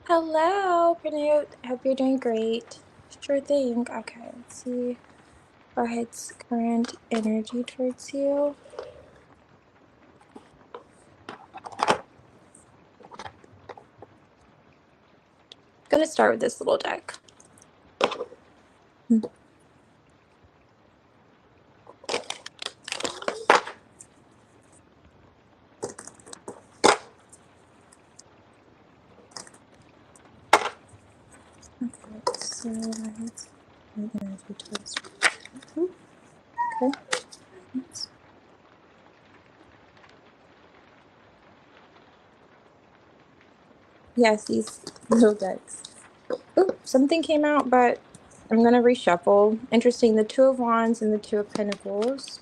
Hello, Pranut. Hope you're doing great. Sure thing. Okay, let's see Farhad's current energy towards you. Gonna start with this little deck. Okay, so Farhad's current energy towards you. Okay. Oops. Yes, these little decks. Oop, something came out, but I'm gonna reshuffle. Interesting, the Two of Wands and the Two of Pentacles.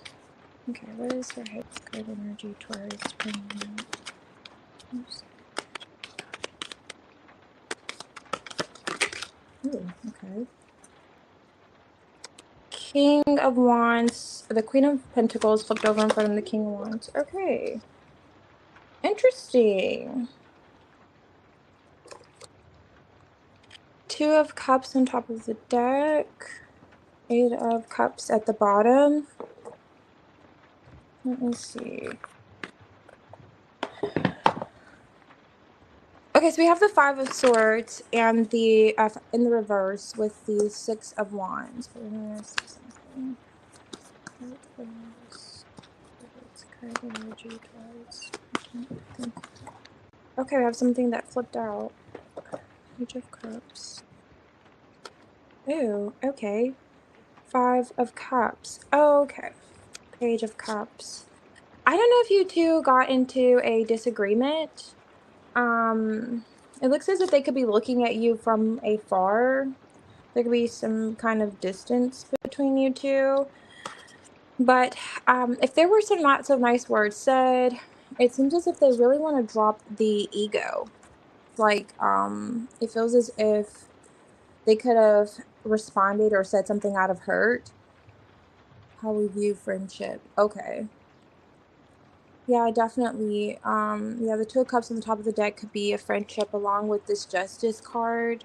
Okay, what is Farhad's current energy towards Pranut? Oops. Ooh, okay. King of Wands, the Queen of Pentacles flipped over in front of the King of Wands. Okay. Interesting. Two of Cups on top of the deck. Eight of Cups at the bottom. Let me see. Okay, so we have the Five of Swords and the in the reverse with the Six of Wands. But we're gonna see something. What is its current energy towards? Okay, we have something that flipped out. Page of Cups. Ooh, okay. Five of Cups. Oh, okay. Page of Cups. I don't know if you two got into a disagreement. It looks as if they could be looking at you from afar. There could be some kind of distance between you two. But if there were some not so nice words said, it seems as if they really want to drop the ego. Like, it feels as if they could have responded or said something out of hurt. How we view friendship. Okay. Yeah, definitely. Yeah, the Two of Cups on the top of the deck could be a friendship along with this Justice card.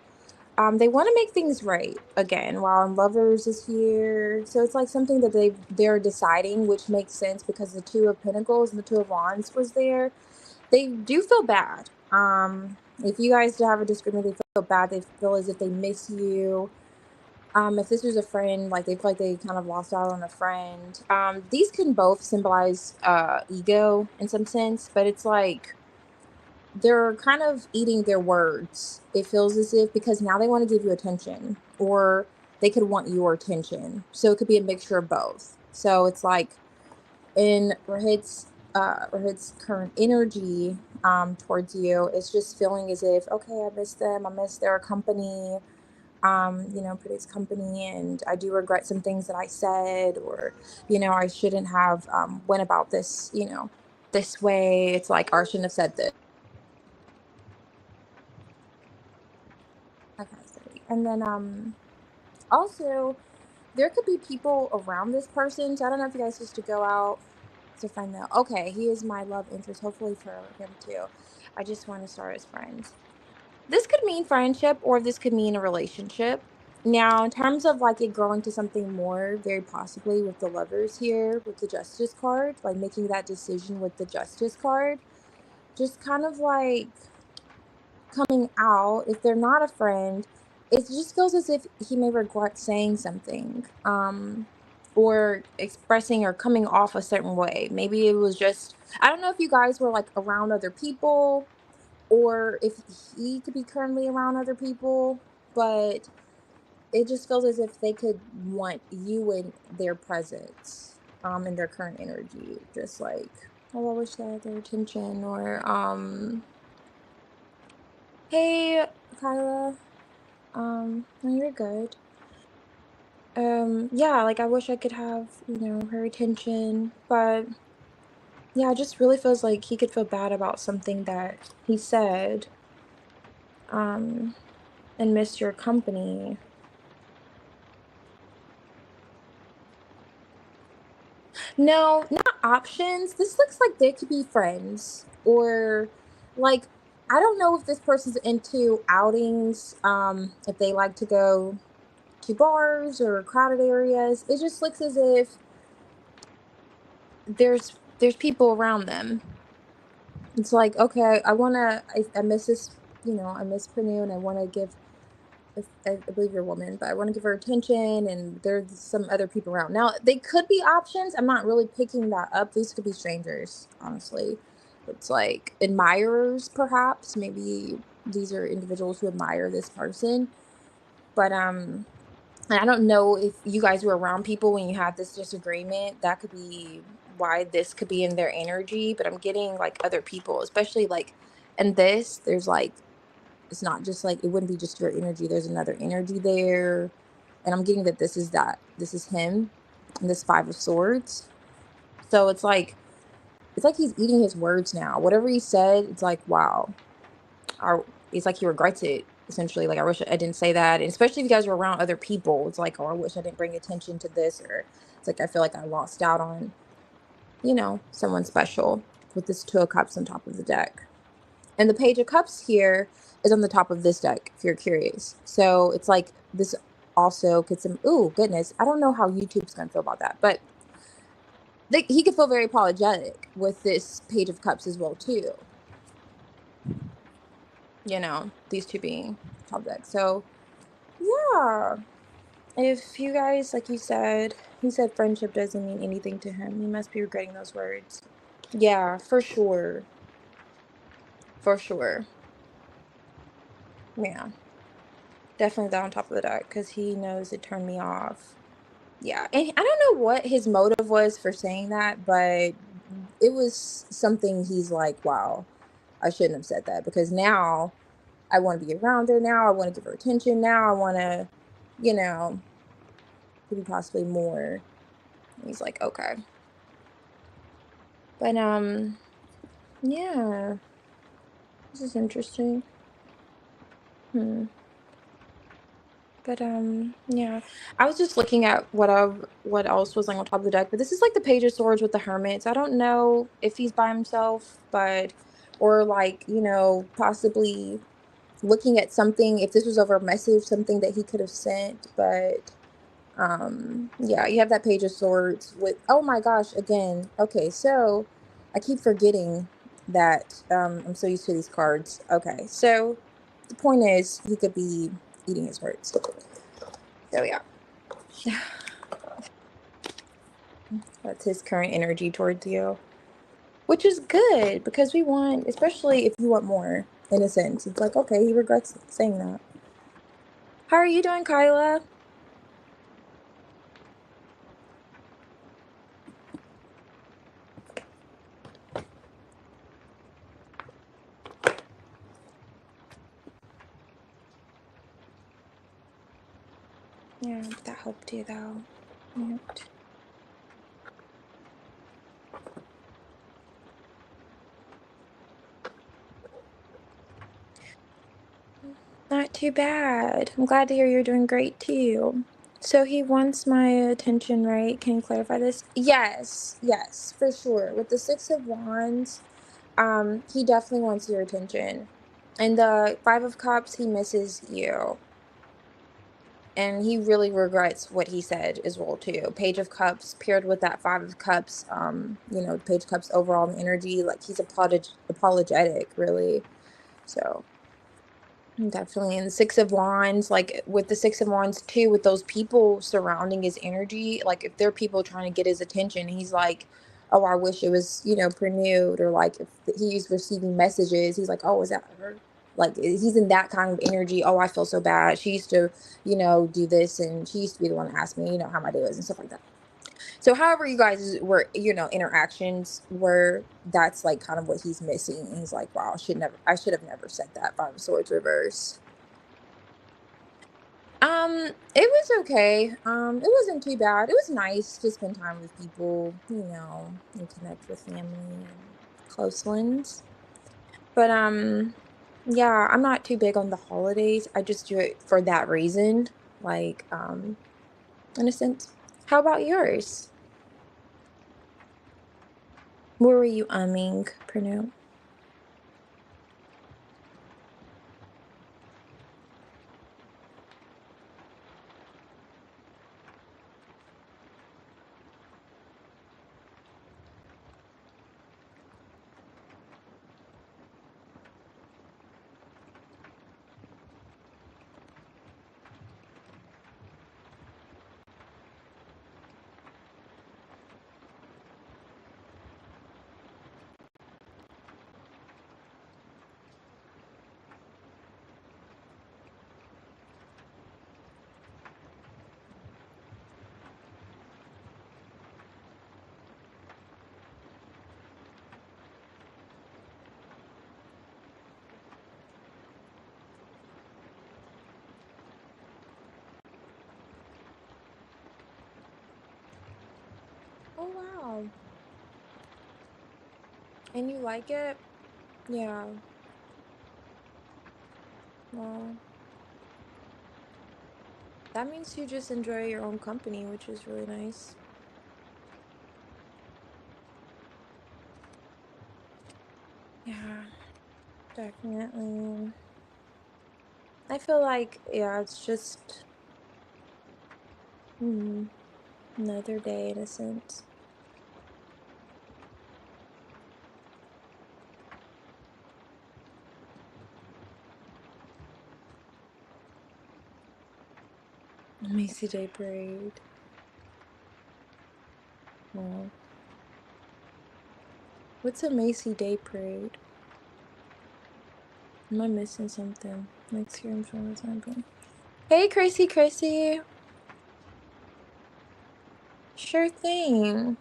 They want to make things right again while Lovers is here. So it's like something that they're deciding, which makes sense because the Two of Pentacles and the Two of Wands was there. They do feel bad. If you guys do have a disagreement, they feel bad. They feel as if they miss you. If this was a friend, like they feel like they kind of lost out on a friend. These can both symbolize ego in some sense, but it's like they're kind of eating their words. It feels as if because now they want to give you attention, or they could want your attention. So it could be a mixture of both. So it's like in Rahid's current energy towards you, it's just feeling as if, okay, I miss them, I miss their company, Pradeep's company, and I do regret some things that I said, or, I shouldn't have went about this, this way. It's like, I shouldn't have said this. Okay, sorry. And then also there could be people around this person. So I don't know if you guys used to go out to find out. Okay, he is my love interest. Hopefully for him too. I just want to start as friends. This could mean friendship or this could mean a relationship. Now, in terms of like it growing to something more, very possibly with the Lovers here, with the Justice card, like making that decision with the Justice card, just kind of like coming out. If they're not a friend, it just feels as if he may regret saying something, or expressing or coming off a certain way. Maybe it was just, I don't know if you guys were like around other people or if he could be currently around other people, but it just feels as if they could want you in their presence, in their current energy. Just like, oh, I wish they had their attention, or hey, Kyla, no, you're good. Yeah, like I wish I could have, her attention, but yeah, it just really feels like he could feel bad about something that he said, um, and miss your company. No, not options. This looks like they could be friends or like I don't know if this person's into outings, if they like to go to bars or crowded areas. It just looks as if there's people around them. It's like, okay, I miss this, I miss Panu, and I want to give, I believe you're a woman, but I want to give her attention, and there's some other people around. Now, they could be options. I'm not really picking that up. These could be strangers, honestly. It's like admirers, perhaps. Maybe these are individuals who admire this person. But and I don't know if you guys were around people when you had this disagreement. That could be why this could be in their energy. But I'm getting like other people, especially like in this, there's like, it's not just like, it wouldn't be just your energy. There's another energy there. And I'm getting that this is him, and this Five of Swords. So it's like he's eating his words now. Whatever he said, it's like, wow. It's like he regrets it, essentially. Like, I wish I didn't say that. And especially if you guys were around other people, it's like, oh, I wish I didn't bring attention to this. Or it's like, I feel like I lost out on, someone special, with this Two of Cups on top of the deck. And the Page of Cups here is on the top of this deck, if you're curious. So it's like this also could some, ooh, goodness. I don't know how YouTube's going to feel about that. But he could feel very apologetic with this Page of Cups as well, too. These two being top deck. So, yeah. If you guys, like you said friendship doesn't mean anything to him. He must be regretting those words. Yeah, for sure. For sure. Yeah. Definitely that on top of the deck because he knows it turned me off. Yeah. And I don't know what his motive was for saying that, but it was something he's like, wow, I shouldn't have said that because now I want to be around her now. I want to give her attention now. I want to, you know, maybe possibly more. And he's like, okay. But yeah, this is interesting. Hmm. But yeah. I was just looking at what else was like on top of the deck, but this is like the Page of Swords with the Hermit. So I don't know if he's by himself, but or like, possibly looking at something, if this was over a message, something that he could have sent, but yeah, you have that Page of Swords with, oh my gosh, again. Okay, so I keep forgetting that I'm so used to these cards. Okay, so the point is he could be eating his words. So yeah, that's his current energy towards you, which is good because we want, especially if you want more, in a sense. It's like, okay, he regrets saying that. How are you doing, Kyla? Yeah, that helped you though. Yeah. Not too bad. I'm glad to hear you're doing great too. So he wants my attention, right? Can you clarify this? Yes, yes, for sure. With the Six of Wands, he definitely wants your attention. And the Five of Cups, he misses you. And he really regrets what he said as well too. Page of Cups paired with that Five of Cups, Page of Cups overall energy, like he's apologetic, really. So definitely. And the Six of Wands, like with the Six of Wands too, with those people surrounding his energy, like if there are people trying to get his attention, he's like, oh, I wish it was, renewed, or like if he's receiving messages, he's like, oh, is that her? Like he's in that kind of energy. Oh, I feel so bad. She used to, do this, and she used to be the one to ask me, how my day was and stuff like that. So however you guys were, interactions were, that's like kind of what he's missing. And he's like, wow, I should have never said that. Five of Swords reverse. It was okay. It wasn't too bad. It was nice to spend time with people, and connect with family and close ones. But yeah, I'm not too big on the holidays. I just do it for that reason. Like, in a sense. How about yours? Where were you umming, Pranu? Oh, wow. And you like it? Yeah. Well, that means you just enjoy your own company, which is really nice. Yeah, definitely. I feel like, yeah, it's just mm, another day in a sense. Macy Day Parade. Well, what's a Macy Day Parade? Am I missing something? Next year I'm sure it's happening. Hey, Chrissy. Sure thing.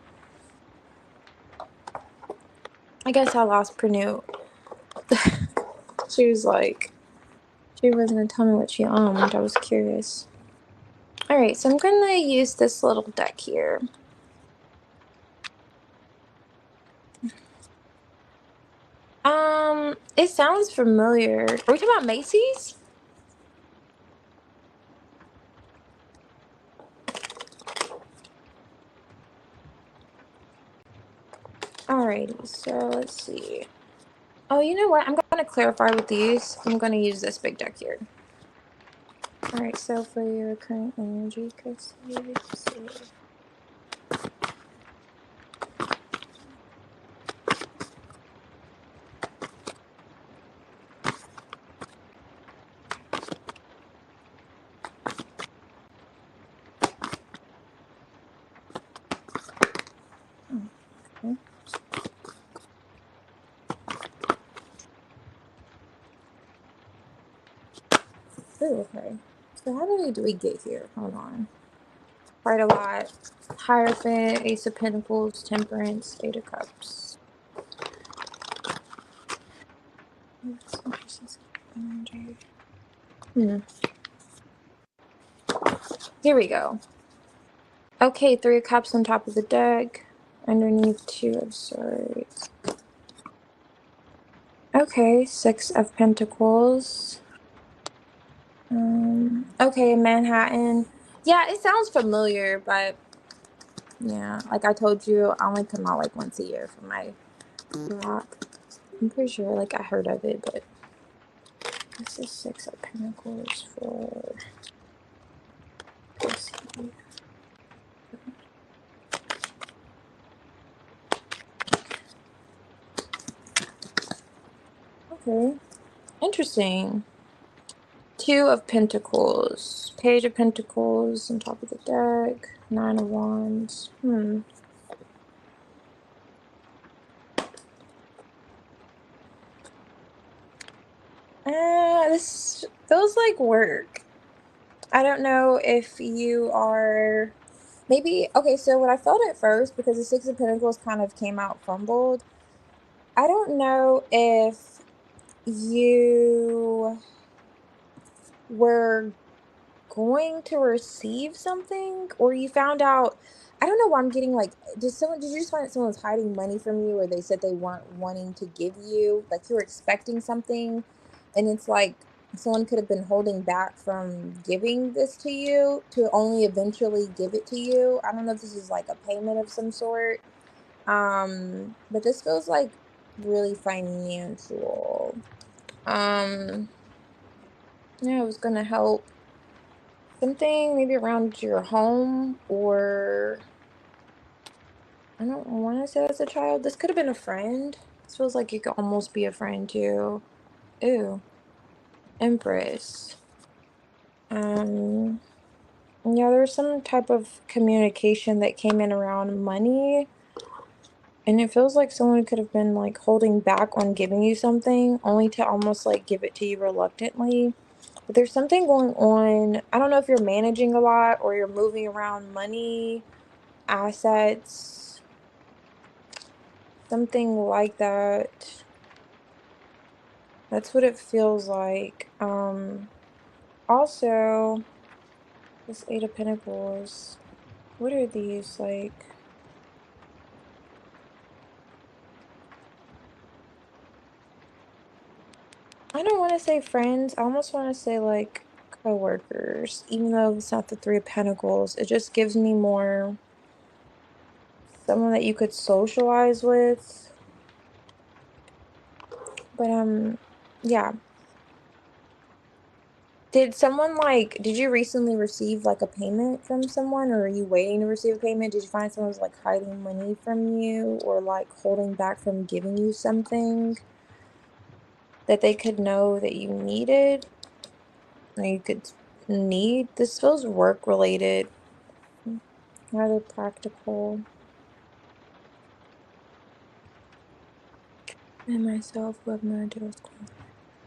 I guess I lost Pernute. She was like, she wasn't gonna tell me what she owned. I was curious. All right, so I'm gonna use this little deck here. It sounds familiar. Are we talking about Macy's? Alrighty, so let's see. Oh, you know what? I'm gonna clarify with these. I'm gonna use this big deck here. Alright, so for your current energy, Chrissy, let's see. Oh, okay. Ooh, okay. So how many do we get here? Hold on. Quite a lot. Hierophant, Ace of Pentacles, Temperance, Eight of Cups. Hmm. Here we go. Okay, Three of Cups on top of the deck. Underneath, Two of Swords. Okay, Six of Pentacles. Okay, Manhattan. Yeah, it sounds familiar, but yeah, like I told you, I only come out like once a year for my crop. I'm pretty sure like I heard of it, but this is Six of Pentacles for this. Okay, interesting. Two of Pentacles, Page of Pentacles on top of the deck, Nine of Wands. This feels like work. I don't know if you are maybe okay. So what I felt at first, because the Six of Pentacles kind of came out fumbled, I don't know if you were going to receive something or you found out. I don't know why I'm getting like, did you just find that someone was hiding money from you, or they said they weren't wanting to give you, like you were expecting something and it's like someone could have been holding back from giving this to you to only eventually give it to you. I don't know if this is like a payment of some sort. But this feels like really financial. Um, yeah, it was gonna help something maybe around your home, or I don't want to say as a child. This could have been a friend. This feels like it could almost be a friend too. Ooh, Empress. Um, yeah, there's some type of communication that came in around money, and it feels like someone could have been like holding back on giving you something, only to almost like give it to you reluctantly. But there's something going on. I don't know if you're managing a lot or you're moving around money, assets, something like that. That's what it feels like. Also, this Eight of Pentacles. What are these like? I don't want to say friends. I almost want to say like coworkers, even though it's not the Three of Pentacles. It just gives me more someone that you could socialize with. But yeah. Did you recently receive like a payment from someone, or are you waiting to receive a payment? Did you find someone who's like hiding money from you or like holding back from giving you something that they could know that you needed or you could need? This feels work related, rather practical. And myself who have no idea what's going on.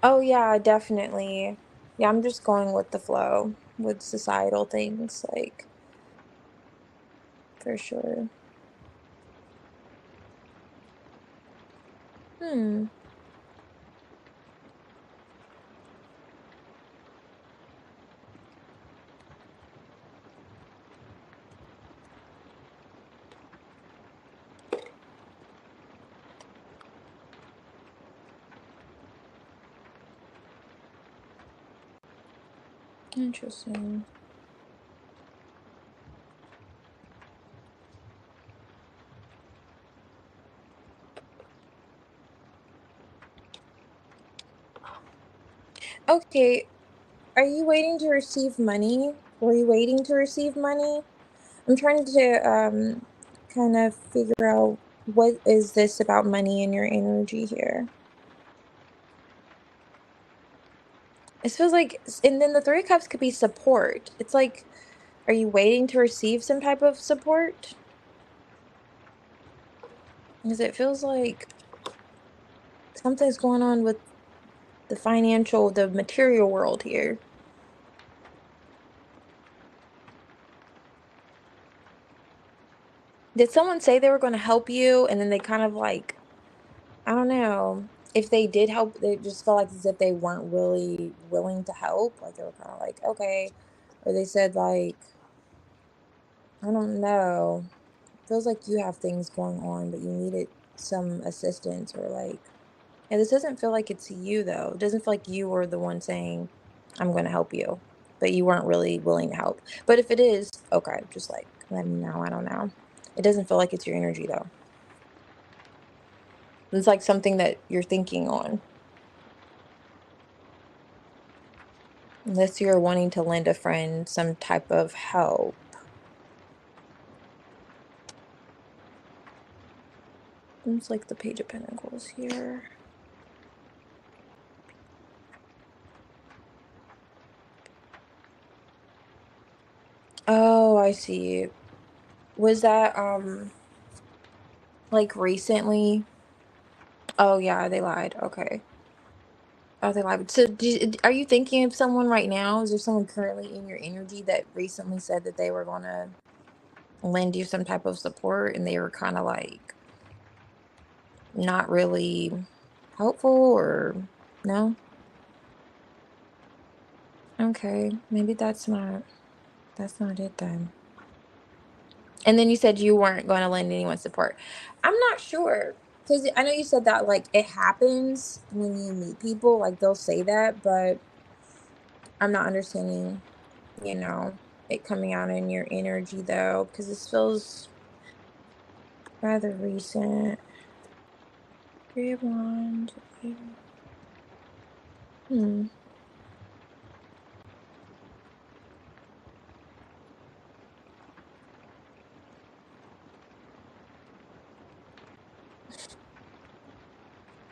Oh yeah, definitely. Yeah, I'm just going with the flow with societal things, like for sure. Hmm. Interesting. Okay, are you waiting to receive money? Were you waiting to receive money? I'm trying to kind of figure out what is this about money and your energy here. It feels like, and then the Three of Cups could be support. It's like, are you waiting to receive some type of support? Because it feels like something's going on with the financial, the material world here. Did someone say they were going to help you and then they kind of like, I don't know. If they did help, they just felt like as if they weren't really willing to help. Like they were kind of like, okay. Or they said like, I don't know. Feels like you have things going on, but you needed some assistance or like, yeah, this doesn't feel like it's you though. It doesn't feel like you were the one saying, I'm going to help you, but you weren't really willing to help. But if it is, okay, just like, let me know. I don't know. It doesn't feel like it's your energy though. It's like something that you're thinking on. Unless you're wanting to lend a friend some type of help. It's like the Page of Pentacles here. Oh, I see. Was that like recently? Oh yeah, they lied. Okay. Oh, they lied. So are you thinking of someone right now? Is there someone currently in your energy that recently said that they were gonna lend you some type of support and they were kind of like not really helpful or no? Okay, maybe that's not it then. And then you said you weren't going to lend anyone support. I'm not sure because I know you said that like it happens when you meet people, like they'll say that, but I'm not understanding, you know, it coming out in your energy though, because this feels rather recent. Three of Wands. Hmm.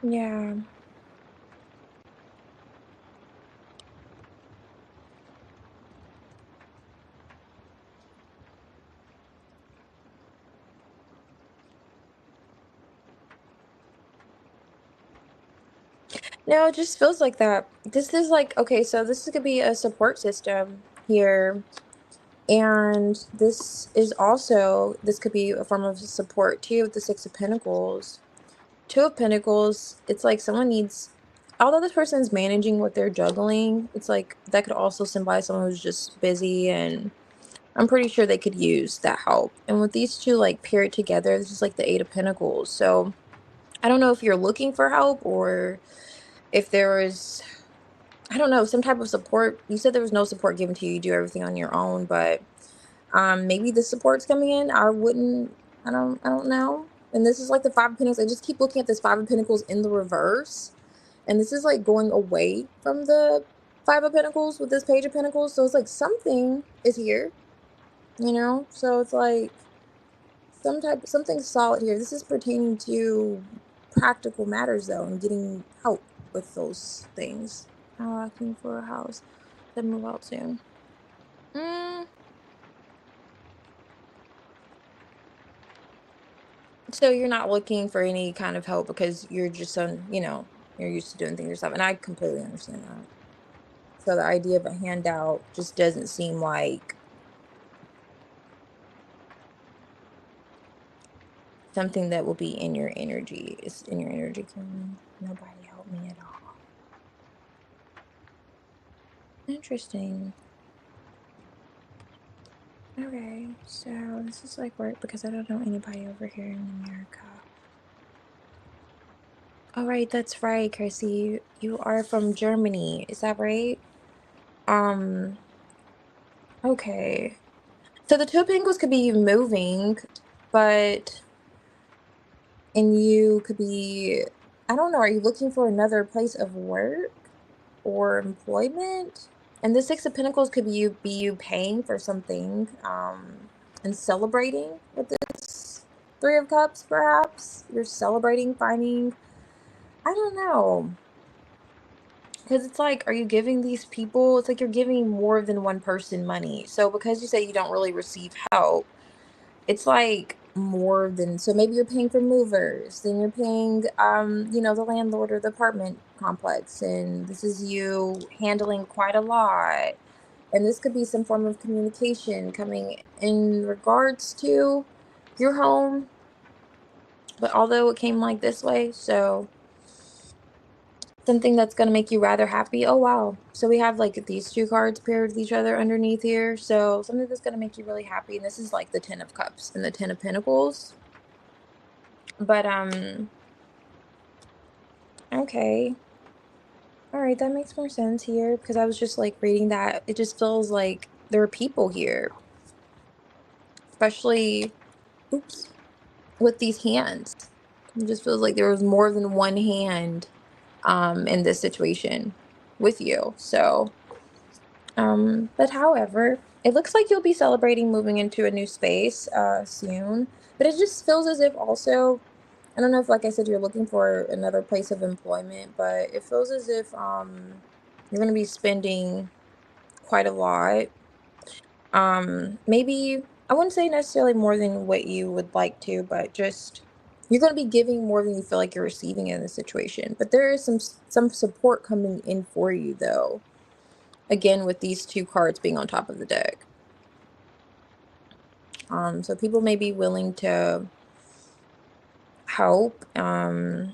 Yeah. No, it just feels like that. This is like, okay, so this could be a support system here. And this could be a form of support too with the Six of Pentacles. Two of Pentacles, it's like someone needs, although this person's managing what they're juggling, it's like that could also symbolize someone who's just busy, and I'm pretty sure they could use that help. And with these two like paired together, this is like the Eight of Pentacles. So I don't know if you're looking for help or if there was, I don't know, some type of support. You said there was no support given to you. You do everything on your own, but maybe the support's coming in. I wouldn't. I don't know. And this is like the Five of Pentacles. I just keep looking at this Five of Pentacles in the reverse, and this is like going away from the Five of Pentacles with this Page of Pentacles. So it's like something is here, you know. So it's like something solid here. This is pertaining to practical matters though, and getting help with those things. Looking for a house to move out soon. Mm, so you're not looking for any kind of help because you're just you're used to doing things yourself, and I completely understand that. So the idea of a handout just doesn't seem like something that will be in your energy. It's in your energy. Nobody help me at all. Interesting. Okay, so this is like work because I don't know anybody over here in America. All right, that's right, Chrissy. You are from Germany. Is that right? Um, okay. So the two Penguins could be you moving, but and you could be, I don't know, are you looking for another place of work or employment? And the Six of Pentacles could be you paying for something, and celebrating with this Three of Cups, perhaps. You're celebrating finding, I don't know. Because it's like, are you giving these people, it's like you're giving more than one person money. So because you say you don't really receive help, it's like more than, so maybe you're paying for movers, then you're paying the landlord or the apartment complex, and this is you handling quite a lot. And this could be some form of communication coming in regards to your home, but although it came like this way, so something that's going to make you rather happy. Oh wow, so we have like these two cards paired with each other underneath here, so something that's going to make you really happy. And this is like the Ten of Cups and the Ten of Pentacles. But okay. All right, that makes more sense here because I was just like reading that. It just feels like there are people here, especially, oops, with these hands. It just feels like there was more than one hand in this situation with you. So, but however, it looks like you'll be celebrating moving into a new space soon. But it just feels as if also, I don't know if, like I said, you're looking for another place of employment, but it feels as if you're going to be spending quite a lot. Maybe I wouldn't say necessarily more than what you would like to, but just you're going to be giving more than you feel like you're receiving in this situation. But there is some support coming in for you though. Again, with these two cards being on top of the deck. So people may be willing to help. And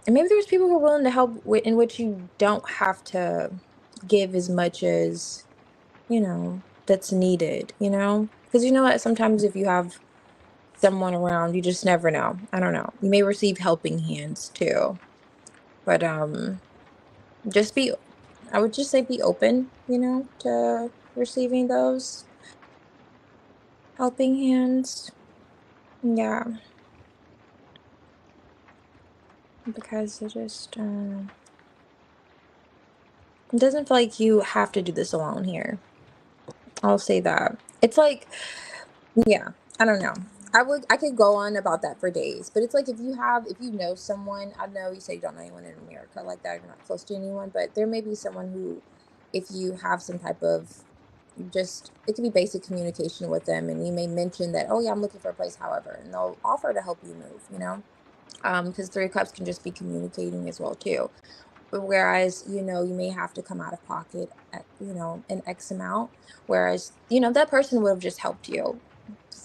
maybe there's people who are willing to help in which you don't have to give as much as, that's needed, because you know what, sometimes if you have someone around, you just never know. I don't know, you may receive helping hands too, but just be, I would just say be open, to receiving those helping hands. Yeah, because it doesn't feel like you have to do this alone here. I'll say that. It's like, yeah, I don't know. I could go on about that for days, but it's like if you know someone, I know you say you don't know anyone in America like that, you're not close to anyone, but there may be someone who, if you have some type of, just, it could be basic communication with them, and you may mention that, oh yeah, I'm looking for a place, however, and they'll offer to help you move, because Three of Cups can just be communicating as well too. Whereas, you may have to come out of pocket at, an X amount. Whereas, that person would have just helped you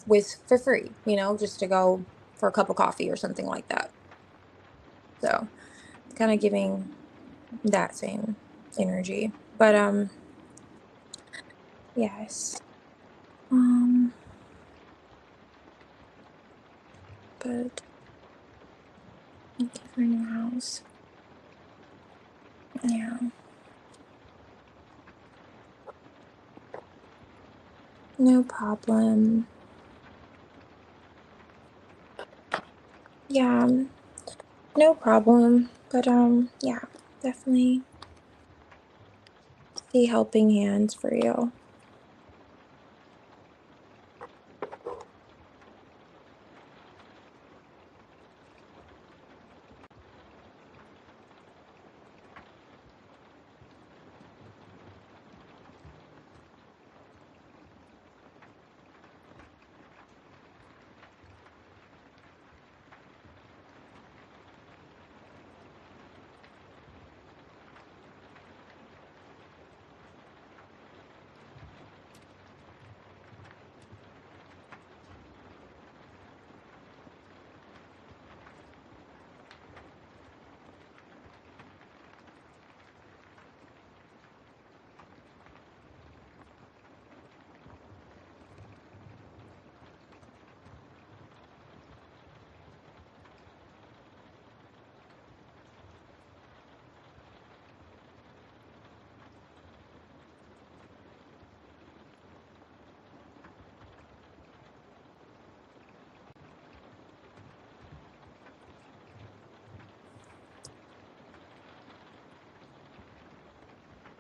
with for free, just to go for a cup of coffee or something like that. So kind of giving that same energy. But yes. Um but looking for a new house. Yeah, no problem. Yeah, no problem. But yeah, definitely see helping hands for you.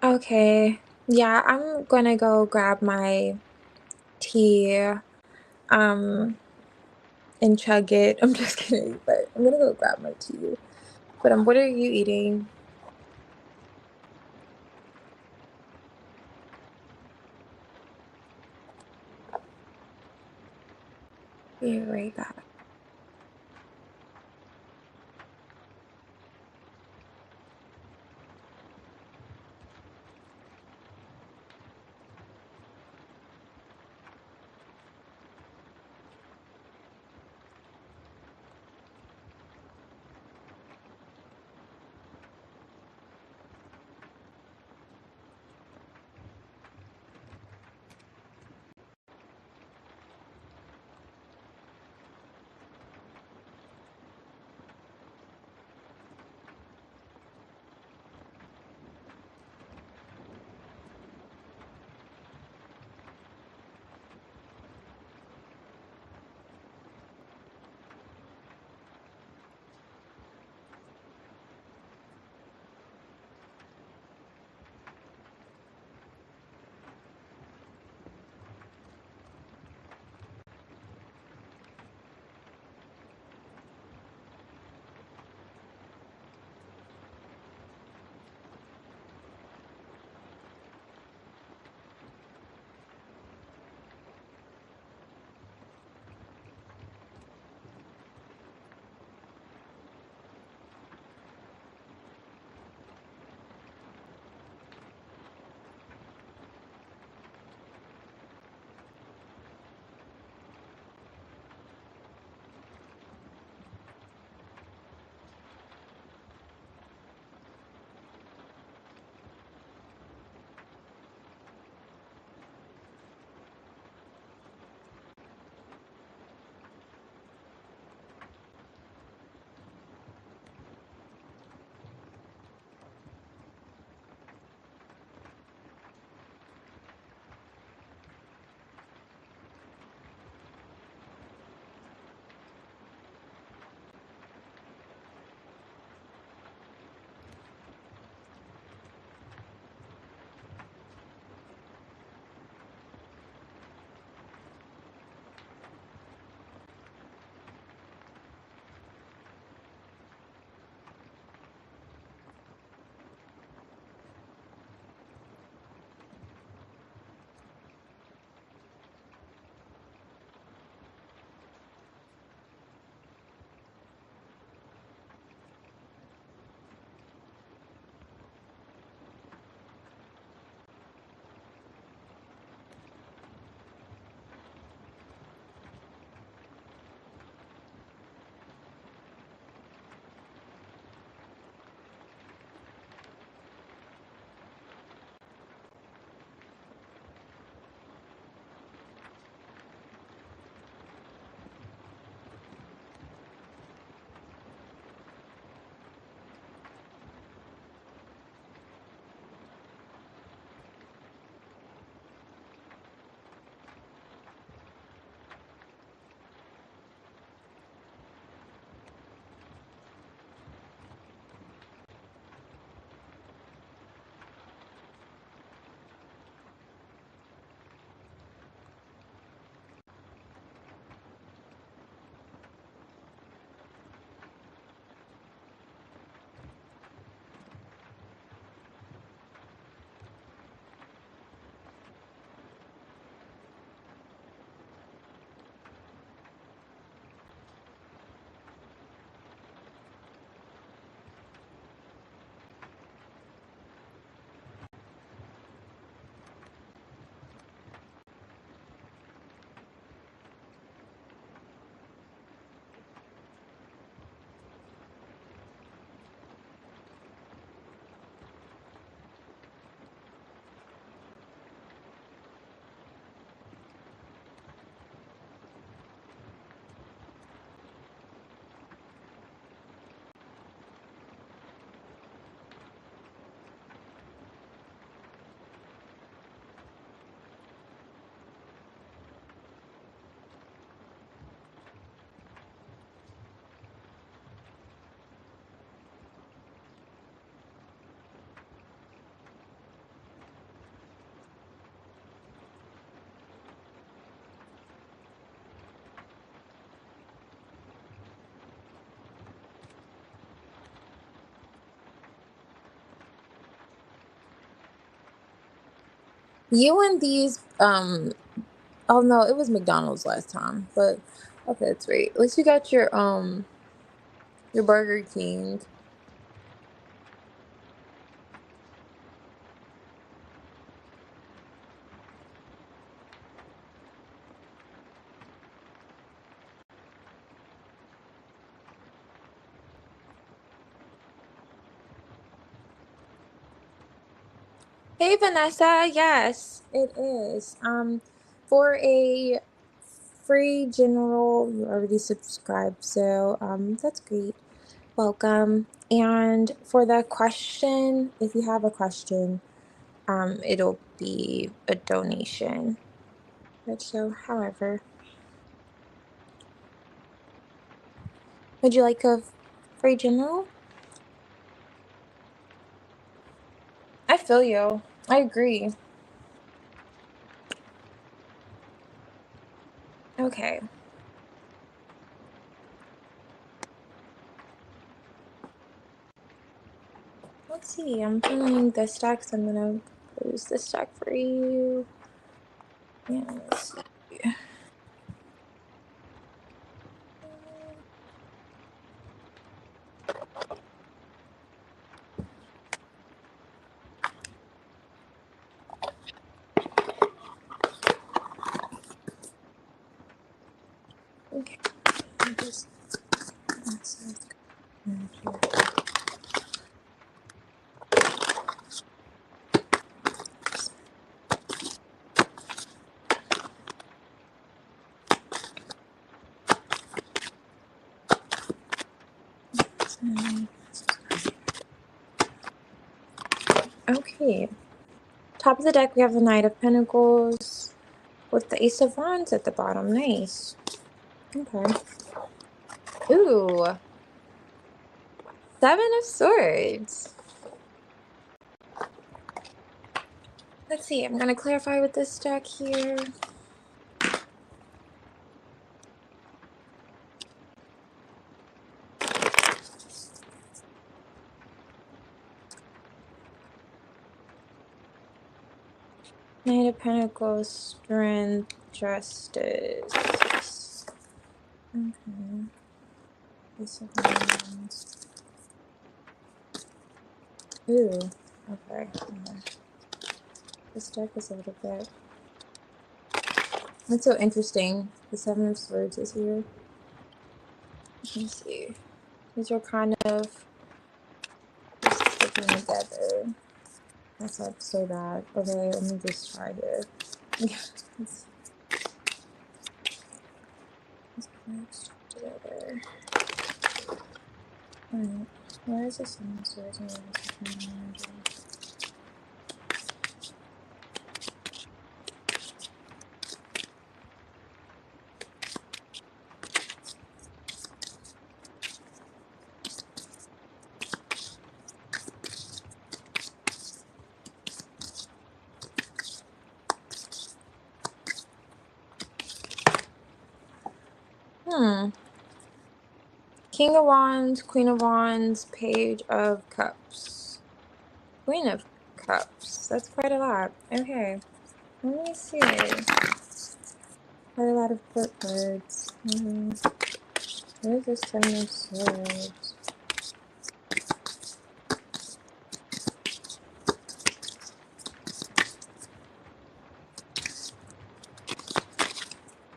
Okay. Yeah, I'm gonna go grab my tea, um, and chug it. I'm just kidding, but I'm gonna go grab my tea. But what are you eating? Be right back. You and these, oh no, it was McDonald's last time, but okay, that's right. At least you got your Burger King. Hey Vanessa, yes, it is. For a free general, you already subscribed, so that's great. Welcome. And for the question, if you have a question, it'll be a donation. But so, however, would you like a free general? I feel you. I agree. Okay. Let's see. I'm filling the stacks. I'm gonna close the stack for you. Yeah, let's see. Okay. Just, okay. Top of the deck, we have the Knight of Pentacles with the Ace of Wands at the bottom. Nice. Okay. Ooh. Seven of Swords. Let's see. I'm going to clarify with this deck here. Knight of Pentacles, Strength, Justice. Okay. Ace of Wands. Ooh. Okay. This deck is a little bit. That's so interesting. The Seven of Swords is here. Let me see. These are kind of just sticking together. That's not so bad. Okay, let me just try here. Let's connect together. Alright. Where is the Seven of Swords? King of Wands, Queen of Wands, Page of Cups. Queen of Cups. That's quite a lot. Okay. Let me see. Quite a lot of court cards. Where's the Seven of Swords?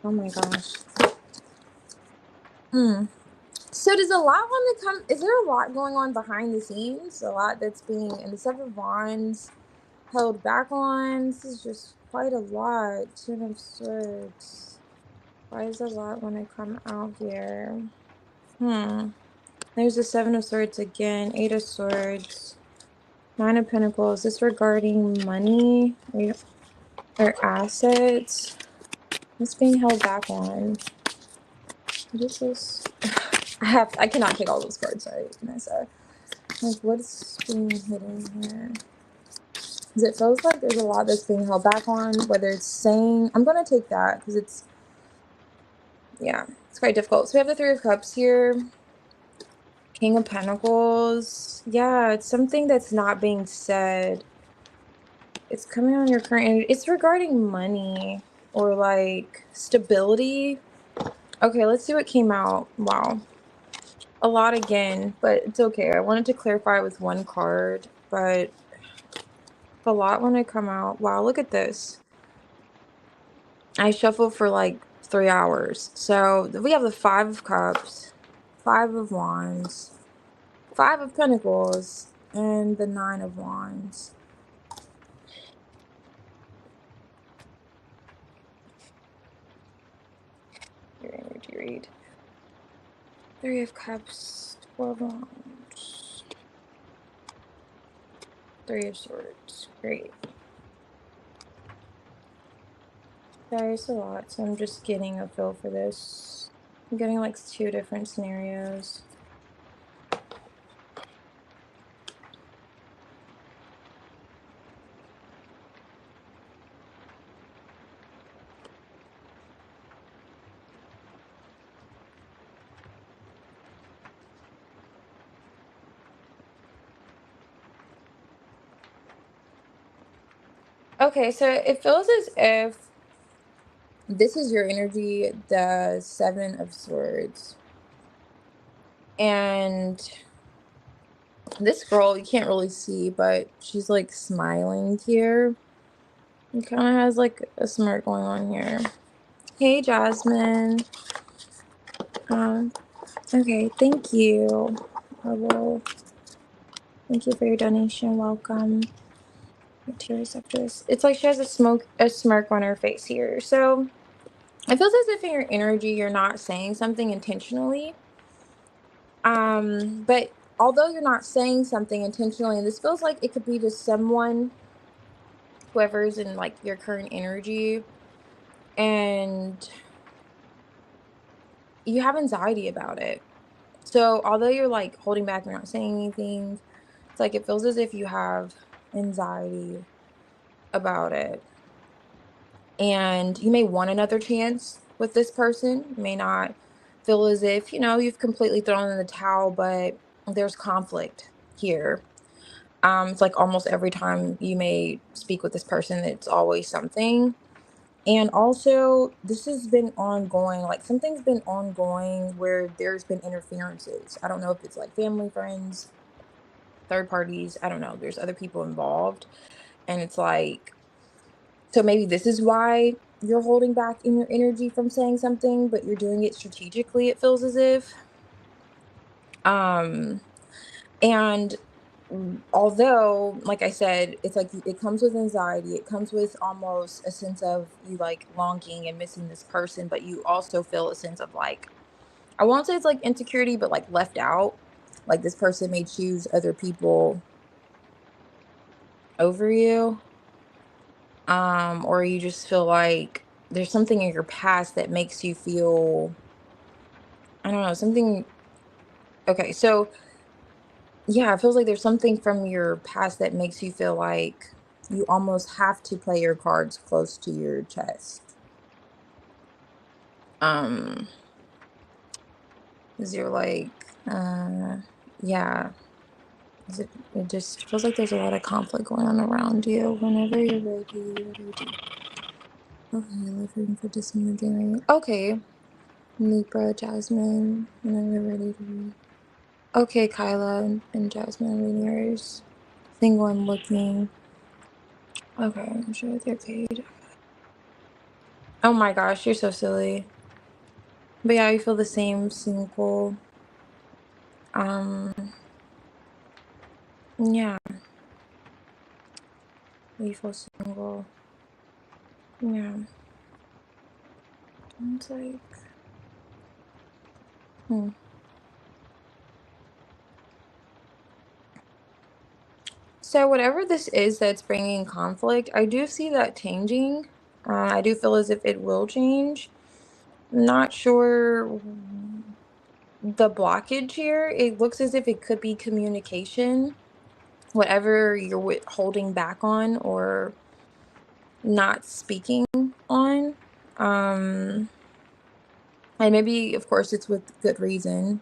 Oh my gosh. So does a lot want to come? Is there a lot going on behind the scenes? A lot that's being in the Seven of Wands held back on. This is just quite a lot. Ten of Swords. Why does a lot want to come out here? There's the Seven of Swords again. Eight of Swords. Nine of Pentacles. Is this regarding money or assets? What's being held back on? What is this? I cannot take all those cards, sorry, Vanessa. Like, what's being hidden here? Because it feels like there's a lot that's being held back on, whether it's saying, I'm going to take that because it's, yeah, it's quite difficult. So we have the Three of Cups here. King of Pentacles. Yeah, it's something that's not being said. It's coming on your current, it's regarding money or like stability. Okay, let's see what came out. Wow. A lot again, but it's okay. I wanted to clarify with one card, but a lot when I come out. Wow, look at this. I shuffled for like 3 hours. So we have the Five of Cups, Five of Wands, Five of Pentacles, and the Nine of Wands. Your energy read. Three of Cups, 12 of Wands, Three of Swords. Great. There's a lot, so I'm just getting a feel for this. I'm getting like two different scenarios. Okay, so it feels as if this is your energy, the Seven of Swords. And this girl, you can't really see, but she's like smiling here. It kind of has like a smirk going on here. Hey, Jasmine. Um, okay, thank you. I will. Thank you for your donation. Welcome. Your tears after this. It's like she has a smirk on her face here. So it feels as if in your energy you're not saying something intentionally. But although you're not saying something intentionally, and this feels like it could be to someone, whoever's in like your current energy, and you have anxiety about it. So although you're like holding back, you're not saying anything, it's like it feels as if you have anxiety about it. And you may want another chance with this person. You may not feel as if, you've completely thrown in the towel, but there's conflict here. It's like almost every time you may speak with this person, it's always something. And also, this has been ongoing, like something's been ongoing where there's been interferences. I don't know if it's like family, friends, third parties. I don't know. There's other people involved. And it's like, so maybe this is why you're holding back in your energy from saying something, but you're doing it strategically, it feels as if. Um, and although, like I said, it's like it comes with anxiety, it comes with almost a sense of you like longing and missing this person, but you also feel a sense of like, I won't say it's like insecurity, but like left out. Like this person may choose other people over you. Or you just feel like there's something in your past that makes you feel, I don't know, something. Okay, so yeah, it feels like there's something from your past that makes you feel like you almost have to play your cards close to your chest. Um, 'Cause you're like, yeah, 'cause it just feels like there's a lot of conflict going on around you. Whenever you're ready, what do you do? Okay, living for dismantling. Okay, Libra, Jasmine, whenever you're ready to read. Okay, Kyla and Jasmine, reading yours. Single and looking. Okay, I'm sure they're paid. Oh my gosh, you're so silly. But yeah, you feel the same, single. Um, yeah, you feel single. Yeah, it's like, hmm. So whatever this is that's bringing conflict, I do see that changing. I do feel as if it will change. Not sure the blockage here. It looks as if it could be communication, whatever you're holding back on or not speaking on. Um, and maybe, of course, it's with good reason,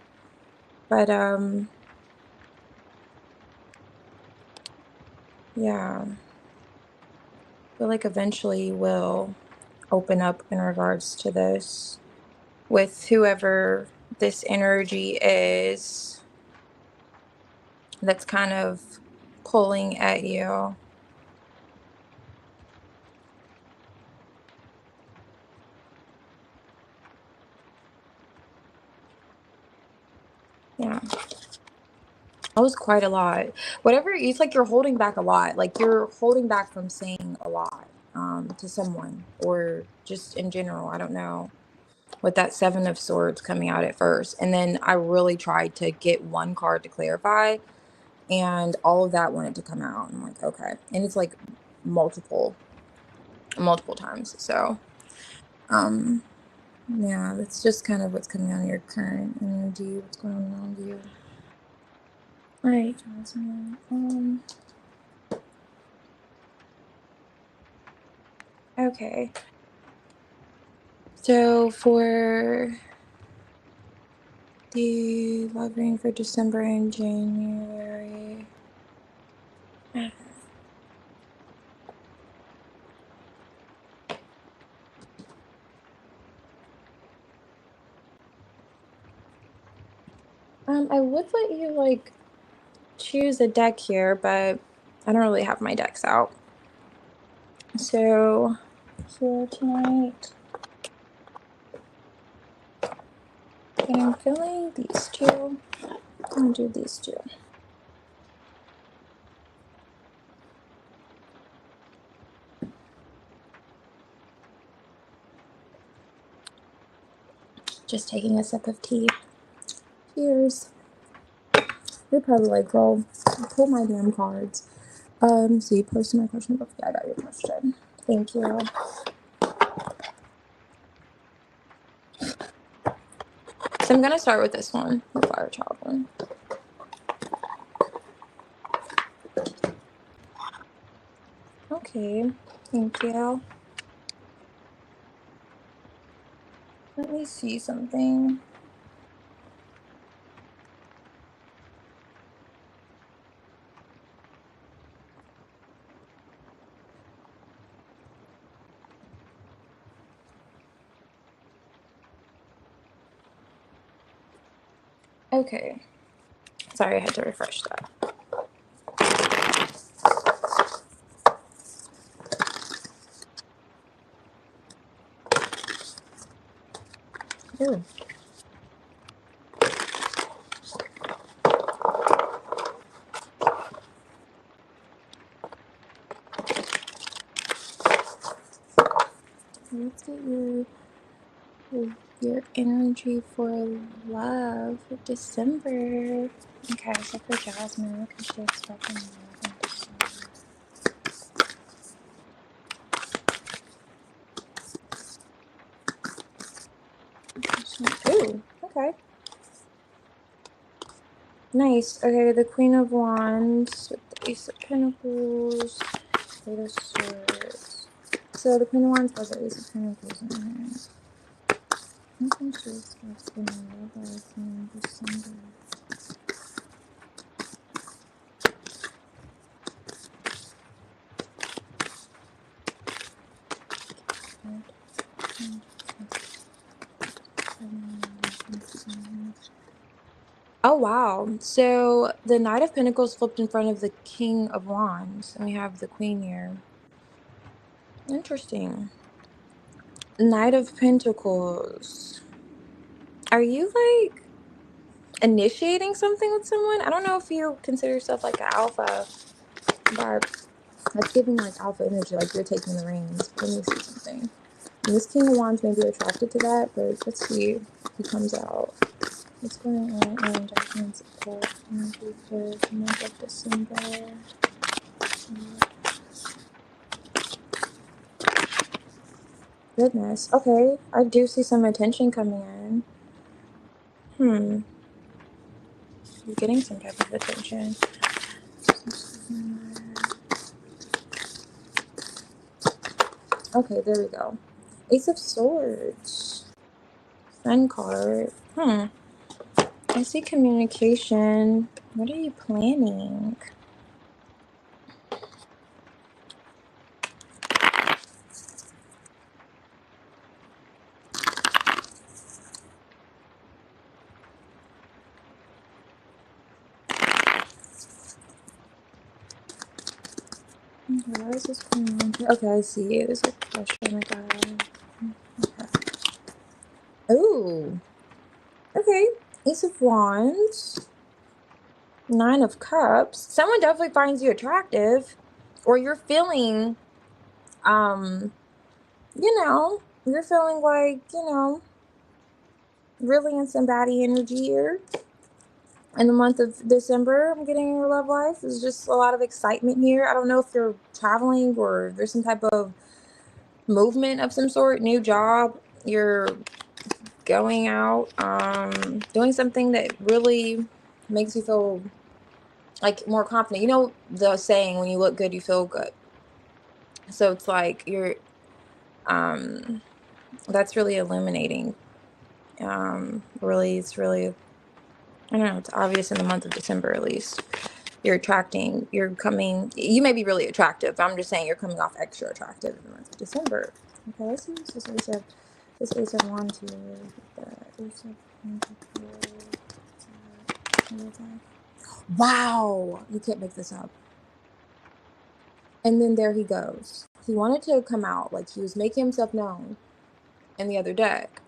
but yeah. feel like eventually will open up in regards to this with whoever this energy is that's kind of pulling at you. Yeah. That was quite a lot. Whatever, it's like you're holding back a lot. Like you're holding back from saying a lot to someone or just in general. I don't know. With that Seven of Swords coming out at first. And then I really tried to get one card to clarify, and all of that wanted to come out. I'm like, okay. And it's like multiple, multiple times. So, um, yeah, that's just kind of what's coming out of your current energy, what's going on around you. All right, Jasmine. Okay. So for the love reading for December and January. I would let you like choose a deck here, but I don't really have my decks out. So for tonight, I'm feeling these two. I'm gonna do these two. Just taking a sip of tea. Cheers. You're probably like, girl, pull my damn cards. So you posted my question, but yeah, I got your question. Thank you. So I'm gonna start with this one, the Fire Child one. Okay, thank you. Let me see something. Okay. Sorry, I had to refresh that. Ooh. Let's get your energy for love for December. Okay, so for Jasmine, what can she expect in love in December? Ooh, okay. Nice. Okay, the Queen of Wands with the Ace of Pentacles, Eight of Swords. So the Queen of Wands has the Ace of Pentacles in her. I think she expects in love life in December. Oh wow. So the Knight of Pentacles flipped in front of the King of Wands, and we have the Queen here. Interesting. Knight of Pentacles. Are you like initiating something with someone? I don't know if you consider yourself like an alpha, but that's giving like alpha energy, like you're taking the reins. Let me see something. And this King of Wands may be attracted to that, but let's see if he comes out. What's going on in Jasmine's support energy for the month of December? Goodness. Okay, I do see some attention coming in. You're getting some type of attention. Okay, there we go. Ace of Swords. Sun card. I see communication. What are you planning? Okay, why is this going on here? Okay, I see. There's a pressure on the guy. Okay. Oh, okay. Ace of Wands, Nine of Cups. Someone definitely finds you attractive, or you're feeling, um, you're feeling like, really in some baddie energy here. In the month of December, I'm getting in your love life. There's just a lot of excitement here. I don't know if you're traveling or there's some type of movement of some sort, new job. You're going out, doing something that really makes you feel like more confident. You know the saying, when you look good, you feel good. So it's like um, that's really illuminating. Really, it's really, I don't know, it's obvious in the month of December at least. You may be really attractive, but I'm just saying you're coming off extra attractive in the month of December. Okay, let's see what's this ace of wands here. The ace of pentacles. Wow, you can't make this up. And then there he goes. He wanted to come out, like he was making himself known in the other deck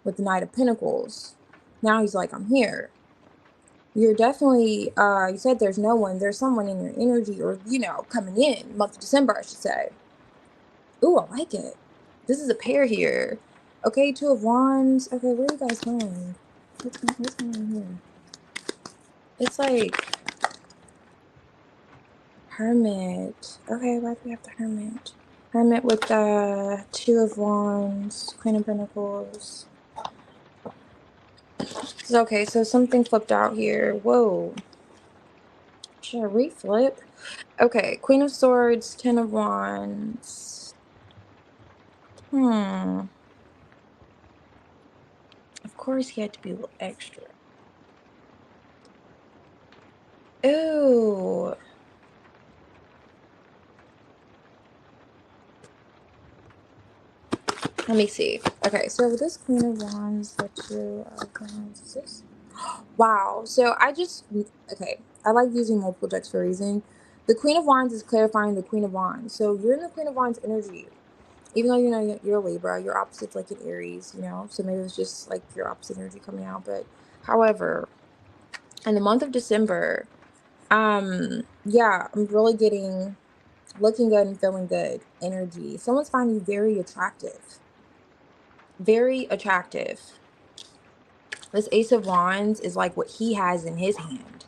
with the Knight of Pentacles. Now he's like, I'm here. You're definitely, you said there's someone in your energy, or, coming in, month of December, I should say. Ooh, I like it. This is a pair here. Okay, Two of Wands. Okay, where are you guys going? What's going on here? It's like Hermit. Okay, why do we have the Hermit? Hermit with the Two of Wands, Queen of Pentacles. Okay, so something flipped out here. Whoa. Should I reflip? Okay, Queen of Swords, Ten of Wands. Hmm. Of course he had to be a little extra. Ooh. Let me see. Okay, so this Queen of Wands, the Two of Wands, is this? Wow. So okay, I like using multiple decks for a reason. The Queen of Wands is clarifying the Queen of Wands. So you're in the Queen of Wands energy. Even though you're a Libra, your opposite's like an Aries, so maybe it's just like your opposite energy coming out. But however, in the month of December, yeah, I'm really getting looking good and feeling good energy. Someone's finding you very attractive. Very attractive. This Ace of Wands is like what he has in his hand.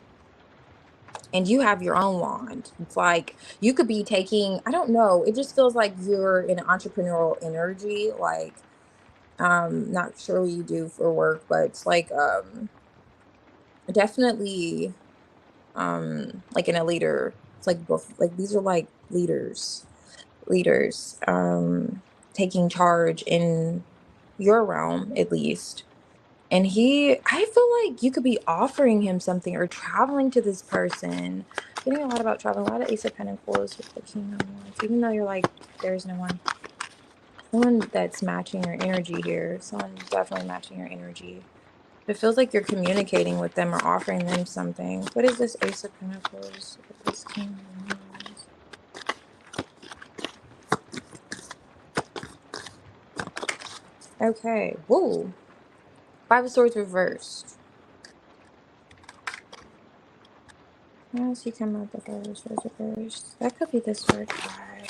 And you have your own wand. It's like you could be taking, I don't know, it just feels like you're in entrepreneurial energy, like not sure what you do for work, but it's like definitely like in a leader. It's like both, like these are like leaders taking charge in your realm at least. And I feel like you could be offering him something or traveling to this person. Getting a lot about traveling, a lot of Ace of Pentacles with the King of Wands. Even though you're like, there's no one. Someone that's matching your energy here. Someone definitely matching your energy. It feels like you're communicating with them or offering them something. What is this Ace of Pentacles with this King of Wands? Okay. Whoa. Five of Swords reversed. How does he come up with Five of Swords reversed? That could be the sword card.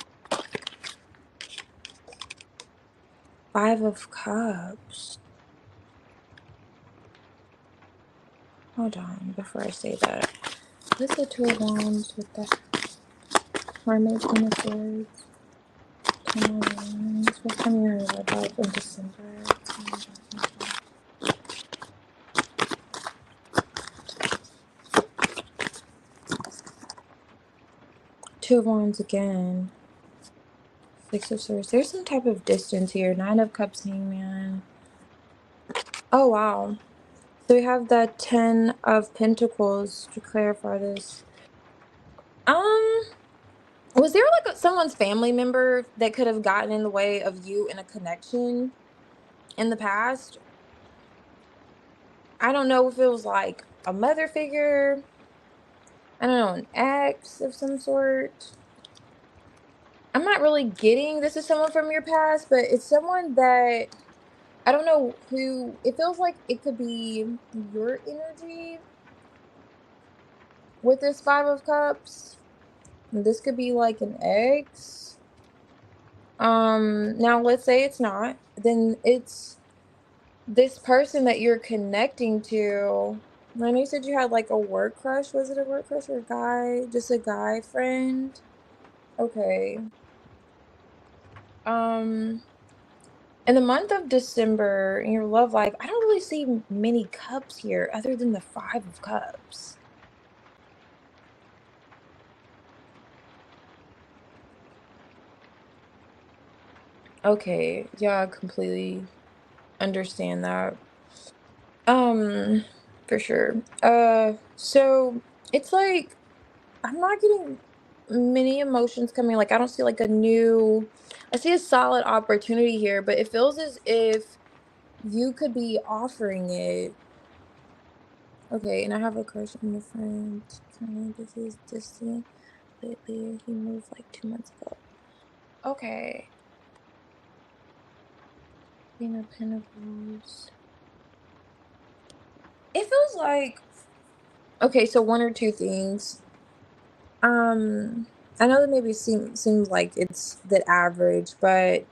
Five of Cups. Hold on, before I say that. What's the Two of Wands with the Hermit, Queen of Swords? Ten of Wands. What's coming out of the life in December? Two of Wands again. Six of Swords. There's some type of distance here. Nine of Cups, Hangman. Oh, wow. So we have the Ten of Pentacles to clarify this. Was there like someone's family member that could have gotten in the way of you in a connection in the past? I don't know if it was like a mother figure, I don't know, an ex of some sort. I'm not really getting this is someone from your past, but it's someone that I don't know who it feels like it could be your energy with this 5 of Cups. This could be like an ex. Now let's say it's not, then it's this person that you're connecting to. I know you said you had like a work crush. Was it a work crush or a guy? Just a guy friend? Okay. Um, in the month of December in your love life, I don't really see many cups here other than the 5 of Cups. Okay, yeah, I completely understand that. Um, for sure. So it's like I'm not getting many emotions coming. Like I don't see like a new I see a solid opportunity here, but it feels as if you could be offering it. Okay, and I have a crush on a friend. Kind of this is distant lately. He moved like 2 months ago. Okay. Queen of Pentacles. It feels like okay, so one or two things. Um, I know that maybe seems like it's the average, but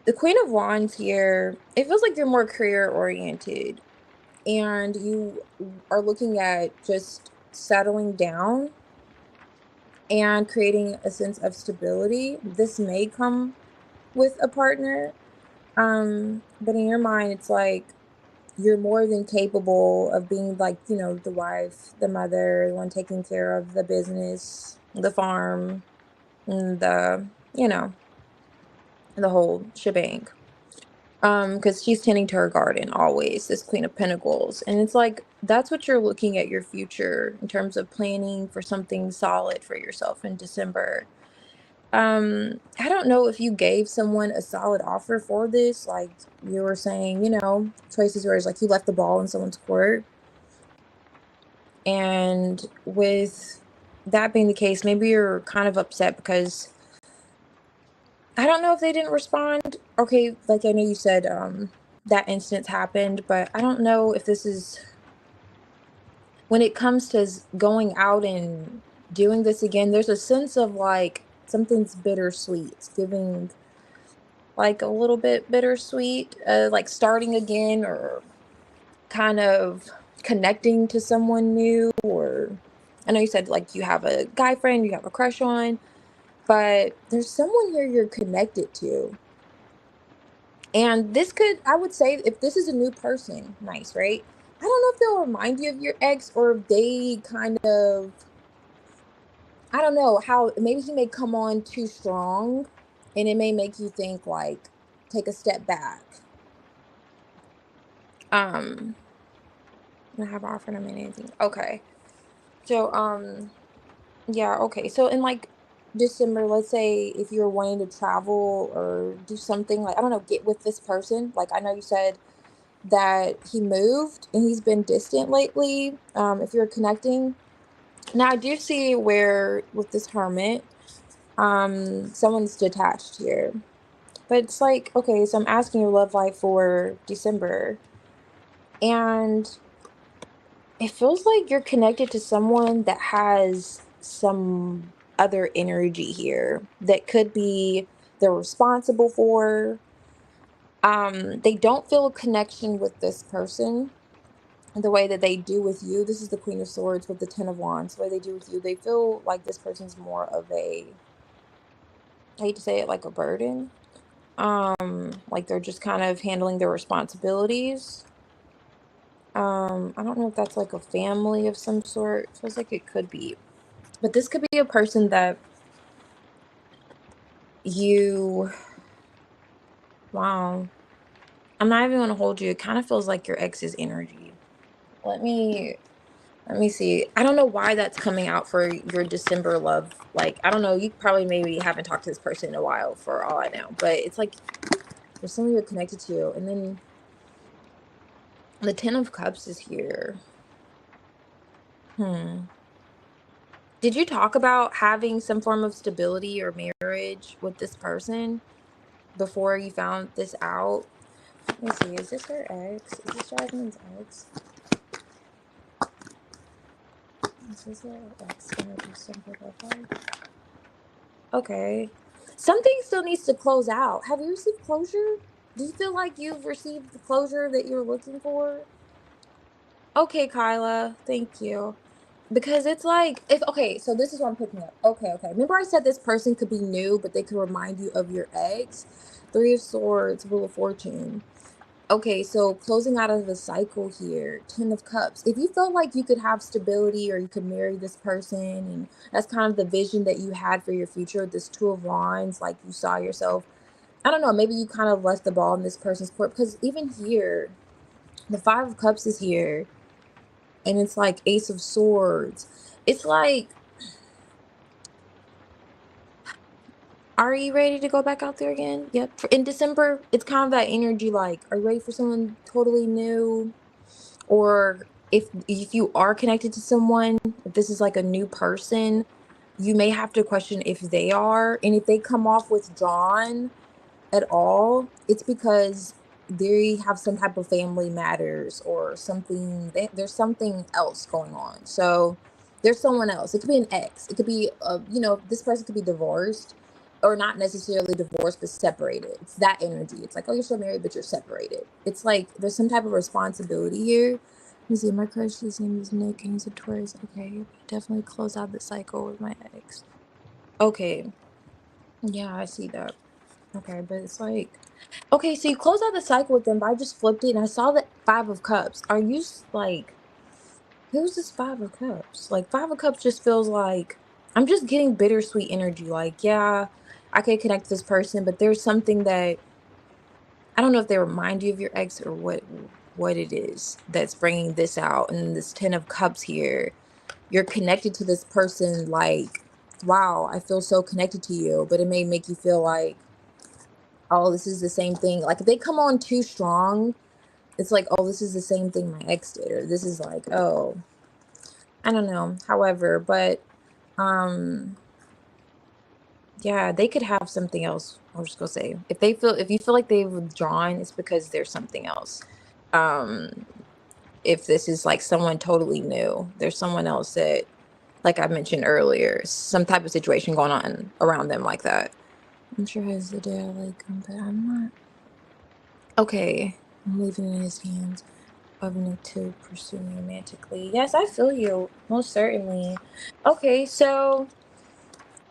the Queen of Wands here, it feels like you're more career oriented and you are looking at just settling down and creating a sense of stability. This may come with a partner. But in your mind, it's like you're more than capable of being like, the wife, the mother, the one taking care of the business, the farm, and the whole shebang. Because she's tending to her garden always, this Queen of Pentacles. And it's like that's what you're looking at your future in terms of planning for something solid for yourself in December. I don't know if you gave someone a solid offer for this, like you were saying, choices where it's like you left the ball in someone's court. And with that being the case, maybe you're kind of upset because I don't know if they didn't respond. Okay, like I know you said that instance happened, but I don't know if this is when it comes to going out and doing this again, there's a sense of like something's bittersweet. It's giving like a little bit bittersweet, like starting again or kind of connecting to someone new. Or I know you said like you have a guy friend you have a crush on, but there's someone here you're connected to. And this could, I would say, if this is a new person, nice, right? I don't know if they'll remind you of your ex or if they kind of, I don't know how, maybe he may come on too strong and it may make you think like, take a step back. Um, I have offered him anything. Okay. So, yeah, okay. So in like December, let's say if you're wanting to travel or do something like, I don't know, get with this person. Like I know you said that he moved and he's been distant lately. If you're connecting. Now I do see where with this hermit, someone's detached here. But it's like, okay, so I'm asking your love life for December. And it feels like you're connected to someone that has some other energy here that could be they're responsible for. They don't feel a connection with this person the way that they do with you. This is the Queen of Swords with the Ten of Wands. The way they do with you, they feel like this person's more of a, I hate to say it, like a burden. Like they're just kind of handling their responsibilities. I don't know if that's like a family of some sort. Feels like it could be. But this could be a person that you, wow, I'm not even gonna hold you. It kind of feels like your ex's energy. Let me let me see. I don't know why that's coming out for your December love. Like, I don't know, you probably maybe haven't talked to this person in a while for all I know. But it's like there's someone you're connected to. And then the Ten of Cups is here. Hmm. Did you talk about having some form of stability or marriage with this person before you found this out? Let me see, is this her ex? Is this Jasmine's ex? Is this her ex in a December love life? Okay. Something still needs to close out. Have you received closure? Do you feel like you've received the closure that you're looking for? Okay, Kyla, thank you. Because it's like, if okay, so this is what I'm picking up. Okay, okay. Remember I said this person could be new, but they could remind you of your ex? Three of Swords, Wheel of Fortune. Okay, so closing out of the cycle here, Ten of Cups. If you felt like you could have stability or you could marry this person, and that's kind of the vision that you had for your future, this Two of Wands, like you saw yourself, I don't know, maybe you kind of left the ball in this person's court because even here, the Five of Cups is here, and it's like Ace of Swords. It's like, are you ready to go back out there again? Yep. In December, it's kind of that energy like, are you ready for someone totally new? Or if you are connected to someone, if this is like a new person, you may have to question if they are. And if they come off withdrawn at all, it's because they have some type of family matters or something. There's something else going on. So there's someone else. It could be an ex. It could be, this person could be divorced or not necessarily divorced, but separated. It's that energy. It's like, oh, you're still married, but you're separated. It's like there's some type of responsibility here. Let me see. My crush, his name is Nick, and he's a Taurus. Okay, definitely close out the cycle with my ex. Okay, yeah, I see that. Okay, but it's like, okay, so you close out the cycle with them, but I just flipped it and I saw the Five of Cups. Are you like, who's this Five of Cups? Like, Five of Cups just feels like I'm just getting bittersweet energy. Like, yeah, I could connect to this person, but there's something that I don't know if they remind you of your ex or what it is that's bringing this out. And this Ten of Cups here, you're connected to this person. Like, wow, I feel so connected to you, but it may make you feel like, oh, this is the same thing. Like if they come on too strong, it's like, oh, this is the same thing my ex did, or this is like, oh, I don't know. However, but um, yeah, they could have something else. I was just gonna say, if you feel like they've withdrawn, it's because there's something else. Um, if this is like someone totally new, there's someone else that, like I mentioned earlier, some type of situation going on around them like that. I'm sure has the day I like him, but I'm not. Okay, I'm leaving it in his hands. Of Nick to pursue me romantically. Yes, I feel you, most certainly. Okay, so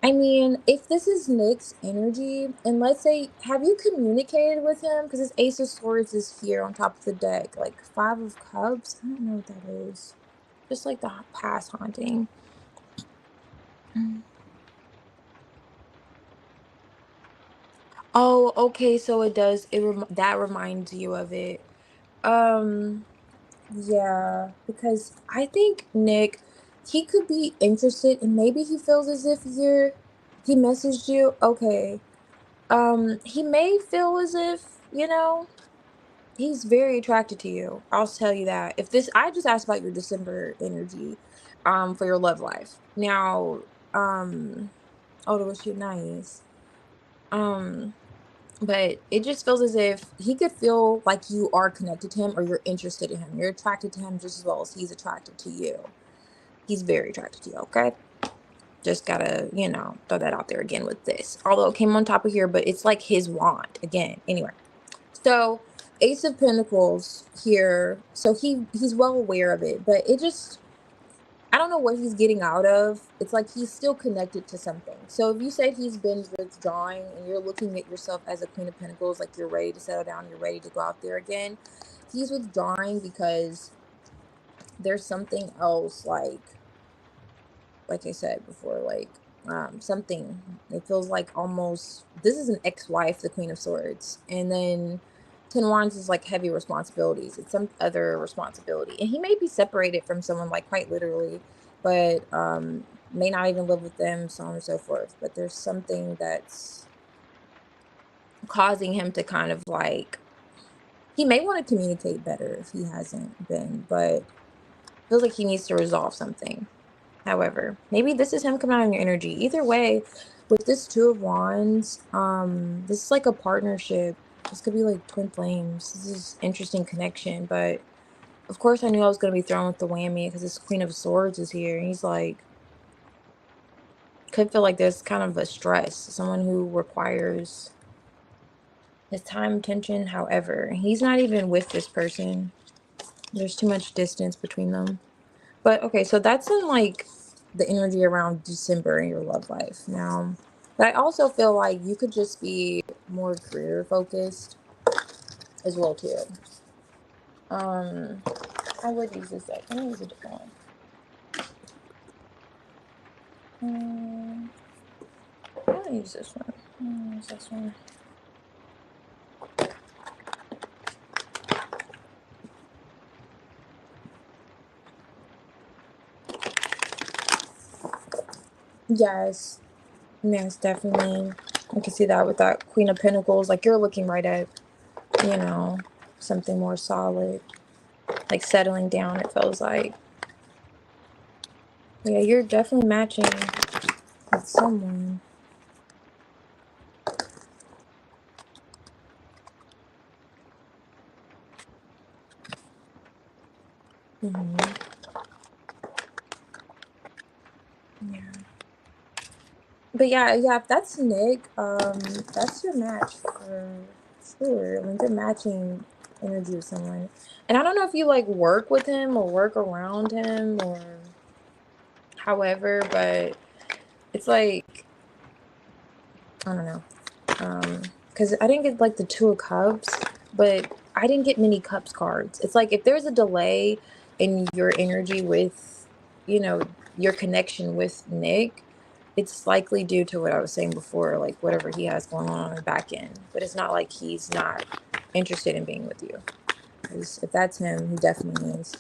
I mean, if this is Nick's energy, and let's say, have you communicated with him? Because his Ace of Swords is here on top of the deck, like Five of Cups. I don't know what that is. Just like the past haunting. Mm. Oh, okay, so it does. That reminds you of it. Um. Yeah, because I think Nick, he could be interested and maybe he feels as if he messaged you. Okay. He may feel as if, he's very attracted to you. I'll tell you that. If this I just asked about your December energy, for your love life. Now, um, oh, to wish you nice. Um, but it just feels as if he could feel like you are connected to him or you're interested in him. You're attracted to him just as well as he's attracted to you. He's very attracted to you, okay? Just gotta, throw that out there again with this. Although it came on top of here, but it's like his wand again. Anyway, so Ace of Pentacles here. So he's well aware of it, but it just I don't know what he's getting out of. It's like he's still connected to something. So if you said he's been withdrawing and you're looking at yourself as a Queen of Pentacles, like you're ready to settle down, you're ready to go out there again, he's withdrawing because there's something else, like I said before, like something. It feels like almost this is an ex-wife, the Queen of Swords, and then Ten Wands is like heavy responsibilities. It's some other responsibility, and he may be separated from someone like quite literally, but may not even live with them, so on and so forth. But there's something that's causing him to kind of like he may want to communicate better if he hasn't been, but feels like he needs to resolve something. However, maybe this is him coming out in your energy. Either way, with this Two of Wands, this is like a partnership. This could be like twin flames. This is interesting connection, but of course I knew I was gonna be thrown with the whammy because this Queen of Swords is here, and he's like, could feel like there's kind of a stress, someone who requires his time, attention. However, he's not even with this person. There's too much distance between them. But okay, so that's in like the energy around December in your love life. Now, but I also feel like you could just be more career focused as well too. I would use this deck. Let me use a different one. I'll use this one. I'll use this one. Yes. Yes, definitely. I can see that with that Queen of Pentacles. Like you're looking right at, you know, something more solid. Like settling down, it feels like. Yeah, you're definitely matching with someone. Yeah. But yeah, if that's Nick, that's your match for sure. I mean, you're matching energy with someone. And I don't know if you like work with him or work around him or however, but it's like, I don't know. Because I didn't get like the Two of Cups, but I didn't get many Cups cards. It's like if there's a delay in your energy with, you know, your connection with Nick, it's likely due to what I was saying before, like whatever he has going on the back end. But it's not like he's not interested in being with you. Because if that's him, he definitely is.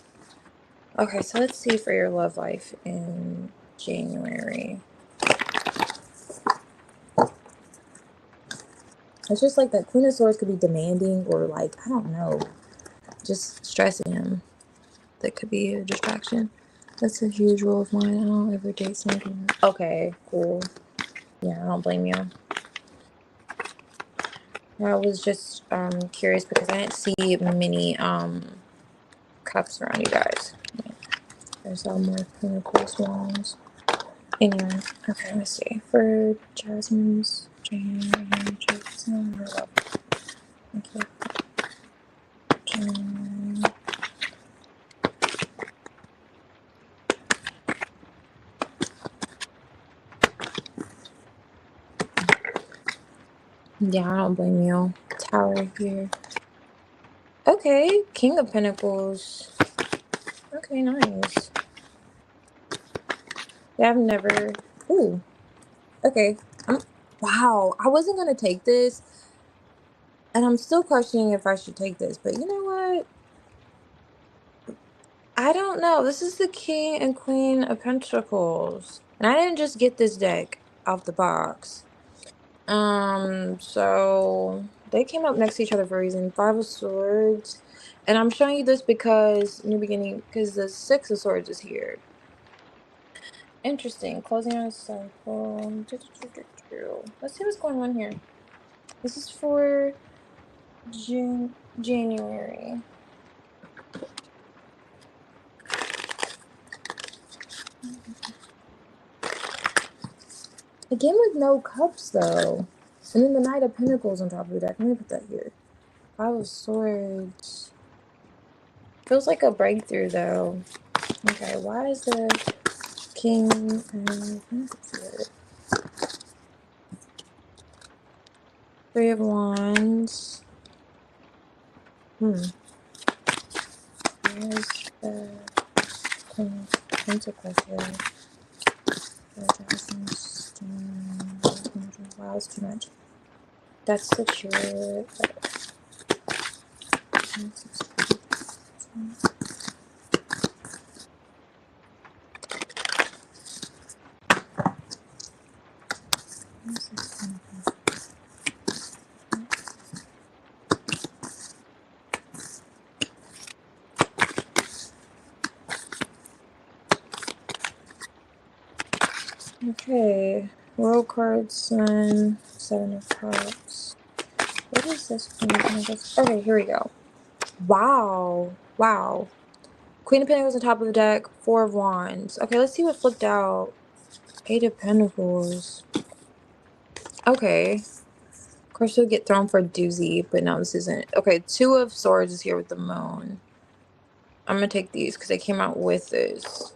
Okay, so let's see for your love life in January. It's just like that Queen of Swords could be demanding or like, I don't know, just stressing him. That could be a distraction. That's a huge rule of mine. I don't ever date something. Okay, cool. Yeah, I don't blame you. I was just curious because I didn't see many cups around you guys. There's all more Pentacles ones. Anyway, okay, let's see. For Jasmine's January, Jasmine, okay. January. Yeah, I don't blame you. Tower here. Okay, King of Pentacles. Okay, nice. Yeah, I've never. Ooh. Okay. Wow. I wasn't gonna take this, and I'm still questioning if I should take this. But you know what? I don't know. This is the King and Queen of Pentacles, and I didn't just get this deck out the box. So they came up next to each other for a reason. Five of Swords, and I'm showing you this because New Beginning, because the Six of Swords is here. Interesting. Closing out a cycle. Let's see what's going on here. This is for January. Again with no cups though. And then the Knight of Pentacles on top of the deck. Let me put that here. Five of Swords. Feels like a breakthrough though. Okay, why is the King of Three of Wands? Where's the Queen of Pentacles here? Wow, it's too much. That's the Chariot. World card, Sun, 7 of Cups. What is this? Okay, here we go. Wow. Wow. Queen of Pentacles on top of the deck, 4 of Wands. Okay, let's see what flipped out. 8 of Pentacles. Okay. Of course, you'll get thrown for a doozy, but no, this isn't. Okay, 2 of Swords is here with the Moon. I'm gonna take these because they came out with this.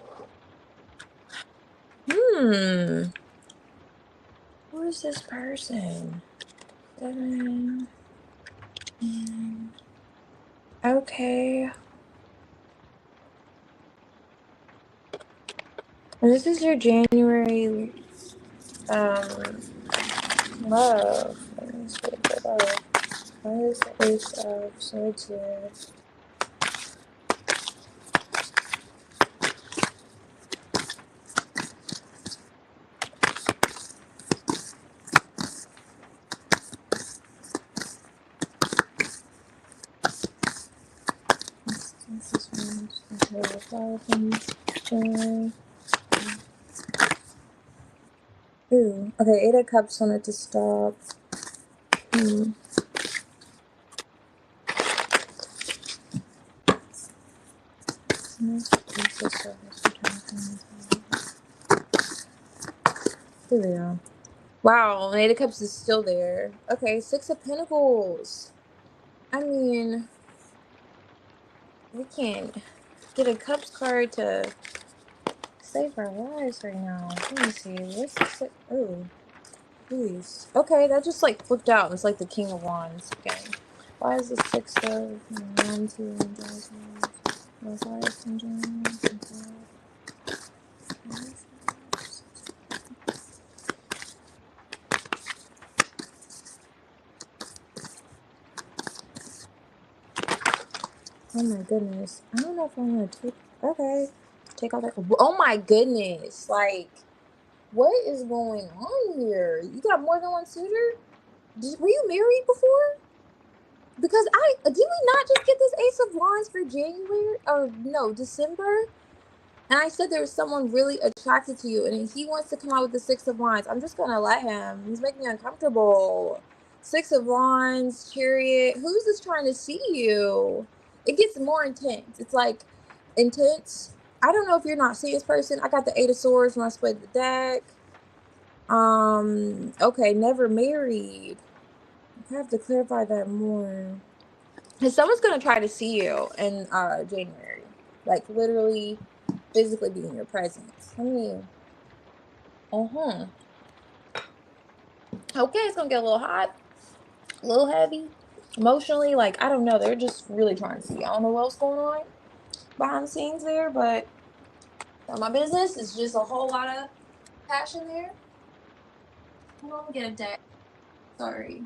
Who is this person? 7. Okay. And this is your January love. Let me see the love. What is the Ace of Swords here? This one's ooh, okay, 8 of Cups wanted to stop. Here we go. Wow, 8 of Cups is still there. Okay, 6 of Pentacles. I mean, we can't get a Cups card to save our lives right now. Let me see. What's the oh, please. Okay, that just like flipped out. It's like the King of Wands again. Why is the 6 of 1, 2, and 3? Oh my goodness. I don't know if I'm gonna take all that. Oh my goodness. Like, what is going on here? You got more than one suitor? Were you married before? Because did we not just get this Ace of Wands for January or no, December? And I said there was someone really attracted to you and he wants to come out with the 6 of Wands. I'm just gonna let him. He's making me uncomfortable. 6 of Wands, Chariot. Who's this trying to see you? It gets more intense. It's like intense. I don't know if you're not seeing this person. I got the 8 of Swords when I split the deck. Okay, never married. I have to clarify that more. Because someone's gonna try to see you in January. Like literally physically be in your presence. I mean, okay, it's gonna get a little hot, a little heavy, emotionally. Like I don't know, they're just really trying to see. I don't know what's going on behind the scenes there, but not my business. It's just a whole lot of passion there. Hold on, get a deck. Sorry.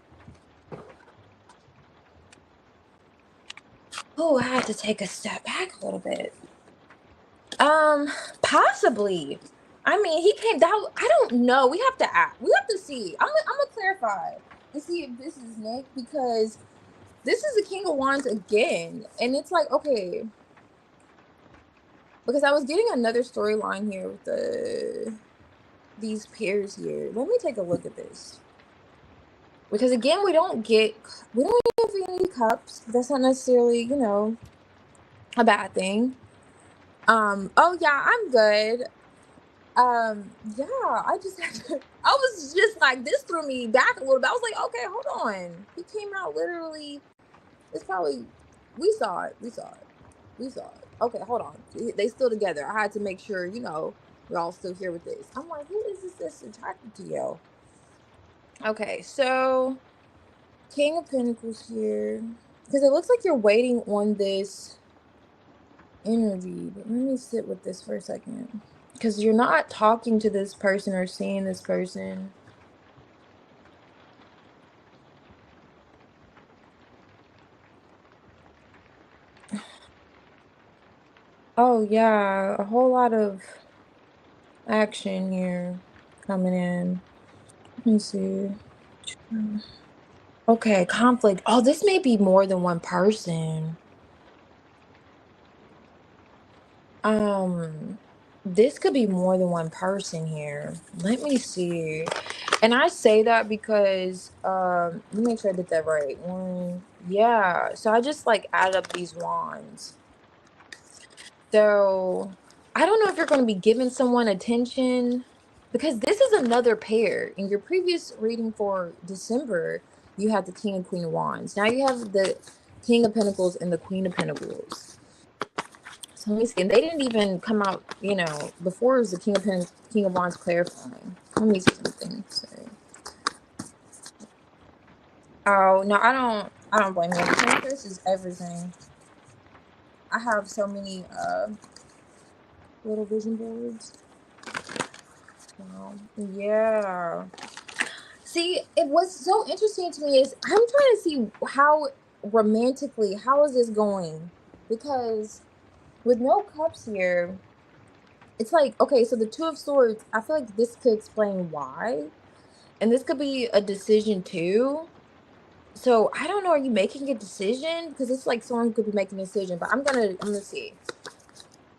Oh, I had to take a step back a little bit. Possibly. I mean, he came down. I don't know. We have to act. We have to see. I'm gonna clarify and see if this is Nick because this is the King of Wands again, and it's like okay, because I was getting another storyline here with these pairs here. Let me take a look at this because again, we don't have any cups. That's not necessarily a bad thing. Oh yeah, I'm good. Yeah, I just had to, I was just like, this threw me back a little bit. I was like, okay, hold on. He came out literally, it's probably, we saw it. Okay, hold on. They still together. I had to make sure, we're all still here with this. I'm like, who is this that's attracted to you? Okay, so King of Pentacles here. Because it looks like you're waiting on this energy. But let me sit with this for a second. Because you're not talking to this person or seeing this person. Oh, yeah. A whole lot of action here coming in. Let me see. Okay, conflict. Oh, this may be more than one person. This could be more than one person here. Let me see. And I say that because let me make sure I did that right. One, yeah. So I just like added up these wands. So I don't know if you're going to be giving someone attention because this is another pair. In your previous reading for December, you had the King and Queen of Wands. Now you have the King of Pentacles and the Queen of Pentacles. So let me see. And they didn't even come out, before it was the King of Wands clarifying. Let me see something. Sorry. Oh no, I don't blame you. This is everything. I have so many little vision boards. Yeah. See, it was so interesting to me is I'm trying to see how romantically, how is this going? Because with no cups here, it's like, okay, so the Two of Swords, I feel like this could explain why. And this could be a decision too. So I don't know, are you making a decision? Because it's like someone could be making a decision, but I'm gonna see.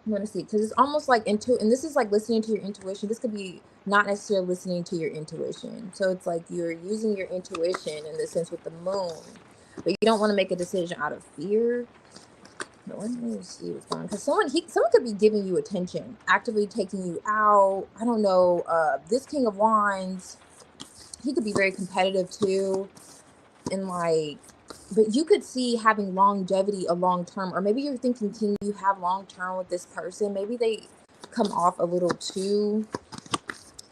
I'm gonna see because it's almost like and this is like listening to your intuition. This could be not necessarily listening to your intuition. So it's like you're using your intuition in the sense with the moon, but you don't want to make a decision out of fear. But let me see what's going on because someone could be giving you attention, actively taking you out. I don't know. This King of Wands, he could be very competitive too, and like, but you could see having longevity a long term, or maybe you're thinking, can you have long term with this person? Maybe they come off a little too,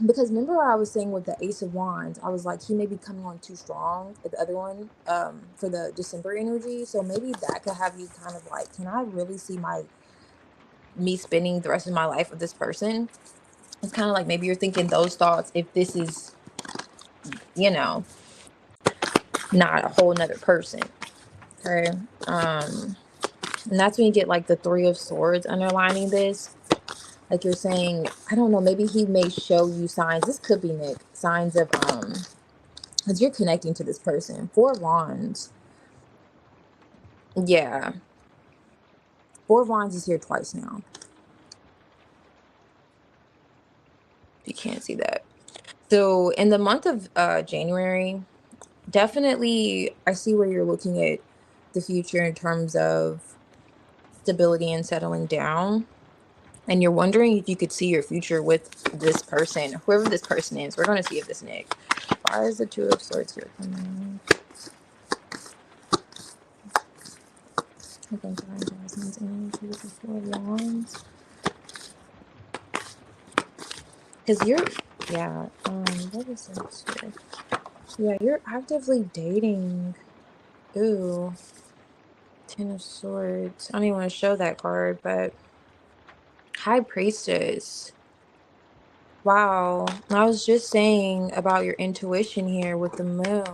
because remember what I was saying with the Ace of Wands, I was like, he may be coming on too strong with the other one, for the December energy. So maybe that could have you kind of like, can I really see me spending the rest of my life with this person? It's kind of like maybe you're thinking those thoughts if this is, you know, not a whole nother person. Okay. And that's when you get like the Three of Swords underlining this. Like you're saying, I don't know, maybe he may show you signs. This could be Nick. Signs of because you're connecting to this person. Four of Wands. Yeah. Four of Wands is here twice now. You can't see that. So in the month of January, definitely I see where you're looking at the future in terms of stability and settling down. And you're wondering if you could see your future with this person, whoever this person is. We're going to see if this Nick. Why is the Two of Swords here coming? I think Divine Jasmine's energy with the Four of Wands. Because yeah, what is this here? Yeah, you're actively dating. Ooh, Ten of Swords. I don't even want to show that card, but High Priestess. Wow. I was just saying about your intuition here with the moon.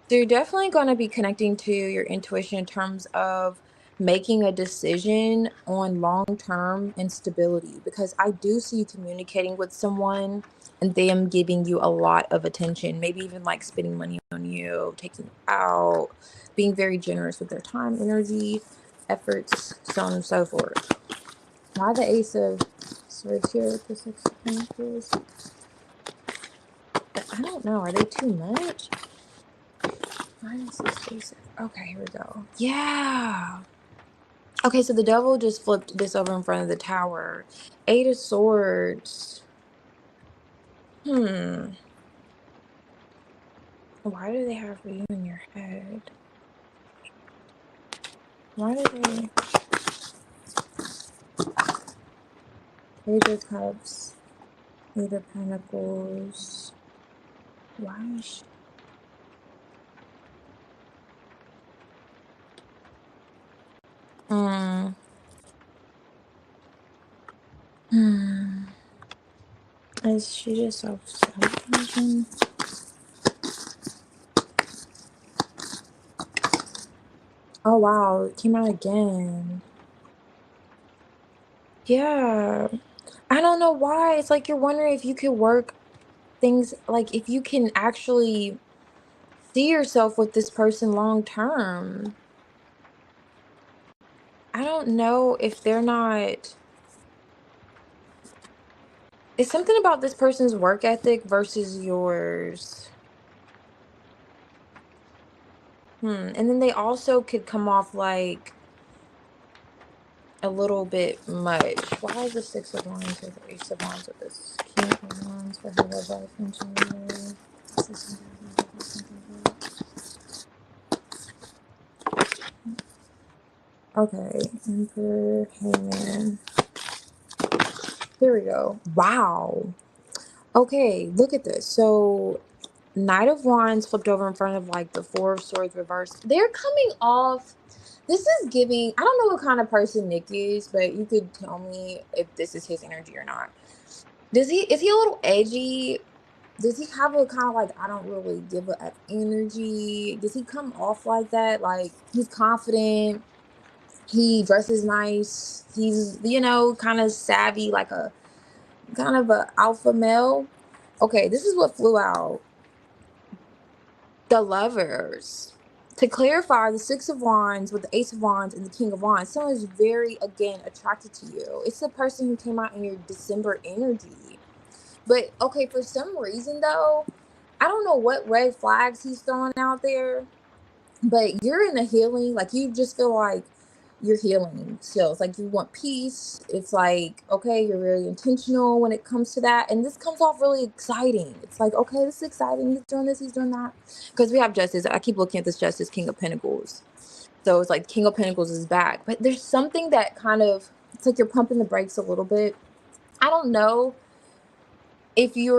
So you're definitely going to be connecting to your intuition in terms of making a decision on long term and stability, because I do see you communicating with someone and them giving you a lot of attention, maybe even like spending money on you, taking you out, being very generous with their time, energy, efforts, so on and so forth. Why the Ace of Swords here with the Six of Pentacles? I don't know. Are they too much? Okay, here we go. Yeah. Okay, so the devil just flipped this over in front of the tower. Eight of Swords. Why do they have you in your head? Why do they... Page of Cups. Eight of Pentacles. Why is she... Is she just self-sabotaging? Oh wow, it came out again. Yeah. I don't know why. It's like you're wondering if you could work things, like if you can actually see yourself with this person long term. I don't know if they're not It's something about this person's work ethic versus yours. And then they also could come off like a little bit much. Why is the Six of Wands with the Ace of Wands with this King of Wands for her love life in January? Okay, Emperor, Hangman. Here we go. Wow. Okay, look at this. So, Knight of Wands flipped over in front of like the Four of Swords reversed. They're coming off. This is giving. I don't know what kind of person Nick is, but you could tell me if this is his energy or not. Is he a little edgy? Does he have a kind of like I don't really give a F energy? Does he come off like that? Like he's confident, he dresses nice, he's kind of savvy, like a kind of a alpha male. Okay, this is what flew out. The Lovers. To clarify, the Six of Wands with the Ace of Wands and the King of Wands, someone is very, again, attracted to you. It's the person who came out in your December energy. But okay, for some reason though, I don't know what red flags he's throwing out there, but you're in a healing, like you just feel like you're healing still. It's like you want peace. It's like, okay, you're really intentional when it comes to that. And this comes off really exciting. It's like, okay, this is exciting. He's doing this, he's doing that. Because we have Justice. I keep looking at this Justice, King of Pentacles. So it's like King of Pentacles is back. But there's something that kind of, it's like you're pumping the brakes a little bit. I don't know if he's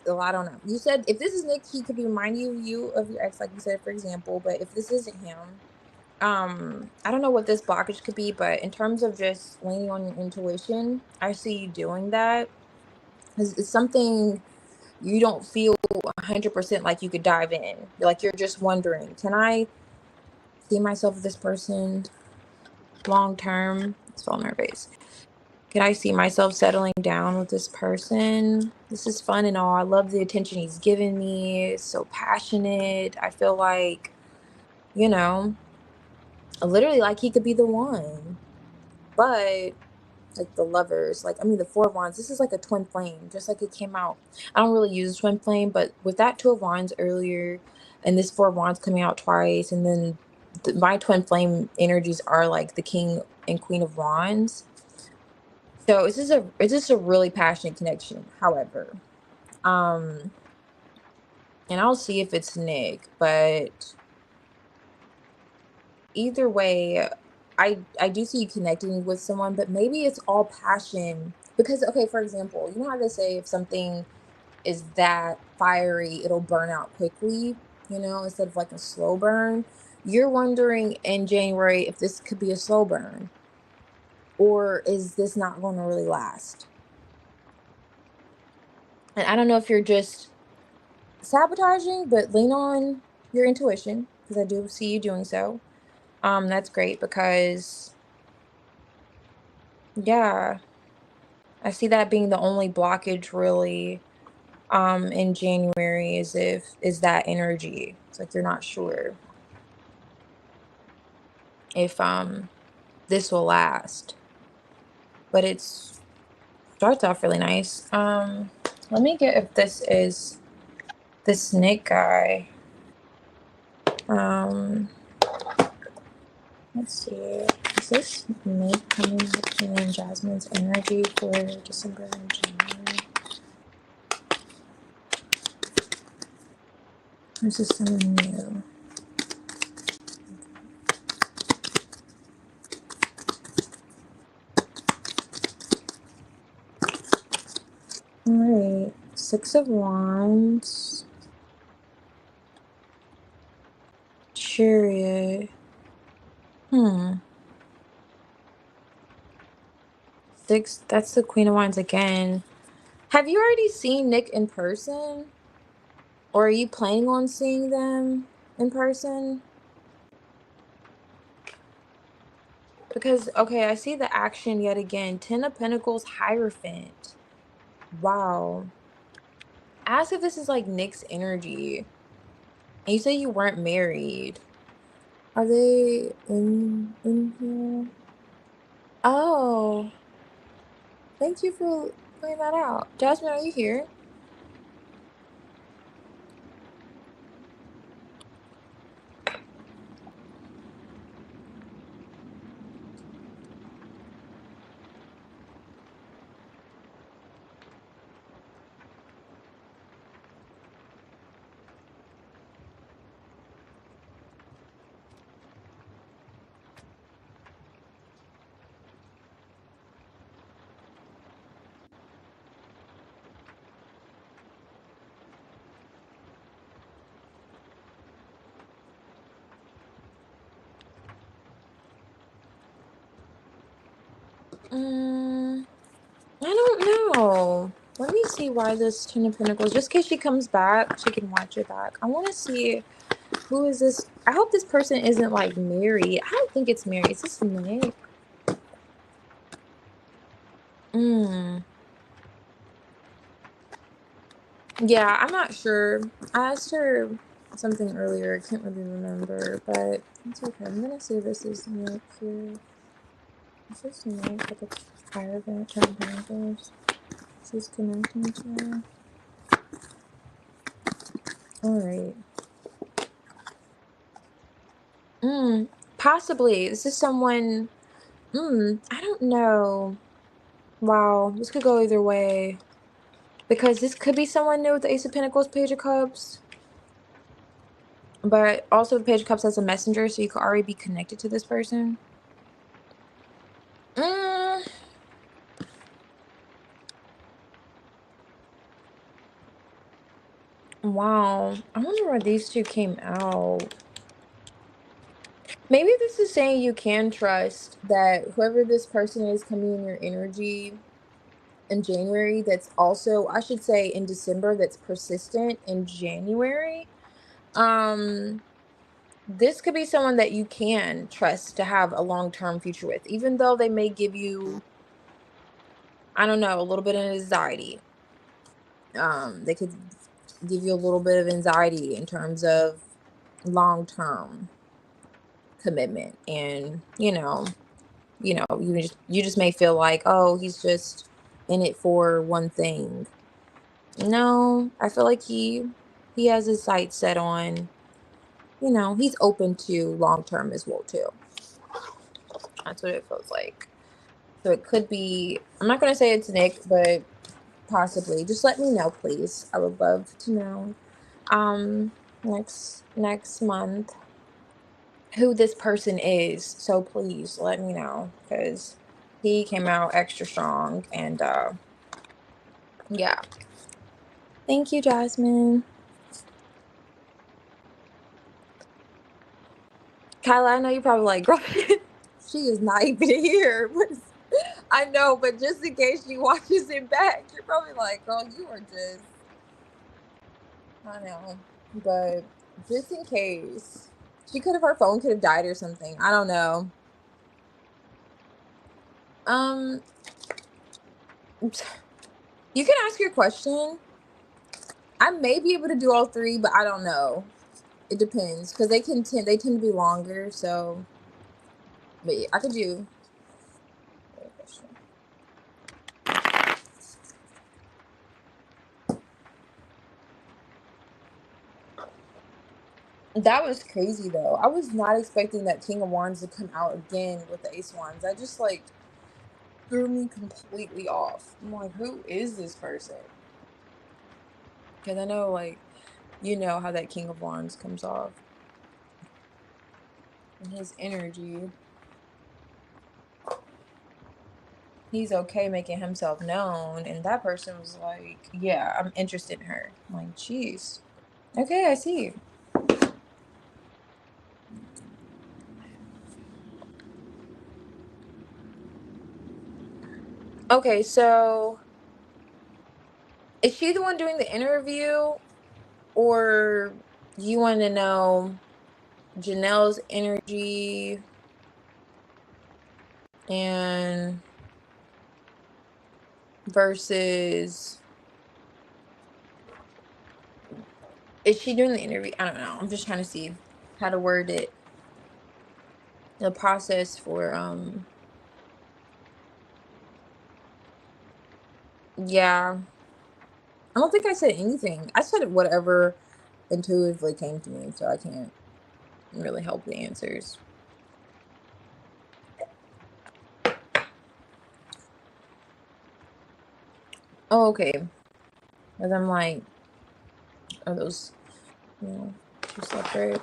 well, I don't know. You said if this is Nick, he could be reminding you of your ex, like you said, for example. But if this isn't him, I don't know what this blockage could be, but in terms of just leaning on your intuition, I see you doing that. It's something you don't feel 100% like you could dive in. Like you're just wondering, can I see myself with this person long term? It's all nervous. Can I see myself settling down with this person? This is fun and all. I love the attention he's given me. It's so passionate. I feel like, you know, literally like he could be the one. But like the Lovers, like I mean the Four of Wands, this is like a twin flame, just like it came out. I don't really use twin flame, but with that Two of Wands earlier and this Four of Wands coming out twice, and then my twin flame energies are like the King and Queen of Wands. So it's just a really passionate connection. However, um, and I'll see if it's Nick, but either way, I do see you connecting with someone, but maybe it's all passion because okay, for example, you know how they say if something is that fiery, it'll burn out quickly, instead of like a slow burn. You're wondering in January if this could be a slow burn or is this not going to really last? And I don't know if you're just sabotaging, but lean on your intuition because I do see you doing so. That's great because yeah, I see that being the only blockage really in January is that energy. It's like you're not sure if this will last. But it's starts off really nice. Let me get if this is the snake guy. Um let's see. Is this snake coming up in Jasmine's energy for December and January? This is someone new. Alright. Six of Wands. Chariot. Hmm. Six, that's the Queen of Wands again. Have you already seen Nick in person? Or are you planning on seeing them in person? Because, okay, I see the action yet again. Ten of Pentacles, Hierophant. Wow. Ask if this is like Nick's energy. And you say you weren't married. Are they in here? Oh, thank you for find that out. Jasmine, are you here? Mm, I don't know. Let me see why this Ten of Pentacles. Just in case she comes back, she can watch it back. I want to see who is this. I hope this person isn't like married. I don't think it's married. Is this Nick? Mm. Yeah, I'm not sure. I asked her something earlier. I can't really remember, but it's okay. I'm gonna see if this is Nick here. Is this Nick with the Hierophant Ten of Pentacles? She's connecting to. All right. Mm, possibly. This is someone. I don't know. Wow, this could go either way. Because this could be someone new with the Ace of Pentacles, Page of Cups. But also the Page of Cups as a messenger, so you could already be connected to this person. Mm, wow. I wonder why these two came out. Maybe this is saying you can trust that whoever this person is coming in your energy in January, that's also, I should say in December, that's persistent in January. Um, this could be someone that you can trust to have a long-term future with, even though they may give you, I don't know, a little bit of anxiety. They could give you a little bit of anxiety in terms of long-term commitment, and you just may feel like, oh, he's just in it for one thing. No, I feel like he has his sights set on, he's open to long-term as well too. That's what it feels like. So it could be, I'm not going to say it's Nick, but possibly. Just let me know, please. I would love to know um next month who this person is. So please let me know, because he came out extra strong, and yeah. Thank you, Jasmine. Kyla, I know you're probably like, girl, she is not even here. I know, but just in case she watches it back, you're probably like, oh, you are just, I know. But just in case, her phone could have died or something. I don't know. Um, you can ask your question. I may be able to do all three, but I don't know. It depends, because they tend to be longer. So, but yeah, I could do. That was crazy though. I was not expecting that King of Wands to come out again with the Ace of Wands. That just like threw me completely off. I'm like, who is this person? Because I know, like, how that King of Wands comes off and his energy. He's okay making himself known, and that person was like, yeah, I'm interested in her. I'm like, jeez. Okay, I see. Okay, so is she the one doing the interview, or you want to know Janelle's energy, and versus, is she doing the interview? I don't know. I'm just trying to see how to word it. The process for Yeah. I don't think I said anything. I said whatever intuitively came to me, so I can't really help the answers. Oh, okay. And I'm like, are those, two separate?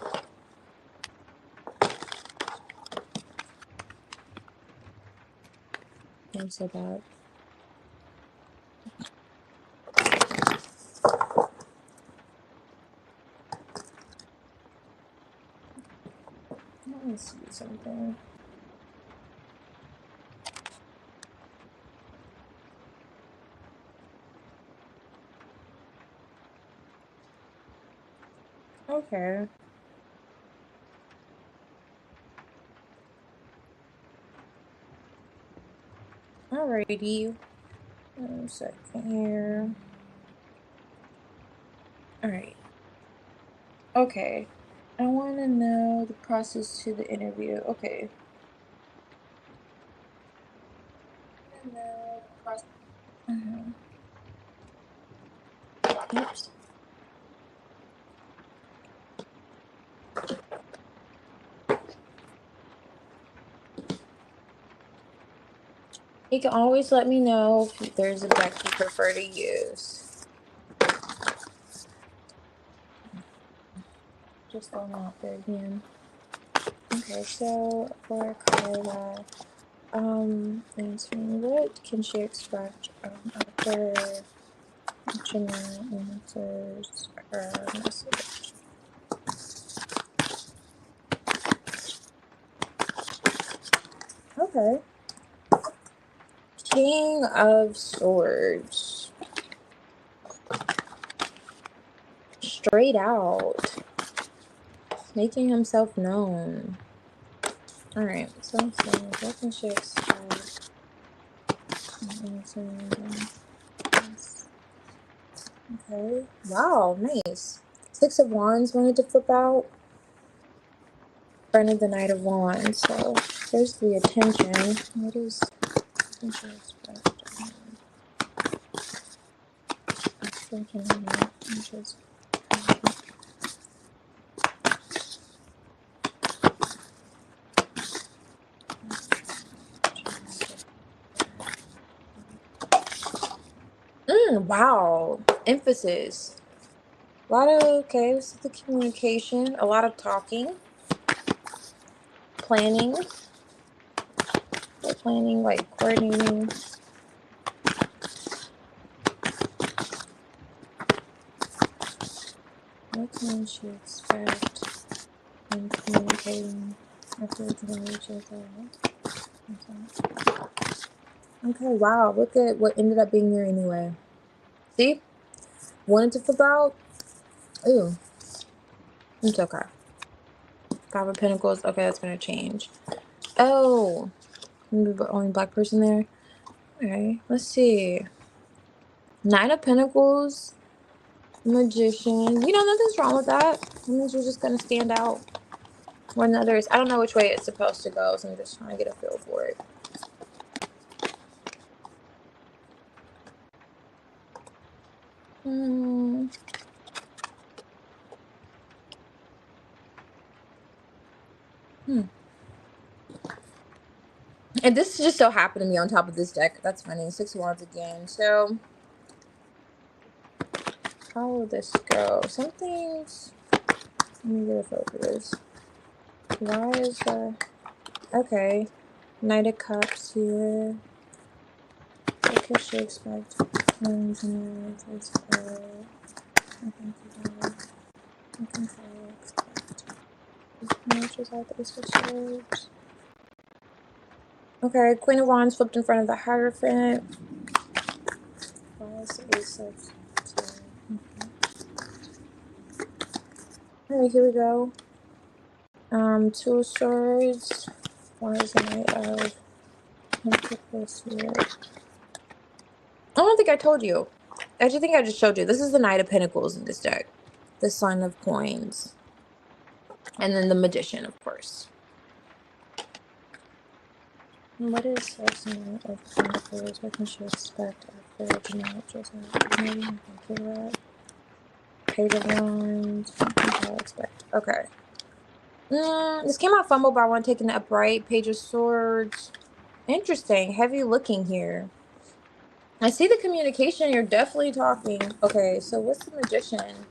I'm so bad. Let me see something. Okay. Alrighty. 1 second here. Alright. Okay. I want to know the process to the interview. Okay. I want to know the process. Oops. You can always let me know if there's a deck you prefer to use. Just going out there again. Okay, so for Carla, answering what can she expect after Jenna answers her message? Okay. King of Swords. Straight out. Making himself known. Alright, so I'm saying, what can she expect? Okay. Wow, nice. 6 of Wands wanted to flip out. Front of the Knight of Wands. So there's the attention. What is attention expect? Wow. Emphasis. A lot of, okay, this is the communication. A lot of talking. Planning. Planning, like coordinating. What can she expect when communicating after getting each other? Okay, wow. Look at what ended up being there anyway. See? Wanted to flip out. Ooh. It's okay. 5 of Pentacles. Okay, that's going to change. Oh. Maybe the only black person there. Okay, let's see. 9 of Pentacles. Magician. Nothing's wrong with that. That means you're just going to stand out more than others. I don't know which way it's supposed to go, so I'm just trying to get a feel for it. And this just so happened to be on top of this deck. That's funny. 6 of Wands again. So, how will this go? Something's... Let me get a feel for this. Why is the... Okay. Knight of Cups here. What could she expect? I Okay, Queen of Wands flipped in front of the Hierophant. Why is the Ace of... Alright, here we go. 2 of Swords. Why is the Knight of Pentacles here? I don't think I told you. I think I just showed you. This is the Knight of Pentacles in this deck. The Son of Coins. And then the Magician, of course. What is the Knight of Pentacles? What can she expect Bergamot, just maybe I can figure that. Page of Wands. Okay. This came out fumbled by one taking the upright. Page of Swords. Interesting. Heavy looking here. I see the communication. You're definitely talking. Okay, so what's the Magician?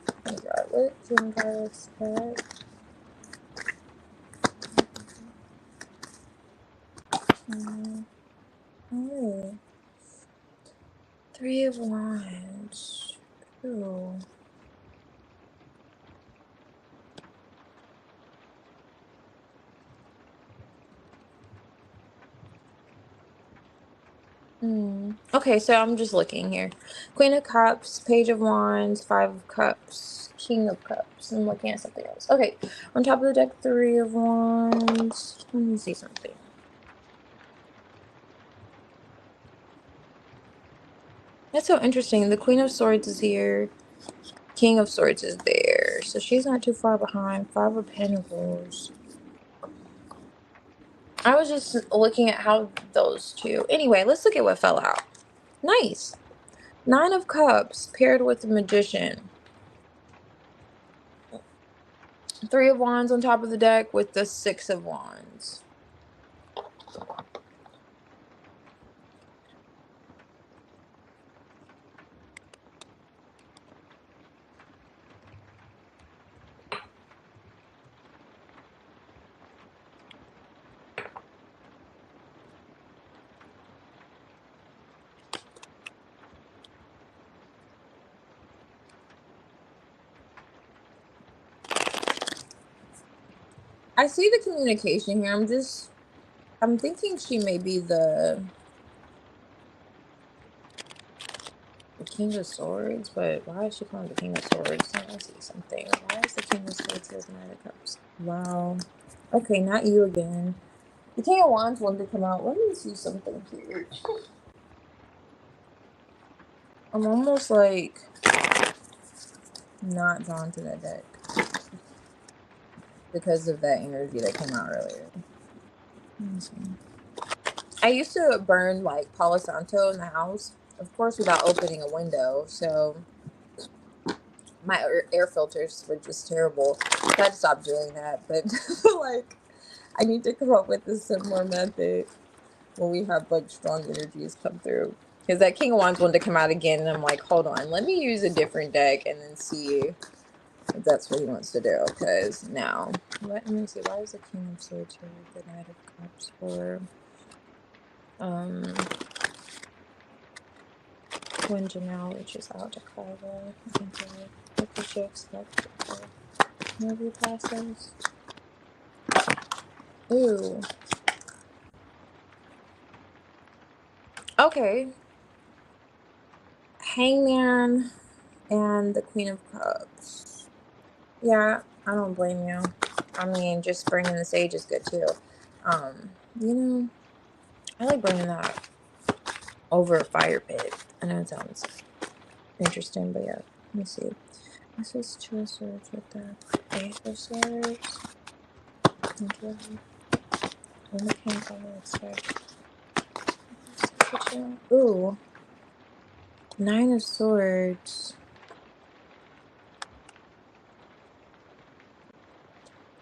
Oh my God, what dream card is that? Oh, Three of Wands. Ooh. Okay, so I'm just looking here. Queen of Cups, Page of Wands, Five of Cups, King of Cups. I'm looking at something else. Okay, on top of the deck, Three of Wands. Let me see something. That's so interesting. The Queen of Swords is here. King of Swords is there. So she's not too far behind. Five of Pentacles. I was just looking at how those two. Anyway, let's look at what fell out. Nice. Nine of Cups paired with the Magician. Three of Wands on top of the deck with the Six of Wands. I see the communication here. I'm thinking she may be the King of Swords, but why is she calling the King of Swords? Let me see something. Why is the King of Swords here with the Knight of Cups? Wow. Okay, not you again. The King of Wands wanted to come out. Let me see something here. I'm almost like not drawn to that deck because of that energy that came out earlier. Let me see. I used to burn like Palo Santo in the house, of course, without opening a window. So my air filters were just terrible. I had to stop doing that, but like I need to come up with a similar method when we have like strong energies come through. Because that King of Wands wanted to come out again, and I'm like, hold on, let me use a different deck and then see if that's what he wants to do. Because now, let me see, why is the King of Swords here with the Knight of Cups for when Janelle reaches out to Carla? What could she expect of the interview process? Ooh. Okay. Hangman and the Queen of Cups. Yeah, I don't blame you. I mean, just bringing the Sage is good too. You know, I like bringing that over a fire pit. I know it sounds interesting, but yeah. Let me see. This is Two of Swords with the Ace of Swords. And the King of Swords. Ooh. Nine of Swords.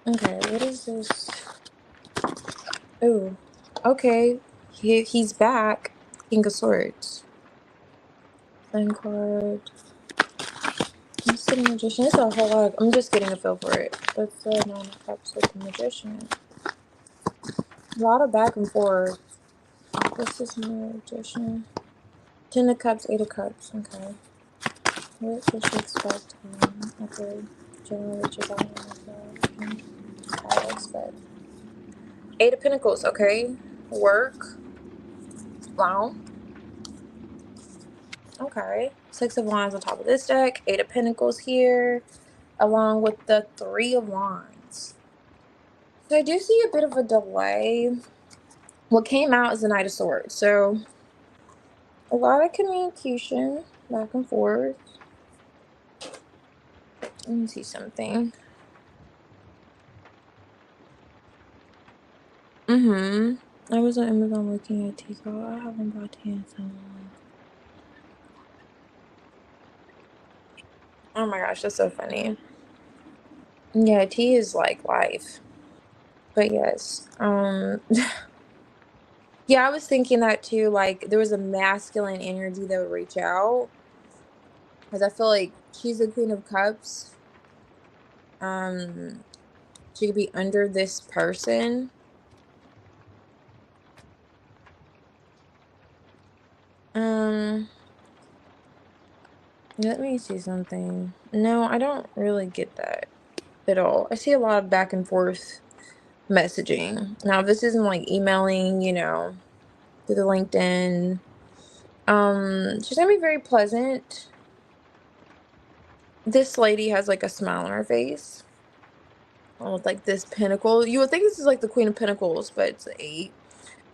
Okay, what is this? Ooh. Okay. He's back. King of Swords. Sign card. I'm just getting Magician. It's a whole lot. I'm just getting a feel for it. That's the Nine of Cups with the Magician. A lot of back and forth. This is Magician. Ten of Cups, Eight of Cups. Okay. What should she expect after General reaches out on I expect. Eight of Pentacles. Okay. Work. Wow. Okay. Six of Wands on top of this deck. Eight of Pentacles here, along with the Three of Wands. So I do see a bit of a delay. What came out is the Knight of Swords. So a lot of communication back and forth. Let me see something. I was on Amazon looking at Tico. I haven't bought tea in so long. Oh my gosh, that's so funny. Yeah, tea is like life. But yes. Yeah, I was thinking that too. Like there was a masculine energy that would reach out. Because I feel like she's the Queen of Cups. Um, she could be under this person. Um, Let me see something. No, I don't really get that at all. I see a lot of back and forth messaging. Now, this isn't like emailing, through the LinkedIn. She's gonna be very pleasant. This lady has like a smile on her face. With like this pentacle. You would think this is like the Queen of Pentacles, but it's the eight.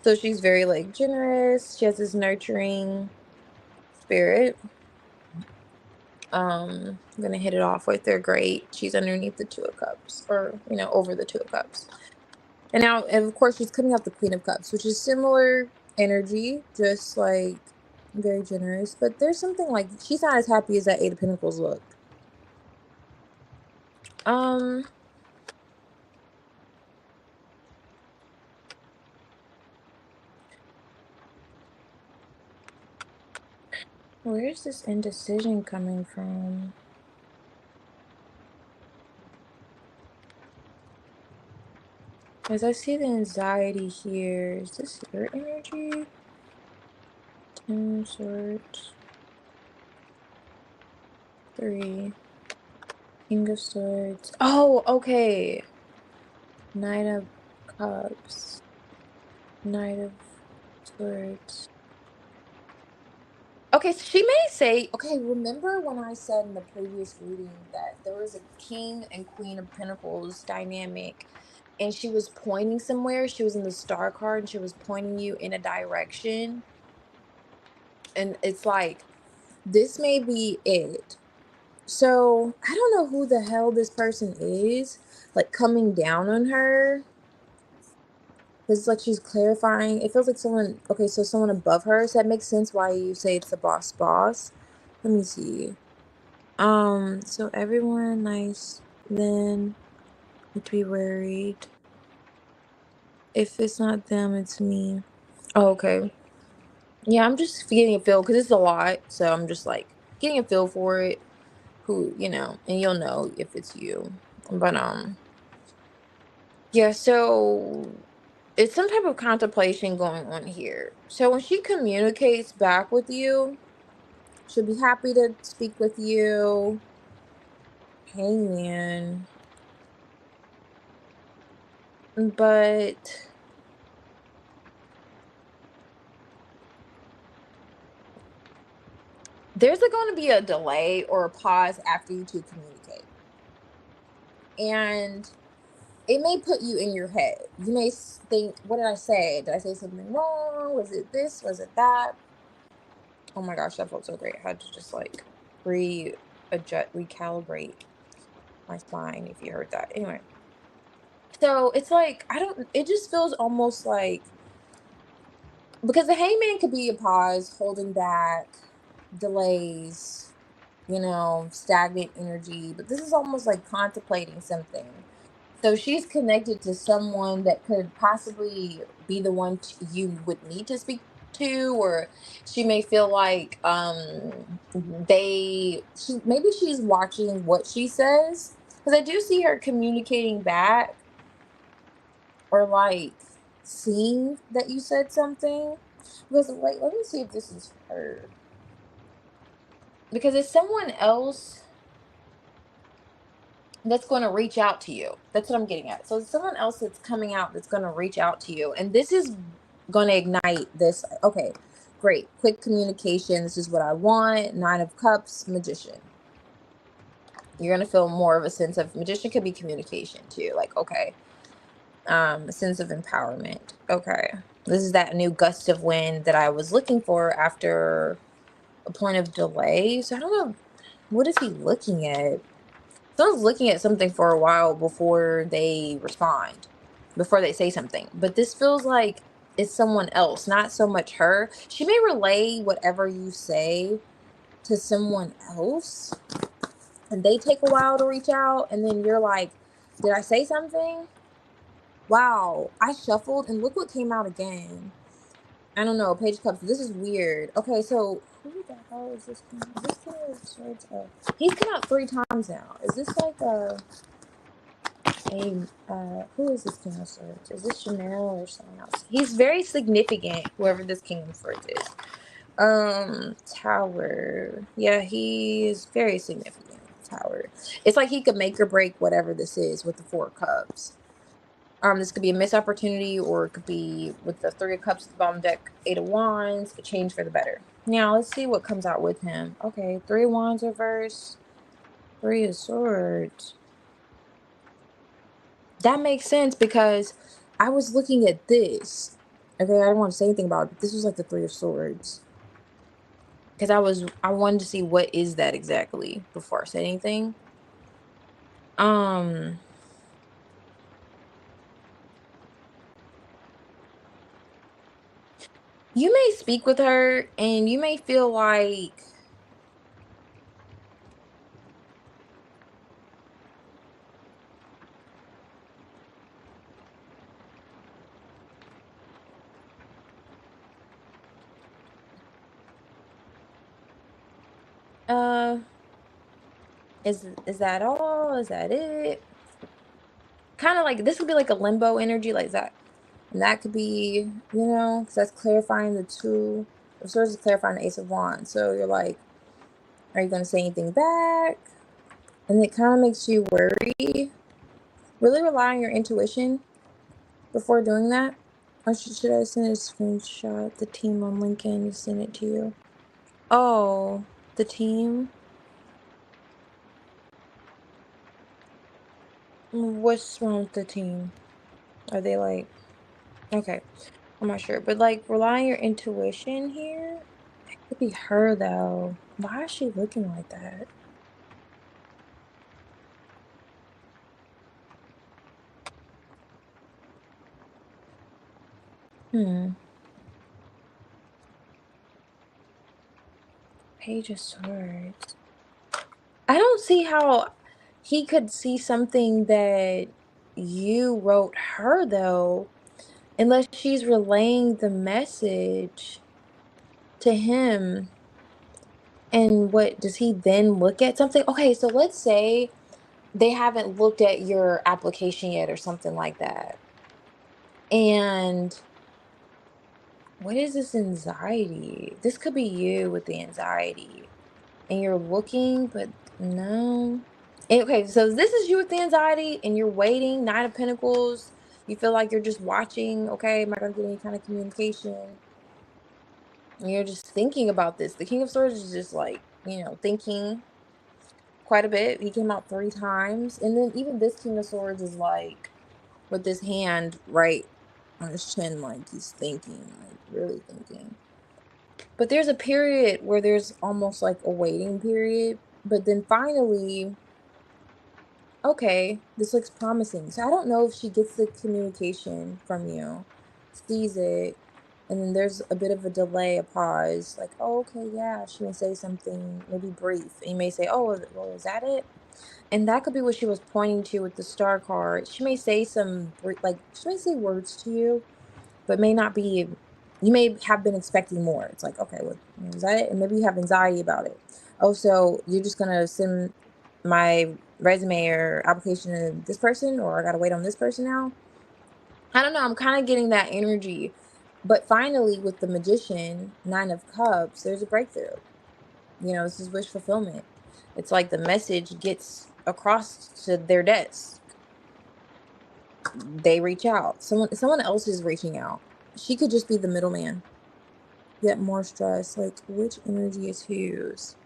So she's very like generous. She has this nurturing spirit. I'm gonna hit it off with they're great. She's underneath the Two of Cups, or over the Two of Cups. And now, and of course, she's coming out the Queen of Cups, which is similar energy, just like very generous. But there's something like she's not as happy as that Eight of Pentacles looked. Um, where's this indecision coming from? As I see the anxiety here, is this your energy? Ten of Swords, three, King of Swords. Oh, okay. Knight of Cups, Knight of Swords. Okay, so she may say, okay, remember when I said in the previous reading that there was a King and Queen of Pentacles dynamic and she was pointing somewhere? She was in the star card and she was pointing you in a direction. And it's like, this may be it. So I don't know who the hell this person is, like coming down on her. It's like she's clarifying. It feels like someone, okay, so someone above her. So that makes sense why you say it's the boss. Let me see. So everyone nice, then would be worried. If it's not them, it's me. Oh, okay. Yeah, I'm just getting a feel because it's a lot. So I'm just like getting a feel for it. And you'll know if it's you. But yeah, so it's some type of contemplation going on here. So when she communicates back with you, she'll be happy to speak with you. Hangman. But there's going to be a delay or a pause after you two communicate. And it may put you in your head. You may think, what did I say? Did I say something wrong? Was it this? Was it that? Oh my gosh, that felt so great. I had to just like readjust, recalibrate my spine if you heard that. Anyway, so it's like, it just feels almost like, because the hangman could be a pause, holding back, delays, stagnant energy, but this is almost like contemplating something. So she's connected to someone that could possibly be the one you would need to speak to, or she may feel like maybe she's watching what she says, because I do see her communicating back, or like seeing that you said something. Because wait, let me see if this is her, because it's someone else that's going to reach out to you. That's what I'm getting at. So it's someone else that's coming out that's going to reach out to you. And this is going to ignite this. Okay, great. Quick communication. This is what I want. Nine of Cups, Magician. You're going to feel more of a sense of, Magician could be communication too. Like, okay, a sense of empowerment. Okay. This is that new gust of wind that I was looking for after a point of delay. So I don't know. What is he looking at? Someone's looking at something for a while before they respond, before they say something. But this feels like it's someone else, not so much her. She may relay whatever you say to someone else. and they take a while to reach out, and then you're like, did I say something? Wow, I shuffled and look what came out again. I don't know, Page of Cups. This is weird. Okay, so who the hell is this king? Is this King of Swords? He's come out 3 times now. Is this like who is this King of Swords? Is this Chanel or someone else? He's very significant, whoever this King of Swords is. Tower. Yeah, he is very significant. Tower. It's like he could make or break whatever this is with the 4 cups. This could be a missed opportunity, or it could be with the 3 of Cups at the bottom deck, 8 of Wands, a change for the better. Now let's see what comes out with him. Okay, 3 of Wands reverse, 3 of Swords. That makes sense because I was looking at this. Okay, I don't want to say anything about it, but this was like the 3 of Swords. Because I wanted to see what is that exactly before I said anything. Um you may speak with her and you may feel like uh is that all? Is that it? Kind of like this could be like a limbo energy like that. And that could be, because that's clarifying the 2 of Swords is clarifying the Ace of Wands. So you're like, are you going to say anything back? And it kind of makes you worry. Really rely on your intuition before doing that. Or should I send a screenshot? The team on LinkedIn to send it to you. Oh, the team? What's wrong with the team? Are they like, okay, I'm not sure. But like, rely on your intuition here. It could be her though. Why is she looking like that? Hmm. Page of Swords. I don't see how he could see something that you wrote her though, unless she's relaying the message to him. And what does he then look at something? Okay, so let's say they haven't looked at your application yet or something like that. And what is this anxiety? This could be you with the anxiety. And you're looking, but no. Okay, so this is you with the anxiety and you're waiting, 9 of Pentacles. You feel like you're just watching, okay, am I gonna get any kind of communication? And you're just thinking about this. The King of Swords is just like, thinking quite a bit. He came out 3 times. And then even this King of Swords is like with this hand right on his chin, like he's thinking, like really thinking. But there's a period where there's almost like a waiting period. But then finally, okay, this looks promising. So I don't know if she gets the communication from you, sees it, and then there's a bit of a delay, a pause, like, oh, okay, yeah, she may say something, maybe brief. And you may say, oh, well, is that it? And that could be what she was pointing to with the star card. She may say she may say words to you, but may not be, you may have been expecting more. It's like, okay, well, is that it? And maybe you have anxiety about it. Oh, so you're just going to send my resume or application to this person, or I got to wait on this person now? I don't know. I'm kind of getting that energy. But finally, with the Magician, 9 of Cups, there's a breakthrough. This is wish fulfillment. It's like the message gets across to their desk. They reach out. Someone else is reaching out. She could just be the middleman. Yet more stress. Like, which energy is whose?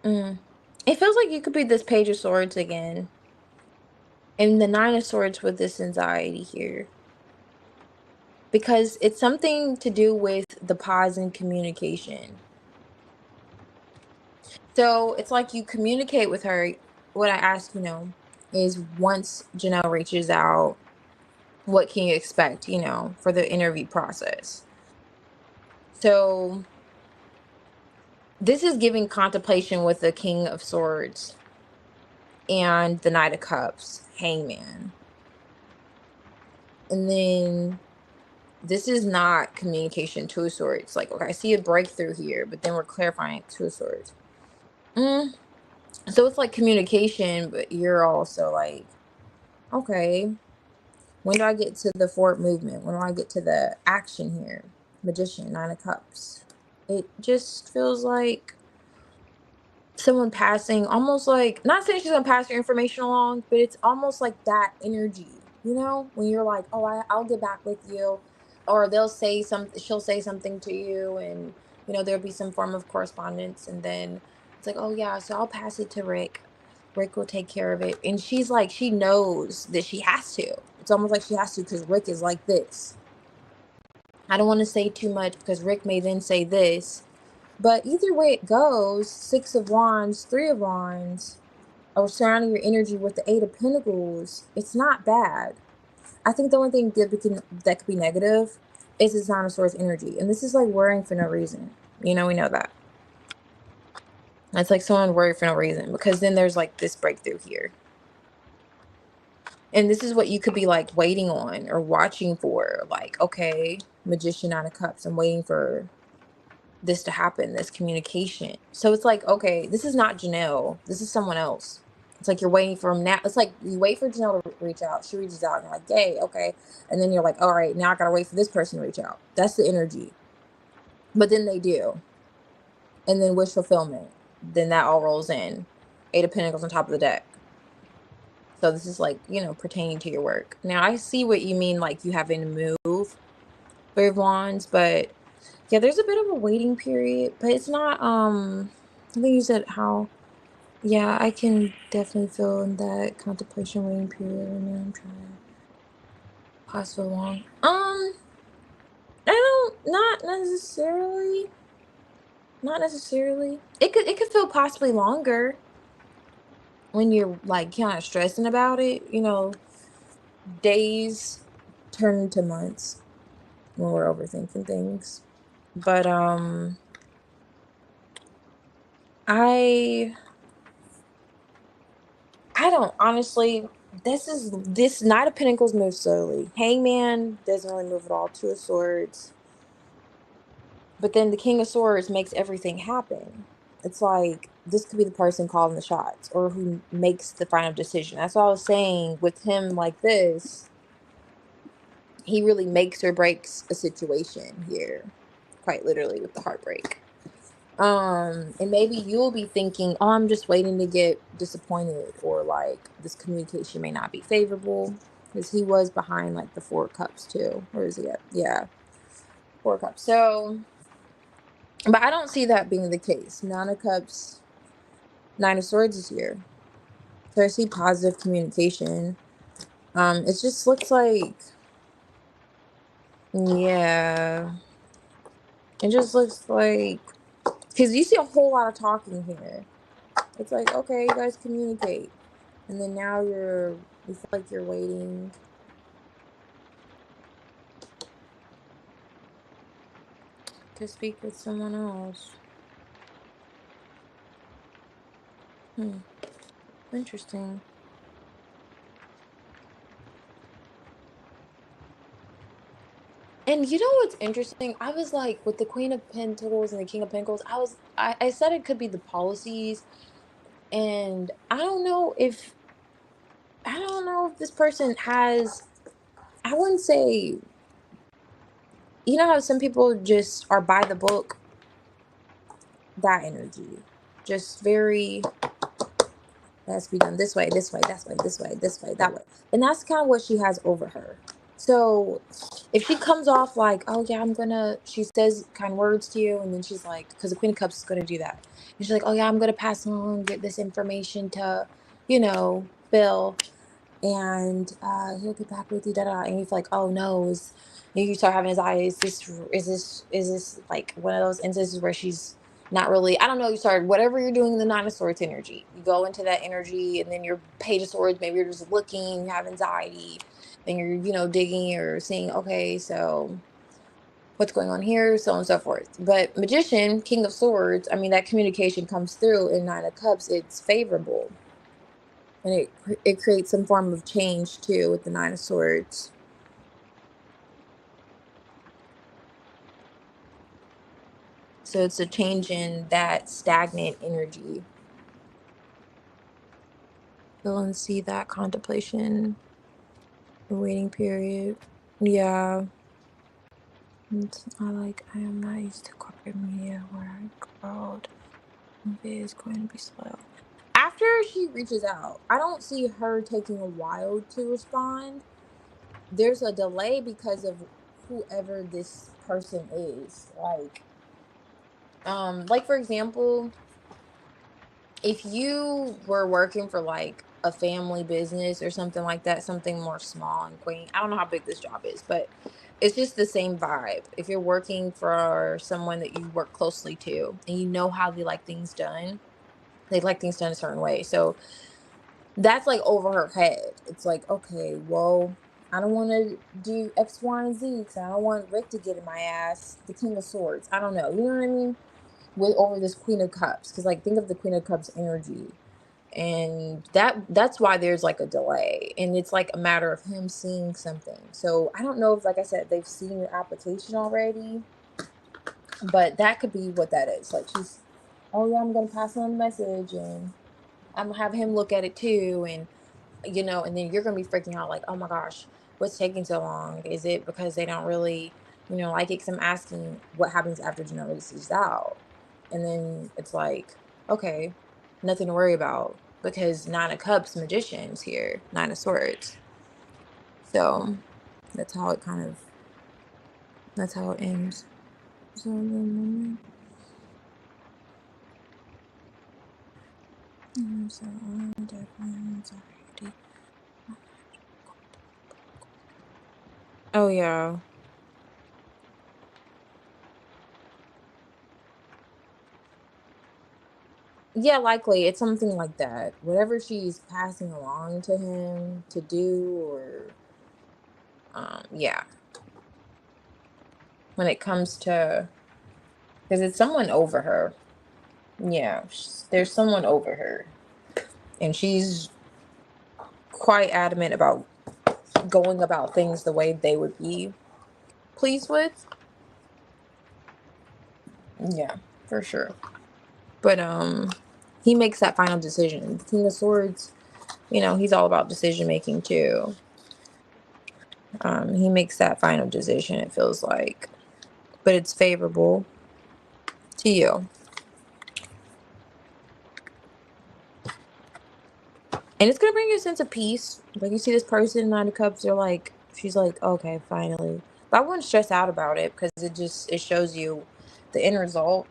Mm. It feels like you could be this Page of Swords again. And the 9 of Swords with this anxiety here. Because it's something to do with the pause in communication. So it's like you communicate with her. What I ask, is once Janelle reaches out, what can you expect, for the interview process? So This is giving contemplation with the King of Swords and the Knight of Cups, Hangman. And then this is not communication, Two of Swords. Like, okay, I see a breakthrough here, but then we're clarifying Two of Swords. Mm. So it's like communication, but you're also like, okay, when do I get to the forward movement? When do I get to the action here? Magician, Nine of Cups. It just feels like someone passing, almost like, not saying she's gonna pass your information along, but it's almost like that energy, when you're like, oh, I'll get back with you, or she'll say something to you, and there'll be some form of correspondence, and then it's like, oh yeah, so I'll pass it to Rick will take care of it, and she's like, she knows that she has to. It's almost like she has to, because Rick is like this. I don't want to say too much because Rick may then say this, but either way it goes, Six of Wands, Three of Wands, or surrounding your energy with the Eight of Pentacles, it's not bad. I think the only thing that could be negative is it's Nine of Swords energy. And this is like worrying for no reason. We know that. It's like someone worried for no reason, because then there's like this breakthrough here. And this is what you could be like waiting on or watching for. Like, okay, Magician, Nine of Cups, I'm waiting for this to happen, this communication. So it's like, okay, this is not Janelle, this is someone else. It's like you're waiting for him now. It's like you wait for Janelle to reach out, she reaches out, and you're like, yay, okay. And then you're like, all right, now I gotta wait for this person to reach out. That's the energy. But then they do, and then wish fulfillment, then that all rolls in. Eight of Pentacles on top of the deck. So this is like, pertaining to your work. Now I see what you mean, like you having to move, Three of Wands, but yeah, there's a bit of a waiting period, but it's not, I think you said how, yeah, I can definitely feel in that contemplation waiting period right now. I'm trying to pause so long. I don't, not necessarily. It could feel possibly longer when you're like kind of stressing about it, days turn into months when we're overthinking things. But, I don't honestly. This Knight of Pentacles moves slowly. Hangman doesn't really move at all. Two of Swords, but then the King of Swords makes everything happen. It's like this could be the person calling the shots or who makes the final decision. That's what I was saying with him. Like this, he really makes or breaks a situation here, quite literally with the heartbreak. And maybe you'll be thinking, oh, I'm just waiting to get disappointed, or like this communication may not be favorable, because he was behind like the Four of Cups too. Where is he at? Yeah, Four of Cups. So, but I don't see that being the case. Nine of Cups, Nine of Swords is here. So I see positive communication. It just looks like, yeah, it just looks like, because you see a whole lot of talking here. It's like, okay, you guys communicate. And then now you feel like you're waiting to speak with someone else. Interesting. And you know what's interesting? I was like, with the Queen of Pentacles and the King of Pentacles, I said it could be the policies. And I don't know if this person has, I wouldn't say, how some people just are by the book, that energy. Just very, it has to be done this way, this way, this way, this way, this way, that way. And that's kind of what she has over her. So if she comes off like, oh yeah, she says kind words to you, and then she's like, because the Queen of Cups is gonna do that. And she's like, oh yeah, I'm gonna pass along, get this information to, Bill, and he'll get back with you, da da. And you're like, oh no, and you start having his eyes. Is this like one of those instances where she's not really? I don't know. You start whatever you're doing in the Nine of Swords energy. You go into that energy, and then your Page of Swords. Maybe you're just looking, you have anxiety, then you're digging or seeing. Okay, so what's going on here, so on and so forth. But Magician, King of Swords, I mean, that communication comes through in Nine of Cups. It's favorable, and it creates some form of change too with the Nine of Swords. So it's a change in that stagnant energy. Feel and see that contemplation, the waiting period. Yeah. I am not used to corporate media where I growed. It is going to be slow. After she reaches out, I don't see her taking a while to respond. There's a delay because of whoever this person is. Like for example, if you were working for like a family business or something like that, something more small and quaint. I don't know how big this job is, but it's just the same vibe. If you're working for someone that you work closely to and you know how they like things done a certain way. So that's like over her head. It's like, okay, well, I don't want to do X, Y, and Z because I don't want Rick to get in my ass, the King of Swords. I don't know. You know what I mean? With over this Queen of Cups. Because like think of the Queen of Cups energy. And that's why there's like a delay. And it's like a matter of him seeing something. So I don't know if, like I said, they've seen your application already. But that could be what that is. Like she's, oh yeah, I'm gonna pass on the message and I'm gonna have him look at it too. And and then you're gonna be freaking out like, oh my gosh, what's taking so long? Is it because they don't really, like it? 'Cause I'm asking what happens after Janelle releases out, and then it's like, okay, nothing to worry about because Nine of Cups magician's here, Nine of Swords. So that's how it kind of that's how it ends. So the moment, so definitely anxiety. Oh yeah. Yeah, likely. It's something like that. Whatever she's passing along to him to do, or yeah, when it comes to, because it's someone over her. Yeah, there's someone over her, and she's quite adamant about going about things the way they would be pleased with. Yeah, for sure. But he makes that final decision. The King of Swords, he's all about decision making too. He makes that final decision, it feels like, but it's favorable to you. And it's gonna bring you a sense of peace. Like you see this person, Nine of Cups, they're like, she's like, okay, finally. But I wouldn't stress out about it because it shows you the end result.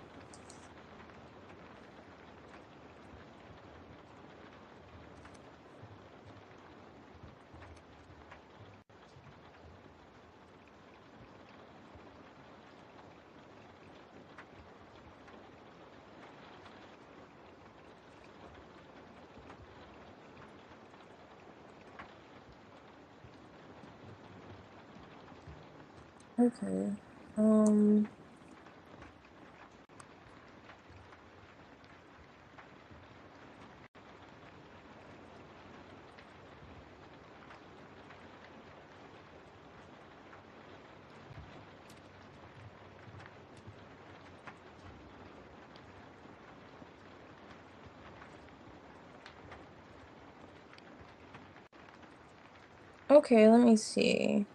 Okay. Um. Okay. Let me see.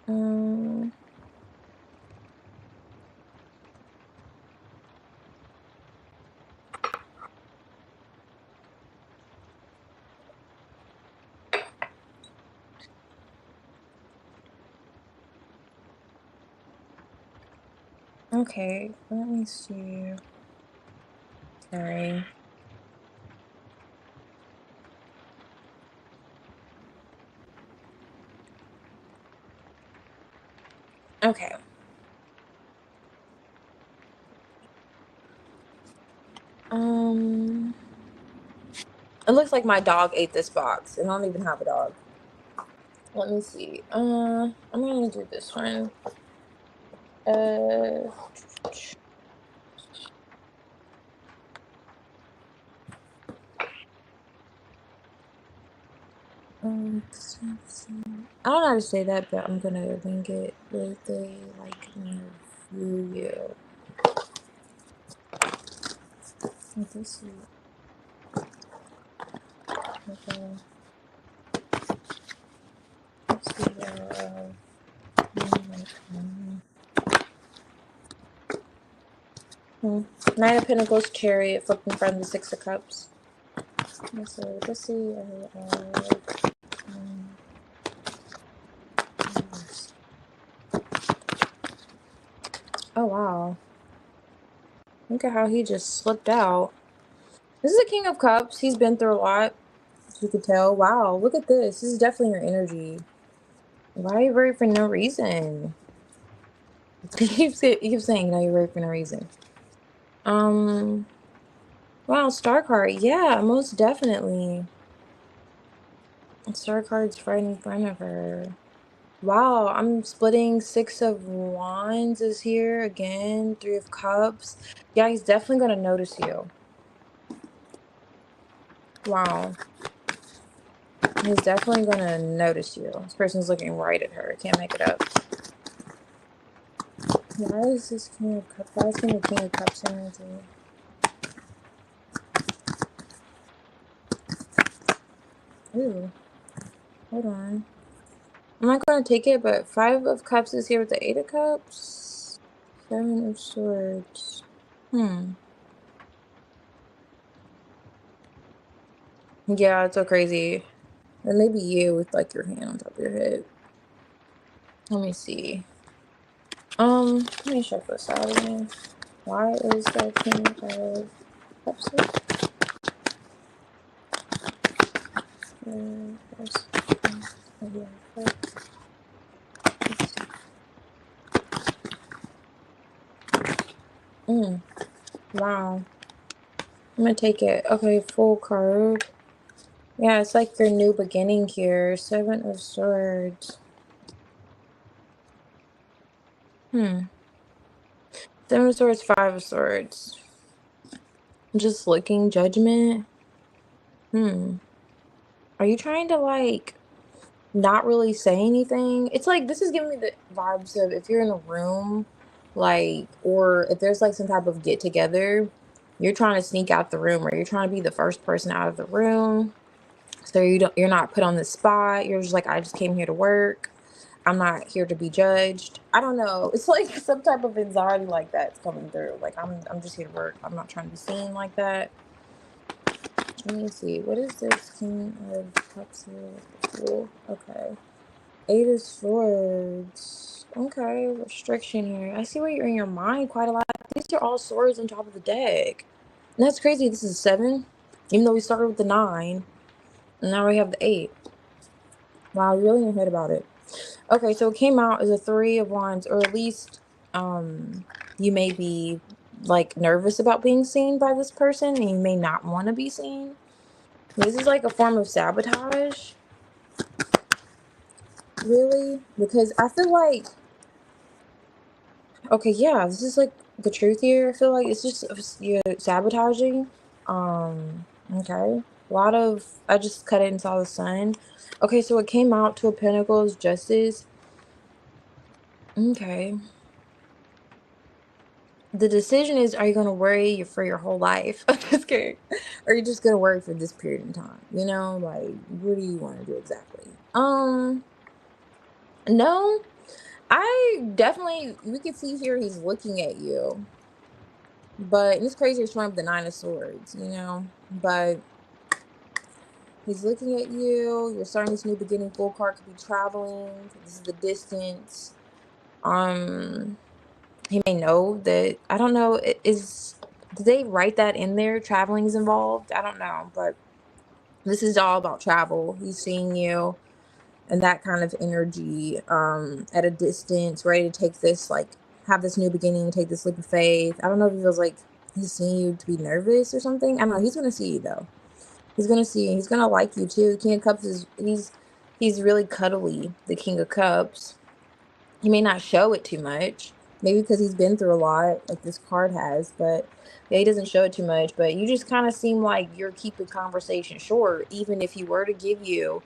Um. Okay. Let me see. Sorry. Okay. Um. It looks like my dog ate this box, and I don't even have a dog. Let me see. I'm gonna do this one. Uh, I don't know how to say that, but I'm gonna wing it. Would they like interview you? Let me see. Okay. Let's see. Mm, Nine of Pentacles, Chariot, flipped in front of the Six of Cups. Let's see. Um, oh wow! Look at how he just slipped out. This is a King of Cups. He's been through a lot, as you could tell. Wow! Look at this. This is definitely your energy. Why are you worried for no reason? You keep saying, "No, you're worried for no reason." Um. Wow, Star card. Yeah, most definitely. Star card's right in front of her. Wow, I'm splitting Six of Wands is here again. Three of Cups. Yeah, he's definitely gonna notice you. Wow, he's definitely gonna notice you. This person's looking right at her. Can't make it up. Why is this King of Cups? Why is King of Cups energy? Ooh, hold on. I'm not gonna take it, but Five of Cups is here with the Eight of Cups. Seven of Swords. Yeah, it's so crazy. And maybe you with like your hand on top of your head. Let me see. Let me check this out again. Why is the King of Cups here? Wow. I'm gonna take it. Okay, full card. Yeah, it's like your new beginning here. Seven of Swords. Seven of Swords, Five of Swords. Just looking, Judgment. Are you trying to like not really say anything? It's like this is giving me the vibes of if you're in a room, like, or if there's like some type of get together, you're trying to sneak out the room or you're trying to be the first person out of the room. So you're not put on the spot. You're just like, I just came here to work. I'm not here to be judged. I don't know. It's like some type of anxiety like that's coming through. Like I'm just here to work. I'm not trying to be seen like that. Let me see. What is this King of Cups here? Cool. Okay. Eight of Swords. Okay. Restriction here. I see where you're in your mind quite a lot. These are all swords on top of the deck. And that's crazy. This is a 7. Even though we started with the 9. And now we have the 8. Wow, you're really in your head about it. Okay, so it came out as a 3 of Wands, or at least you may be like nervous about being seen by this person and you may not want to be seen. This is like a form of sabotage. Really? Because I feel like, okay, yeah, this is like the truth here. I feel like it's just you're sabotaging. Okay. A lot of, I just cut it and saw the sun. Okay, so it came out to a Pentacles, Justice. Okay. The decision is, are you going to worry for your whole life? I'm just kidding. Or are you just going to worry for this period in time? You know, like, what do you want to do exactly? No, I definitely, we can see here he's looking at you. But it's crazy he's showing up the Nine of Swords, you know? But he's looking at you. You're starting this new beginning. Full card could be traveling. This is the distance. He may know that, I don't know, did they write that in there? Traveling is involved? I don't know, but this is all about travel. He's seeing you and that kind of energy at a distance, ready to take this, like, have this new beginning, take this leap of faith. I don't know if he feels like he's seeing you to be nervous or something. I don't know. He's going to see you, though. He's going to see you. He's going to like you, too. King of Cups is, He's really cuddly, the King of Cups. He may not show it too much, maybe because he's been through a lot, like this card has, but yeah, he doesn't show it too much. But you just kind of seem like you're keeping conversation short, even if he were to give you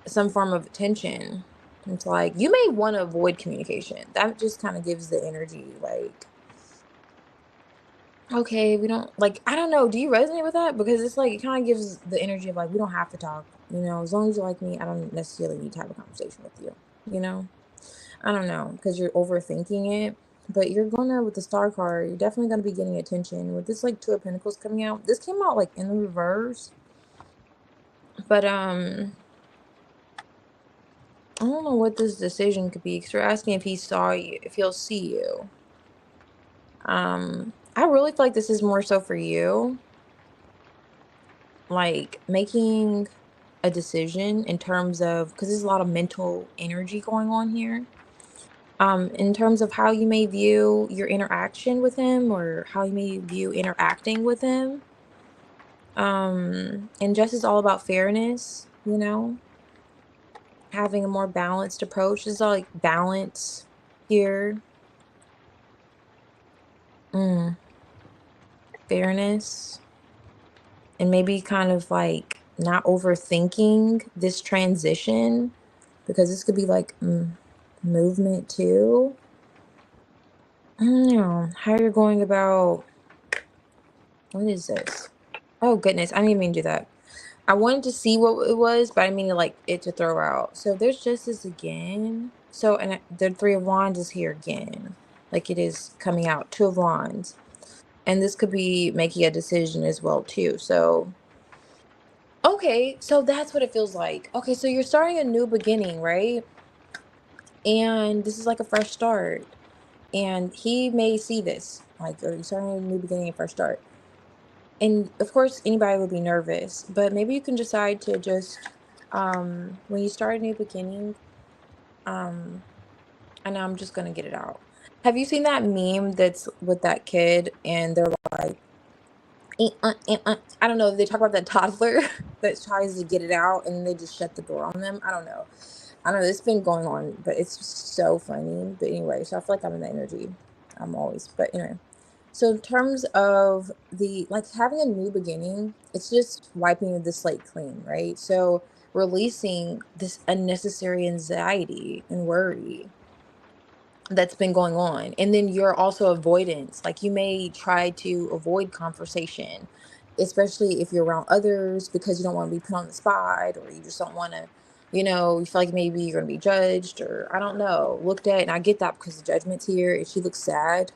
some form of attention. It's like you may want to avoid communication. That just kind of gives the energy like, okay, we don't like, I don't know. Do you resonate with that? Because it's like, it kind of gives the energy of like, we don't have to talk, as long as you like me, I don't necessarily need to have a conversation with you, you know? I don't know, because you're overthinking it. But you're gonna, with the star card, you're definitely gonna be getting attention. With this like Two of Pentacles coming out, this came out like in the reverse. But I don't know what this decision could be, because you're asking if he saw you, if he'll see you. I really feel like this is more so for you, like making a decision in terms of, because there's a lot of mental energy going on here. In terms of how you may view your interaction with him, or how you may view interacting with him. And just is all about fairness, having a more balanced approach. This is all like balance here. Mm, fairness. And maybe kind of like not overthinking this transition, because this could be like movement too. I don't know how you're going about. What is this? Oh goodness, I didn't even mean to do that. I wanted to see what it was, but I mean like it to throw out. So there's justice again. So, and the Three of Wands is here again, like it is coming out. Two of Wands, and this could be making a decision as well too. So okay, so that's what it feels like. Okay, so you're starting a new beginning, right? And this is like a fresh start. And he may see this, like, or you're starting a new beginning, a fresh start. And of course, anybody would be nervous, but maybe you can decide to just, when you start a new beginning, um, and I'm just gonna get it out. Have you seen that meme that's with that kid, and they're like, I don't know. They talk about that toddler that tries to get it out, and they just shut the door on them. I don't know. I don't know. It's been going on, but it's just so funny. But anyway, so I feel like I'm in that energy. I'm always. But anyway, so in terms of the like having a new beginning, it's just wiping the slate clean, right? So releasing this unnecessary anxiety and worry that's been going on. And then you're also avoidance. Like you may try to avoid conversation, especially if you're around others, because you don't want to be put on the spot, or you just don't want to, you feel like maybe you're going to be judged, or I don't know, looked at. And I get that because the judgment's here. And she looks sad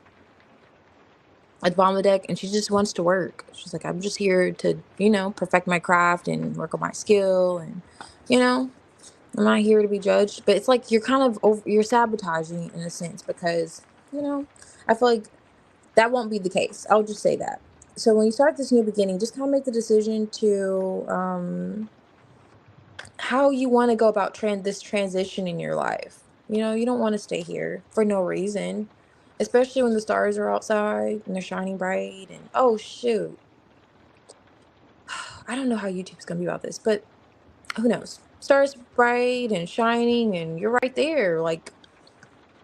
at the bottom of the deck, and she just wants to work. She's like, I'm just here to, perfect my craft and work on my skill. And, you know, I'm not here to be judged, but it's like you're kind of you're sabotaging in a sense, because, I feel like that won't be the case. I'll just say that. So when you start this new beginning, just kind of make the decision to how you want to go about this transition in your life. You don't want to stay here for no reason, especially when the stars are outside and they're shining bright. And oh shoot, I don't know how YouTube's gonna be about this, but who knows? Stars bright and shining, and you're right there. Like,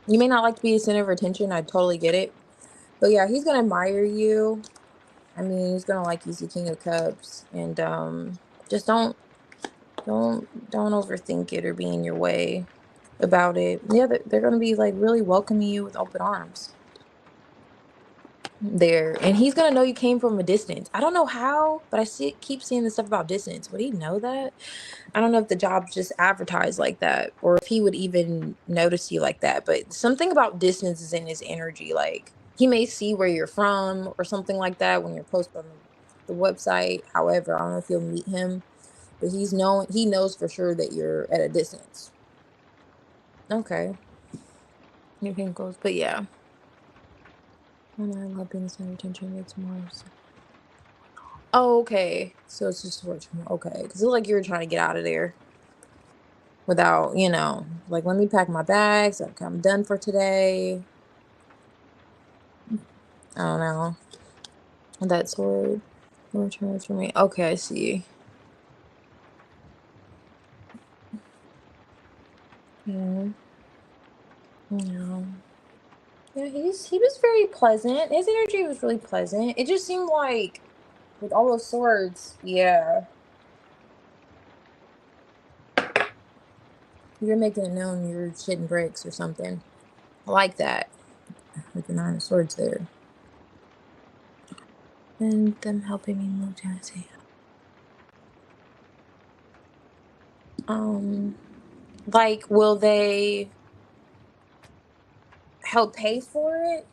you may not like to be the center of attention. I totally get it. But yeah, he's gonna admire you. I mean, he's gonna like, he's the King of Cups. And just don't overthink it or be in your way about it. Yeah, they're gonna be like really welcoming you with open arms there. And he's gonna know you came from a distance. I don't know how, but keep seeing this stuff about distance. Would he know that? I don't know if the job's just advertised like that, or if he would even notice you like that. But something about distance is in his energy. Like he may see where you're from or something like that when you're posted on the website. However, I don't know if you'll meet him, but he knows for sure that you're at a distance. Okay. New Pinkles. But yeah. When I love being the center of attention, it's more. Oh, okay. So it's just okay. Because it looked like you were trying to get out of there without, like, let me pack my bags. Okay, I'm done for today. I don't know. That sword. More turns for me. Okay, I see. Mm, yeah. Yeah, he was very pleasant. His energy was really pleasant. It just seemed like with all those swords, yeah, you're making it known you're shitting bricks or something. I like that. With the nine of swords there. And them helping me move to Tennessee. Um, like, will they help pay for it?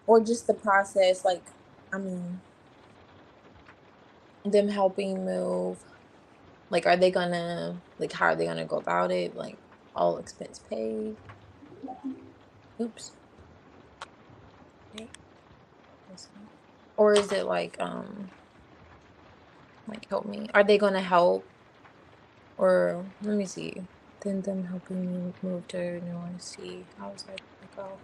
Or just the process, like, I mean, them helping move, like, are they gonna, like, how are they gonna go about it? Like, all expense paid? Oops. Wait, this one. Or is it like help me? Are they gonna help? Or let me see. Then them helping me move to New Orleans. See how's that gonna go?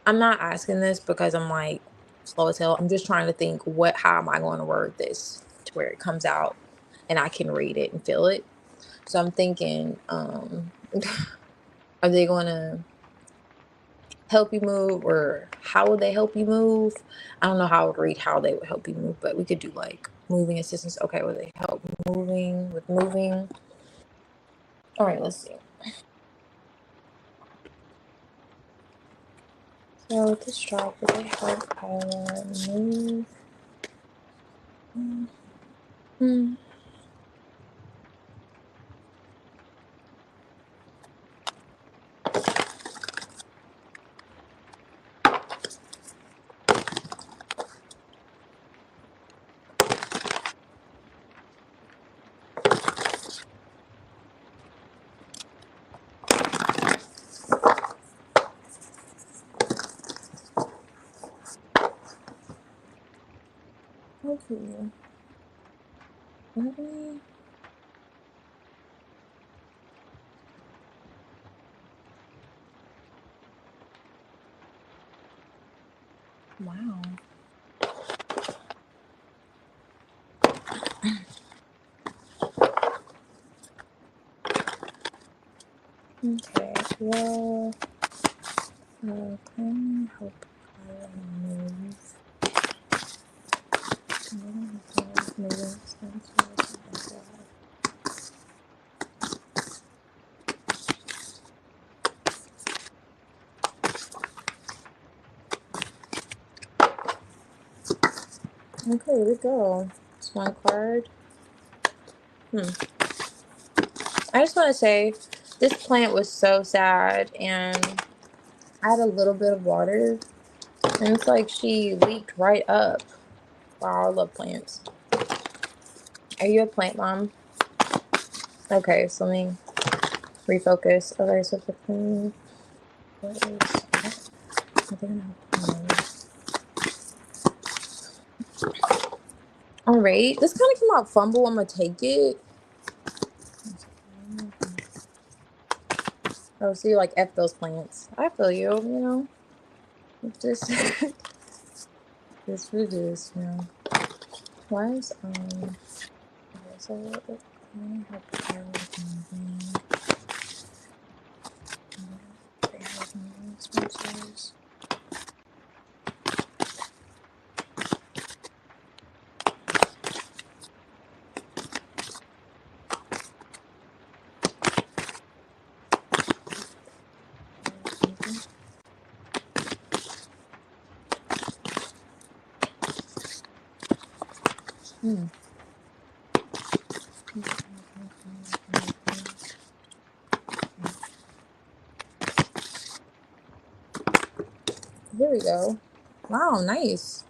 I'm not asking this because I'm like slow as hell. I'm just trying to think how am I going to word this to where it comes out and I can read it and feel it. So I'm thinking, are they gonna help you move or how would they help you move? I don't know how I would read how they would help you move, but we could do like moving assistance. Okay, will they help moving with moving? All right, let's see. So with this job, will they help Kyla move? Mm-hmm. Okay. Let me. Wow. Okay. Well, can help Kyla move. Moving expenses. Okay, here we go. It's one card. I just want to say this plant was so sad and I had a little bit of water and it's like she leaked right up. Wow, I love plants. Are you a plant mom? Okay, so let me refocus. Okay, so for clean, what is, are they gonna help me? All right, this kind of came out fumble. I'm gonna take it. Oh, so you like F those plants. I feel you, you know. Just this for this, you know. Why is okay, so let me help her with moving. They have moving expenses. Hmm. Here we go. Wow, nice.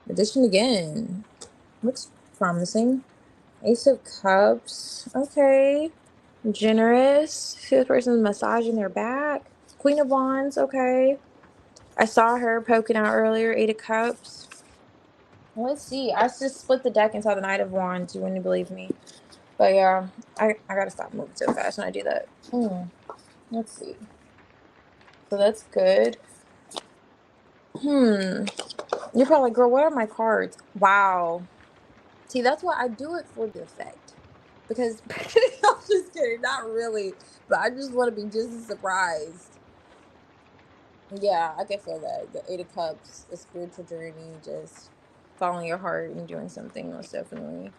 Addition again. Looks promising. Ace of Cups. Okay. Generous. Fifth person massaging their back. Queen of Wands. Okay. I saw her poking out earlier. Eight of Cups. Let's see. I just split the deck and saw the Knight of Wands. You wouldn't believe me. But yeah, I gotta stop moving so fast when I do that. Let's see. So that's good. You're probably like, girl, what are my cards? Wow. See, that's why I do it for the effect. Because Just kidding, not really. But I just want to be just as surprised. Yeah, I can feel that. The Eight of Cups, a spiritual journey, just following your heart and doing something, most definitely.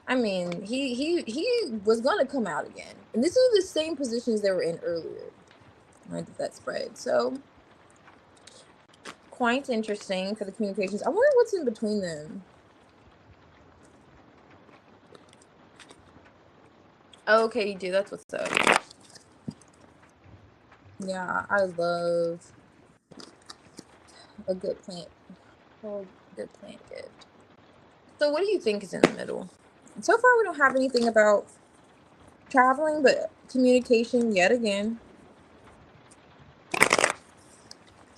I mean, he was gonna come out again, and this is the same positions they were in earlier. I did that spread, so quite interesting for the communications. I wonder what's in between them. Oh, okay, you do. That's what's up. Yeah, I love a good plant. Oh, good plant gift. So, what do you think is in the middle? So far, we don't have anything about traveling, but communication yet again.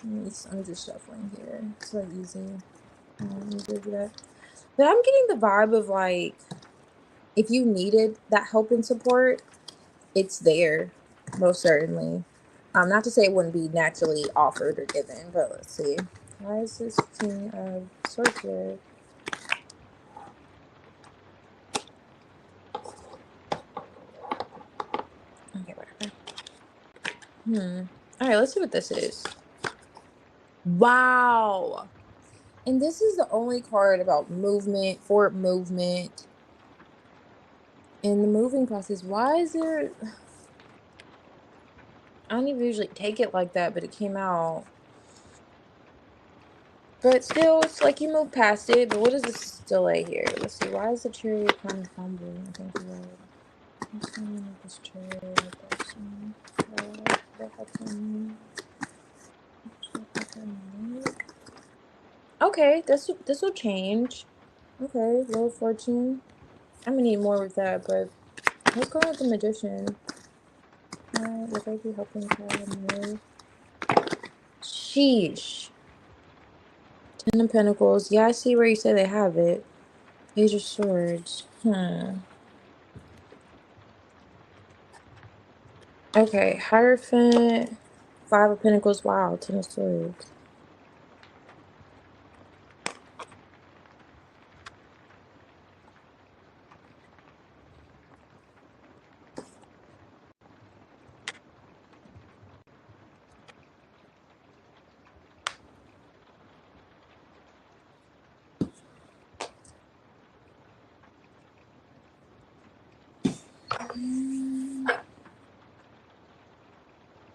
I'm just shuffling here. It's so easy. That. But I'm getting the vibe of like, if you needed that help and support, it's there, most certainly. Not to say it wouldn't be naturally offered or given, but let's see. Why is this King of Swords here? Okay, whatever. All right, let's see what this is. Wow. And this is the only card about movement, forward movement, in the moving process. Why is there? I don't even usually take it like that, but it came out. But still, it's like you move past it. But what is this delay here? Let's see. Why is the chariot kind of fumbling? I think what's going on with this chariot? Okay, this will change. Okay, Wheel of Fortune. I'm gonna need more with that, but what's going on with the Magician? Would I be helping her? Sheesh. Ten of Pentacles. Yeah, I see where you say they have it. Page of Swords. Okay, Hierophant. Five of Pentacles. Wow, Ten of Swords.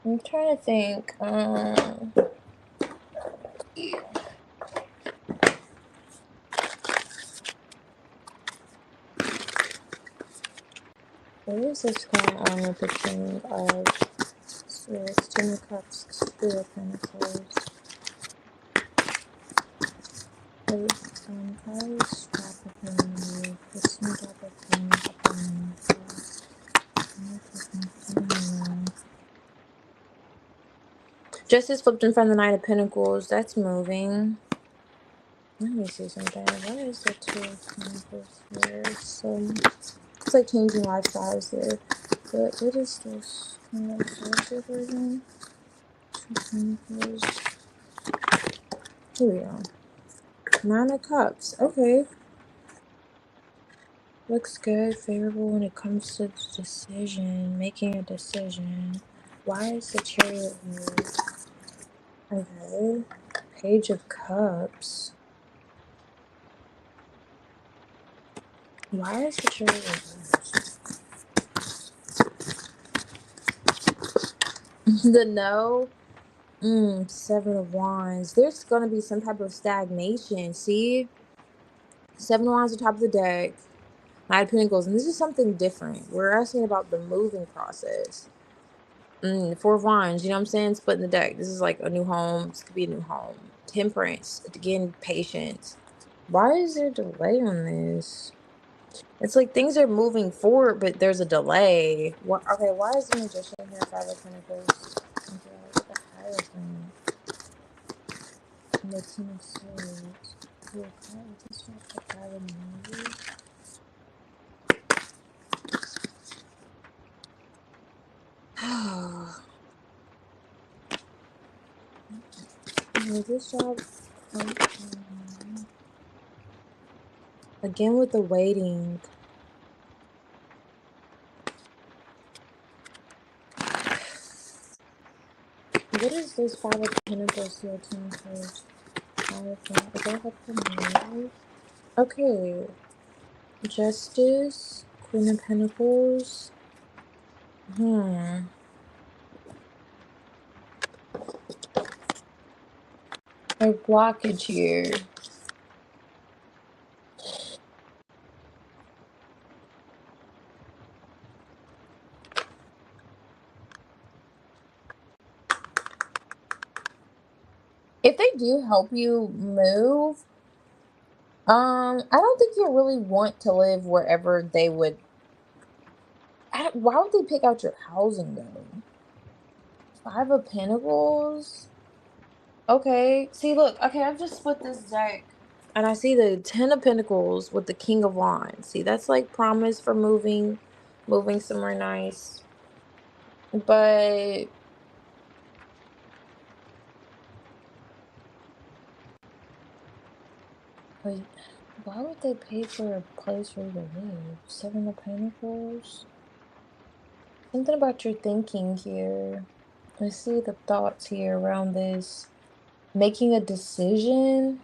I'm trying to think. What is this going on with the King of Swords? Ten of Cups, Two of Pentacles. I was strapped with him. This new job of him. Justice flipped in front of the Knight of Pentacles. That's moving. Let me see something. What is the Two of Pentacles here? So it's like changing lifestyles there. But what is this? What's the version? Two Pentacles. Here we go. Nine of Cups. Okay. Looks good. Favorable when it comes to decision. Making a decision. Why is the Chariot here? Okay. Page of Cups. Why is the Chariot here? The no. Seven of Wands. There's gonna be some type of stagnation. See? Seven of Wands on top of the deck. Knight of Pentacles. And this is something different. We're asking about the moving process. Four of Wands, you know what I'm saying? Splitting the deck. This is like a new home. This could be a new home. Temperance. Again, patience. Why is there a delay on this? It's like things are moving forward, but there's a delay. What? Okay, why is the Magician here? Five of Pentacles. Okay, what the Hierophant? And the Ten of Swords. Okay, this one's the Five of Wands. This job again with the waiting. Swords. There's Five of Pentacles here. Ten of Swords. Five of Pentacles. Is that help them move? Okay. Justice. Queen of Pentacles. Hmm. A blockage here. If they do help you move, I don't think you really want to live wherever they would. Why would they pick out your housing though? Five of Pentacles. Okay. See, look. Okay, I've just split this deck, and I see the Ten of Pentacles with the King of Wands. See, that's like promise for moving somewhere nice. But wait, why would they pay for a place for you to live? Seven of Pentacles. Something about your thinking here. I see the thoughts here around this. Making a decision.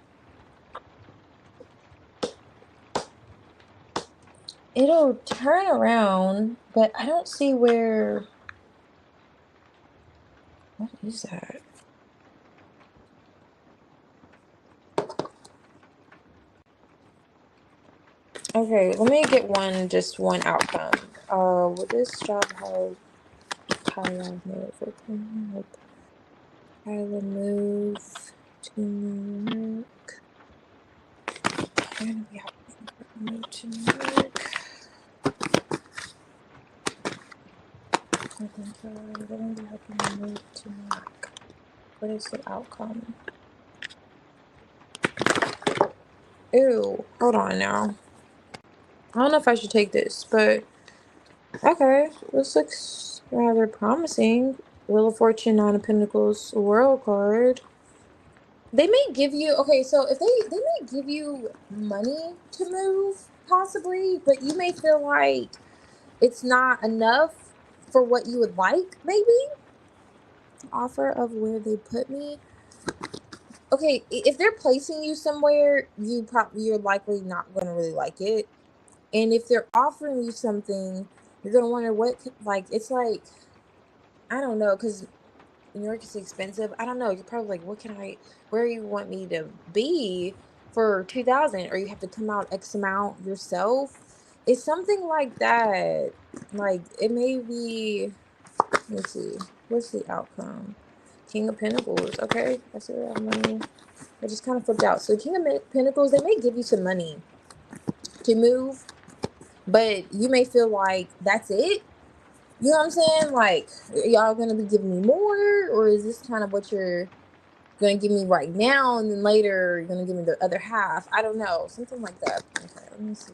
It'll turn around, but I don't see where. What is that? Okay, let me get just one outcome. Will this job have Kyla move? Like Kyla move to New York. I'm gonna be happy to move to New York. I think we're gonna be happy to move to New York. What is the outcome? Ew, hold on now. I don't know if I should take this, but okay, this looks rather promising. Wheel of Fortune, Nine of Pentacles, World card. They may give you, okay, so if they may give you money to move, possibly, but you may feel like it's not enough for what you would like, maybe. Offer of where they put me. Okay, if they're placing you somewhere, you're likely not going to really like it. And if they're offering you something, you're gonna wonder like it's like I don't know, because New York is expensive. I don't know. You're probably like, where you want me to be for 2,000, or you have to come out X amount yourself. It's something like that. Like it may be. Let's see. What's the outcome? King of Pentacles. Okay, I see that money. I just kind of flipped out. So King of Pentacles, they may give you some money to move, but you may feel like that's it. You know what I'm saying? Like, y'all gonna be giving me more, or is this kind of what you're gonna give me right now, and then later you're gonna give me the other half? I don't know, something like that. Okay, let me see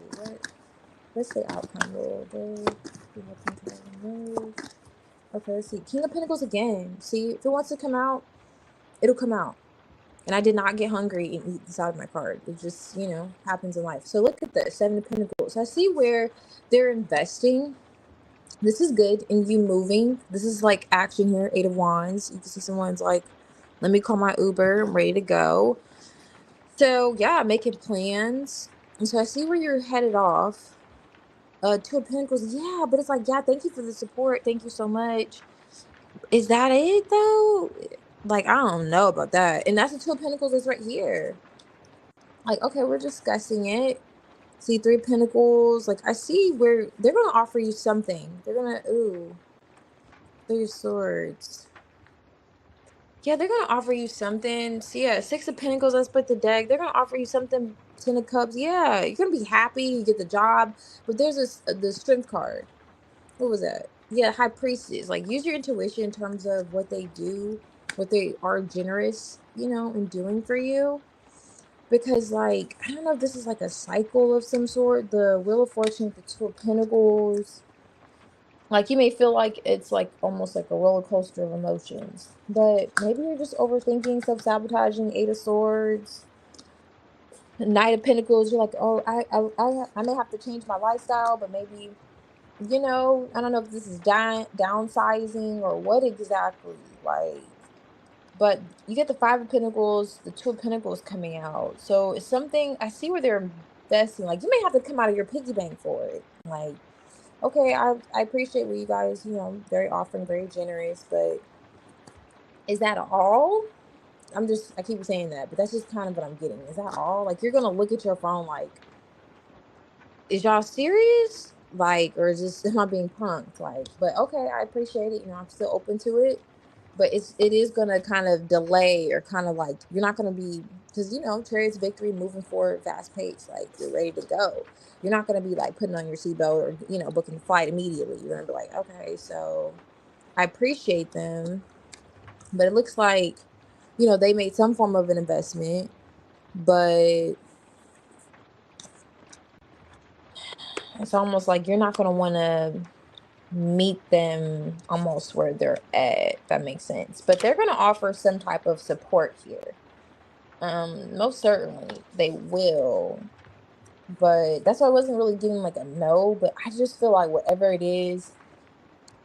what's the outcome. Will they be helping to move? Okay, let's see. King of Pentacles again. See, if it wants to come out, it'll come out. And I did not get hungry and eat this out of my card. It just, happens in life. So look at this, Seven of Pentacles. I see where they're investing. This is good in you moving. This is like action here, Eight of Wands. You can see someone's like, let me call my Uber. I'm ready to go. So yeah, making plans. And so I see where you're headed off. Two of Pentacles. Yeah, but it's like, yeah, thank you for the support. Thank you so much. Is that it though? Like, I don't know about that. And that's the Two of Pentacles is right here. Like, okay, we're discussing it. See, Three of Pentacles. Like, I see where they're going to offer you something. They're going to, ooh, Three of Swords. Yeah, they're going to offer you something. So, yeah, Six of Pentacles, let's put the deck. They're going to offer you something. Ten of Cups. Yeah, you're going to be happy. You get the job. But there's the Strength card. What was that? Yeah, High Priestess. Like, use your intuition in terms of what they do, what they are generous, in doing for you. Because, like, I don't know if this is like a cycle of some sort. The Wheel of Fortune with the Two of Pentacles. Like, you may feel like it's like almost like a roller coaster of emotions. But maybe you're just overthinking, self-sabotaging. Eight of Swords. Knight of Pentacles. You're like, oh, I may have to change my lifestyle, but maybe, I don't know if this is downsizing or what exactly. Like, But you get the Five of Pentacles, the Two of Pentacles coming out. So it's something I see where they're investing. Like you may have to come out of your piggy bank for it. Like, okay, I appreciate what you guys, very offering, very generous, but is that all? I keep saying that, but that's just kind of what I'm getting. Is that all? Like you're gonna look at your phone like, is y'all serious? Like, or is this am I being punked? Like, but okay, I appreciate it. I'm still open to it. But it is gonna kind of delay or kind of like you're not gonna be because Chariot's victory, moving forward, fast pace, like you're ready to go. You're not gonna be like putting on your seatbelt or booking the flight immediately. You're gonna be like, okay, so I appreciate them, but it looks like they made some form of an investment, but it's almost like you're not gonna want to meet them almost where they're at, if that makes sense. But they're going to offer some type of support here. Most certainly they will. But that's why I wasn't really getting like a no. But I just feel like whatever it is,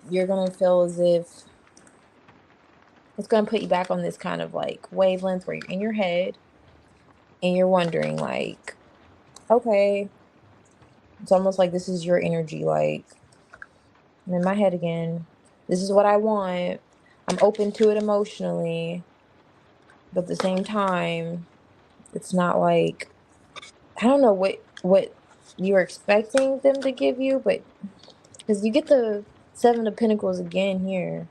you're going to feel as if it's going to put you back on this kind of like wavelength where you're in your head and you're wondering, like, okay, it's almost like this is your energy. Like, I'm in my head again. This is what I want. I'm open to it emotionally. But at the same time, it's not like I don't know what you're expecting them to give you, but because you get the Seven of Pentacles again here,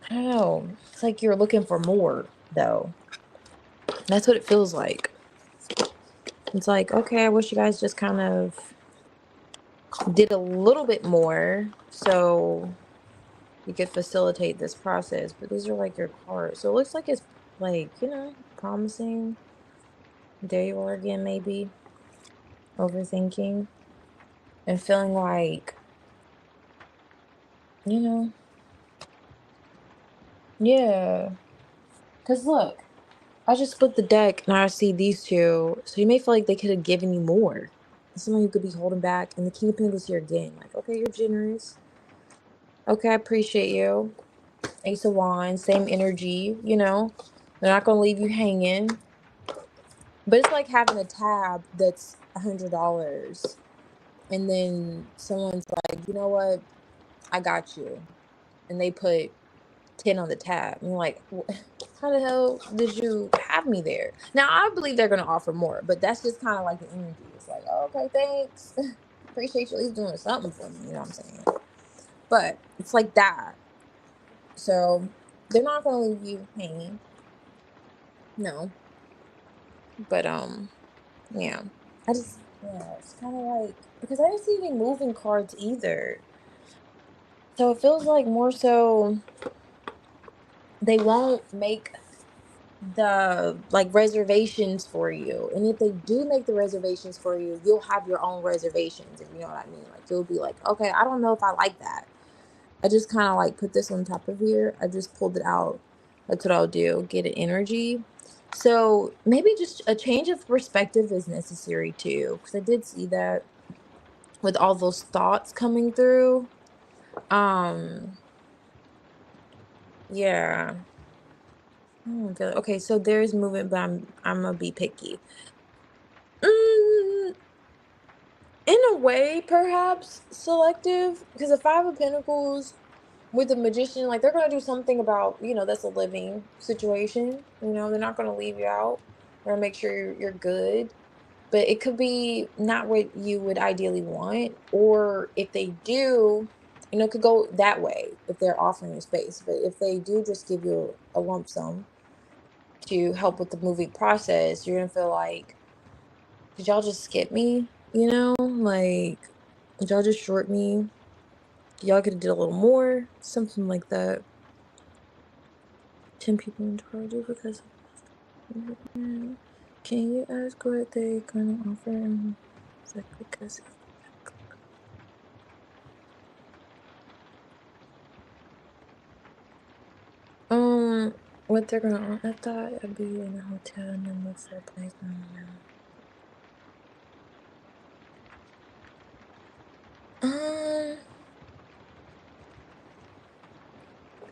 I don't know. It's like you're looking for more, though. That's what it feels like. It's like, okay, I wish you guys just kind of did a little bit more so you could facilitate this process. But these are like your cards, so it looks like it's like promising. There you are again, maybe overthinking and feeling like, you know, yeah. Because look, I just split the deck and I see these two. So you may feel like they could have given you more. Someone who could be holding back. And the King of Pentacles here again. Like, okay, you're generous. Okay, I appreciate you. Ace of Wands, same energy. They're not going to leave you hanging. But it's like having a tab that's $100. And then someone's like, you know what? I got you. And they put 10 on the tab. And you're like, how the hell did you have me there? Now, I believe they're going to offer more, but that's just kind of like the energy. It's like, oh, okay, thanks. Appreciate you at least doing something for me. You know what I'm saying? But it's like that. So they're not going to leave you hanging. No. But, yeah. Yeah, it's kind of like, because I didn't see any moving cards either. So it feels like more so they won't make the like reservations for you, and if they do make the reservations for you, you'll have your own reservations, if you know what I mean. Like you'll be like, okay, I don't know if I like that. I just kind of like put this on top of here. I just pulled it out. That's what I'll do, get an energy. So maybe just a change of perspective is necessary too, because I did see that with all those thoughts coming through. um yeah. Okay, so there's movement, but I'm gonna be picky. Mm, in a way, perhaps selective, because the Five of Pentacles with the Magician, like they're gonna do something about, that's a living situation. They're not gonna leave you out. They're gonna make sure you're good. But it could be not what you would ideally want, or if they do, it could go that way if they're offering you space. But if they do just give you a lump sum to help with the moving process, you're gonna feel like, did y'all just skip me? Like, did y'all just short me? Y'all could have did a little more, something like that. 10 people in charge because can you ask what they gonna offer? It's like because what they're gonna I thought I'd be in a hotel and then look for a place. I don't know.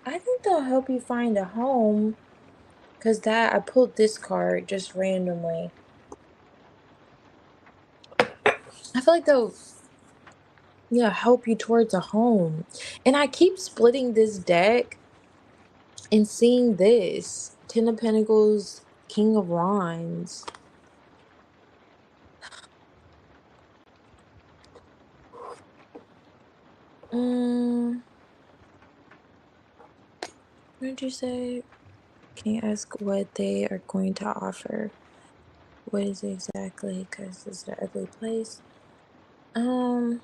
I think gonna help you find a home. Cause that I pulled this card just randomly. I feel like they'll, yeah, help you towards a home. And I keep splitting this deck and seeing this Ten of Pentacles, King of Wands. Mm, what did you say? Can you ask what they are going to offer? What is it exactly? Because it's an ugly place. Um,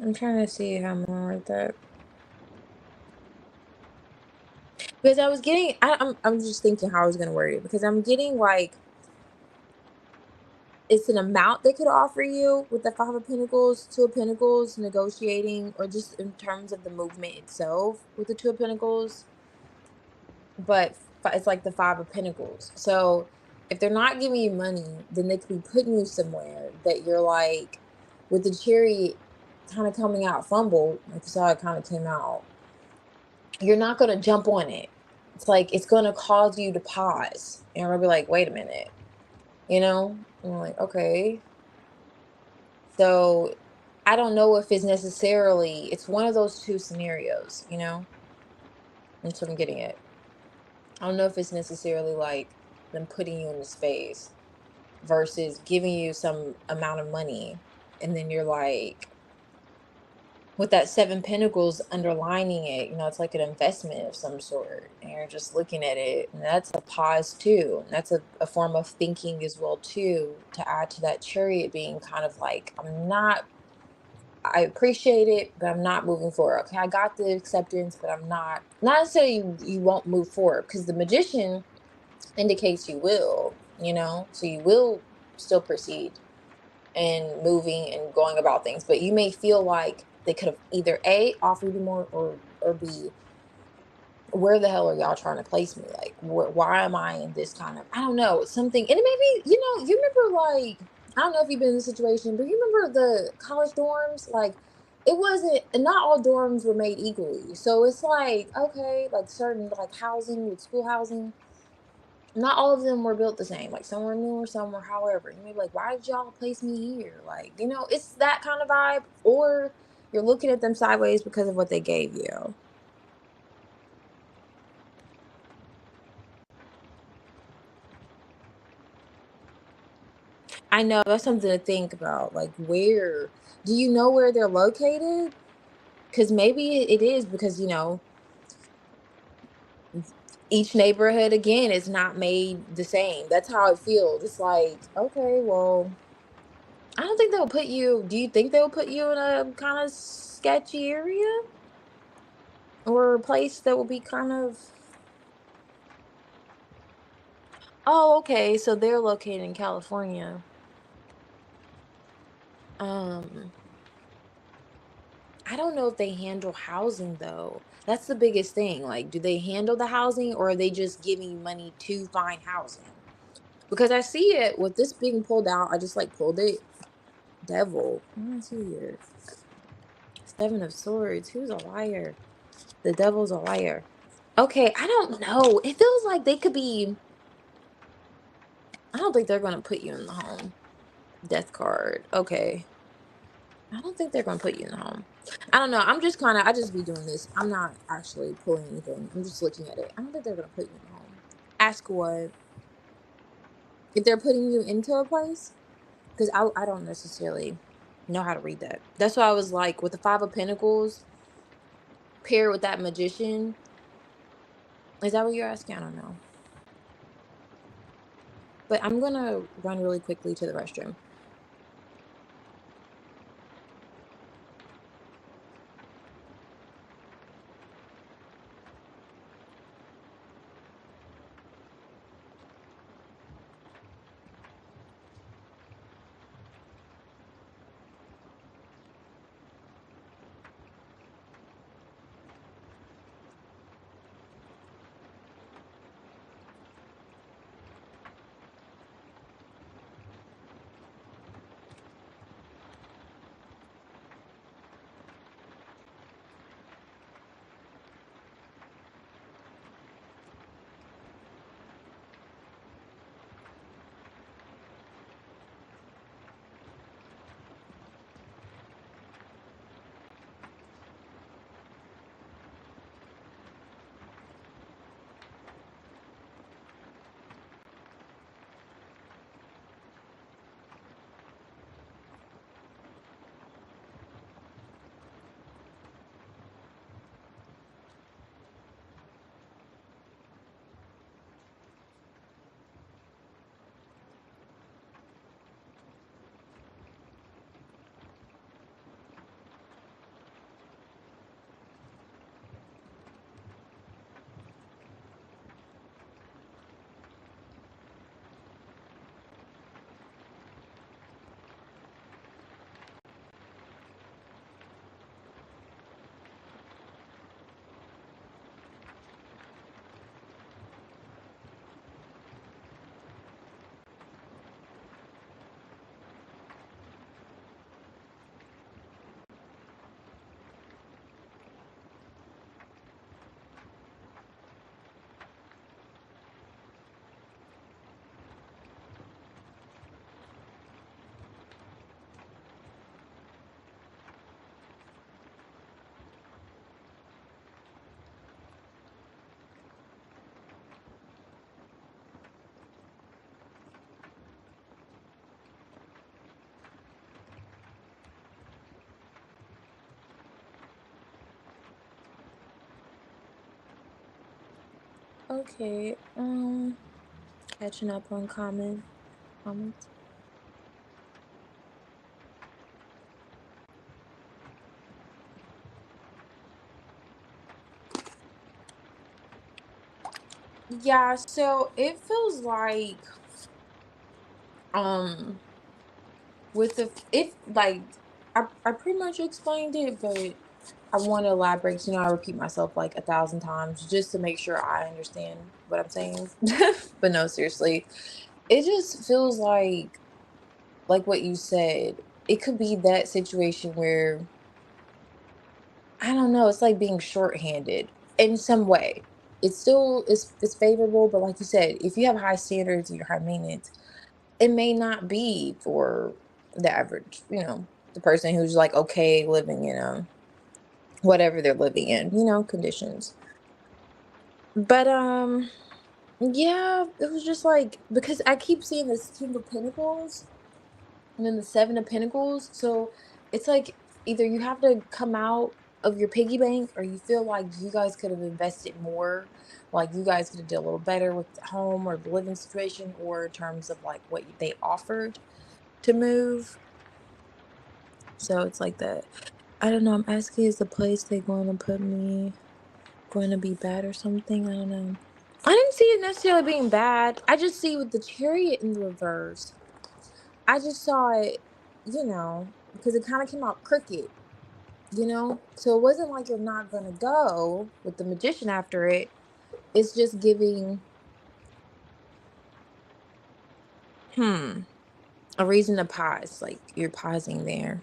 I'm trying to see how I'm gonna word that. Because I was getting, I'm just thinking how I was gonna word it. Because I'm getting like it's an amount they could offer you with the Five of Pentacles, Two of Pentacles, negotiating, or just in terms of the movement itself with the Two of Pentacles. But it's like the Five of Pentacles. So if they're not giving you money, then they could be putting you somewhere that you're like, with the Chariot kind of coming out fumbled, like you saw it kind of came out, you're not going to jump on it. It's like it's going to cause you to pause and you're going to be like, wait a minute, you know? And you're like, okay. So I don't know if it's necessarily, it's one of those two scenarios, you know? That's what I'm getting at. I don't know if it's necessarily like them putting you in the space versus giving you some amount of money. And then you're like, with that Seven Pentacles underlining it, you know, it's like an investment of some sort. And you're just looking at it. And that's a pause too. And that's a form of thinking as well too, to add to that Chariot being kind of like, I appreciate it, but I'm not moving forward. Okay, I got the acceptance, but I'm not necessarily you won't move forward because the Magician indicates you will, you know, so you will still proceed and moving and going about things, but you may feel like they could have either A, offered you more, or B, where the hell are y'all trying to place me? Like, why am I in this kind of, I don't know, something. And it may be, you know, you remember like, I don't know if you've been in this situation, but you remember the college dorms? Like, it wasn't, and not all dorms were made equally. So it's like, okay, like certain like housing with school housing, not all of them were built the same. Like some were newer, some were however. You may be like, why did y'all place me here? Like, you know, it's that kind of vibe. Or you're looking at them sideways because of what they gave you. I know that's something to think about. Like, where do you know where they're located? Because maybe it is because, you know, each neighborhood again is not made the same. That's how it feels. It's like, okay, well, I don't think they'll put you. Do you think they'll put you in a kind of sketchy area or a place that will be kind of? Oh, okay. So they're located in California. Um, I don't know if they handle housing though. That's the biggest thing. Like, do they handle the housing or are they just giving you money to find housing? Because I see it with this being pulled out. I just like pulled it. Devil. What do I see here? Seven of Swords. Who's a liar? The devil's a liar. Okay, I don't know. It feels like they could be. I don't think they're gonna put you in the home. Death card. Okay. I don't think they're gonna put you in the home. I don't know. I'm just kind of. I just be doing this. I'm not actually pulling anything. I'm just looking at it. I don't think they're gonna put you in the home. Ask what if they're putting you into a place because I don't necessarily know how to read that. That's why I was like with the Five of Pentacles paired with that Magician. Is that what you're asking? I don't know. But I'm gonna run really quickly to the restroom. Okay. Catching up on comments. Yeah, so it feels like um with the if like I pretty much explained it, but I want to elaborate. So, I repeat myself like 1,000 times just to make sure I understand what I'm saying. But no, seriously, it just feels like what you said. It could be that situation where I don't know. It's like being shorthanded in some way. It's favorable, but like you said, if you have high standards and you're high maintenance, it may not be for the average, the person who's like okay living in whatever they're living in, conditions. But yeah, it was just like because I keep seeing this King of Pentacles and then the Seven of Pentacles. So it's like either you have to come out of your piggy bank or you feel like you guys could have invested more. Like you guys could have did a little better with the home or the living situation or in terms of like what they offered to move. So it's like that. I don't know. I'm asking, is the place they're going to put me going to be bad or something? I don't know. I didn't see it necessarily being bad. I just see with the chariot in the reverse. I just saw it, because it kind of came out crooked. So it wasn't like you're not gonna go with the magician after it. It's just giving hmm a reason to pause. Like you're pausing there.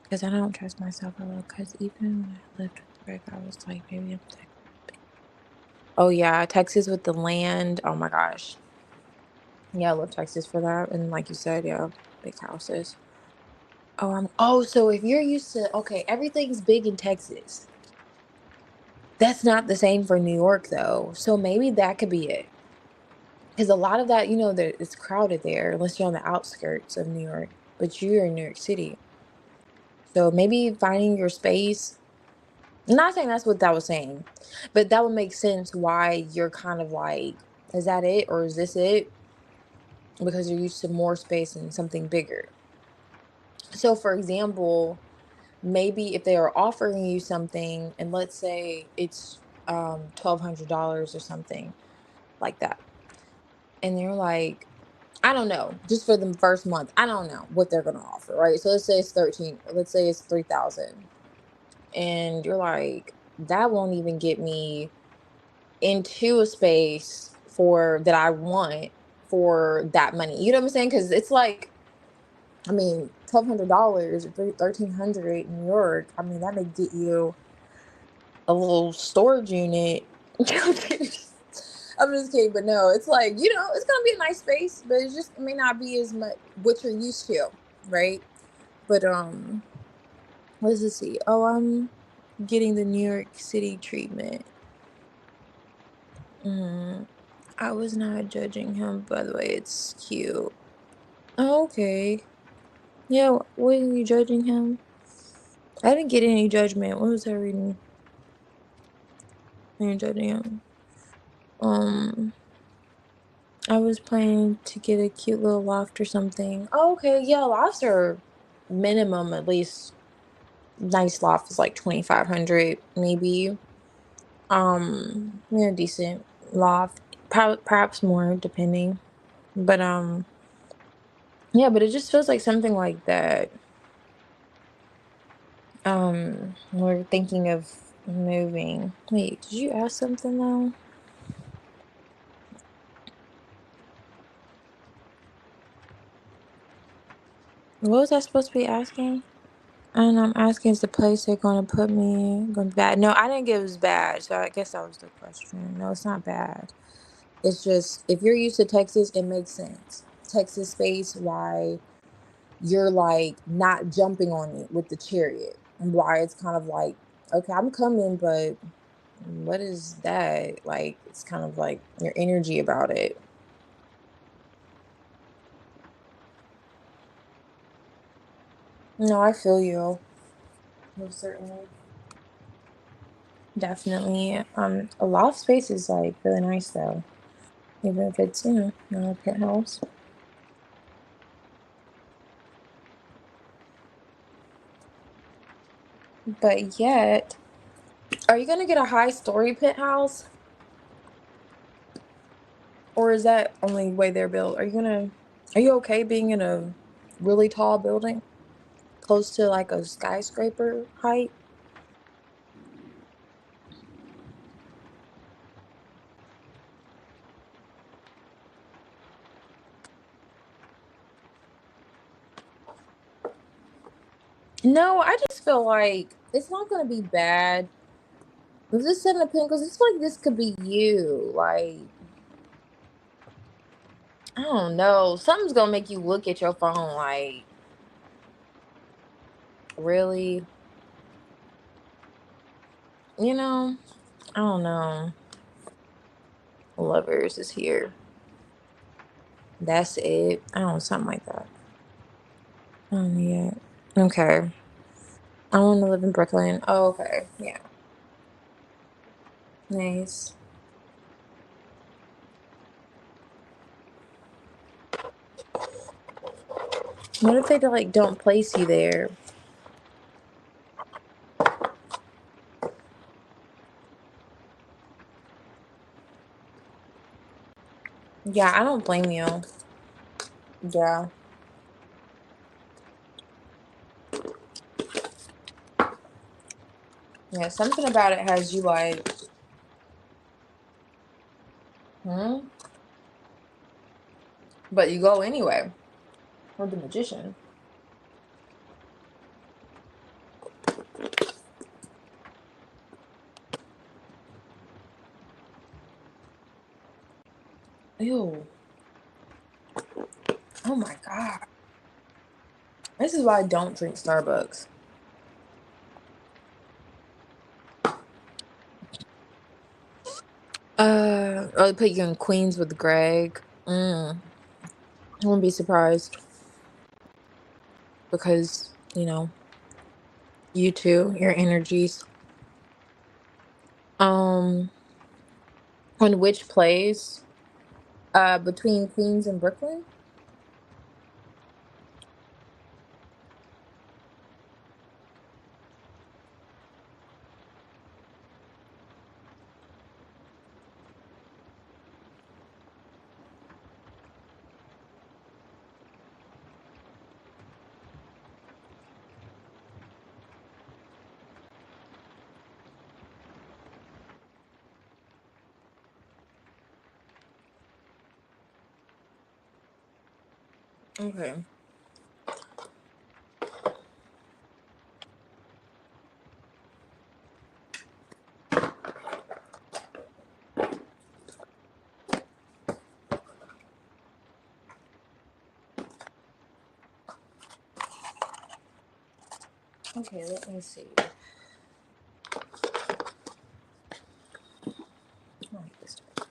Because I don't trust myself a lot. Because even when I lived with Rick, I was like, maybe I'm Texas. Oh yeah, Texas with the land. Oh my gosh. Yeah, I love Texas for that. And like you said, yeah, big houses. So if you're used to everything's big in Texas. That's not the same for New York though. So maybe that could be it. Because a lot of that, that it's crowded there unless you're on the outskirts of New York, but you're in New York City. So maybe finding your space. I'm not saying that's what that was saying, but that would make sense why you're kind of like, is that it or is this it? Because you're used to more space and something bigger. So for example, maybe if they are offering you something and let's say it's $1,200 or something like that, and they're like, I don't know, just for the first month, I don't know what they're gonna offer, right? So let's say it's 13, let's say it's 3,000, and you're like, that won't even get me into a space for that I want for that money. You know what I'm saying? Because it's like, I mean, $1,200 or 1,300 in New York. I mean, that may get you a little storage unit. I'm just kidding, but no, it's like, it's gonna be a nice space, but it may not be as much what you're used to, right? But let's just see. Oh, I'm getting the New York City treatment. Mm, I was not judging him, by the way. It's cute. Oh, okay. Yeah, wasn't you judging him? I didn't get any judgment. What was I reading? I didn't judging him. Um, I was planning to get a cute little loft or something. Oh, okay. Yeah, lofts are minimum at least nice loft is like 2,500 maybe. Yeah, decent loft. Perhaps more depending. But yeah, but it just feels like something like that. We're thinking of moving. Wait, did you ask something though? What was I supposed to be asking? And I'm asking, is the place they're gonna put me gonna be bad? No, I didn't get it was bad, so I guess that was the question. No, it's not bad. It's just if you're used to Texas, it makes sense. Texas space, why you're like not jumping on it with the chariot, and why it's kind of like, okay, I'm coming, but what is that? Like, it's kind of like your energy about it. No, I feel you. Most certainly. Definitely. A loft space is like really nice though, even if it's, not a penthouse. But yet, are you gonna get a high story penthouse? Or is that only way they're built? Are you okay being in a really tall building? Close to like a skyscraper height? No, I just feel like it's not gonna be bad. With this Seven of Pentacles, it's like this could be you. Like, I don't know. Something's gonna make you look at your phone like, really? You know? I don't know. Lovers is here. That's it. I don't know, something like that. Yeah. Okay. I want to live in Brooklyn. Oh, okay. Yeah. Nice. What if they like don't place you there? Yeah, I don't blame you. Yeah. Yeah, something about it has you like, hmm? But you go anyway. Or the magician. Ew. Oh my God. This is why I don't drink Starbucks. Oh, they put you in Queens with Greg. I wouldn't be surprised because, you two, your energies. Um, on which place? Between Queens and Brooklyn? Okay. Okay, let me see. Oh, this way.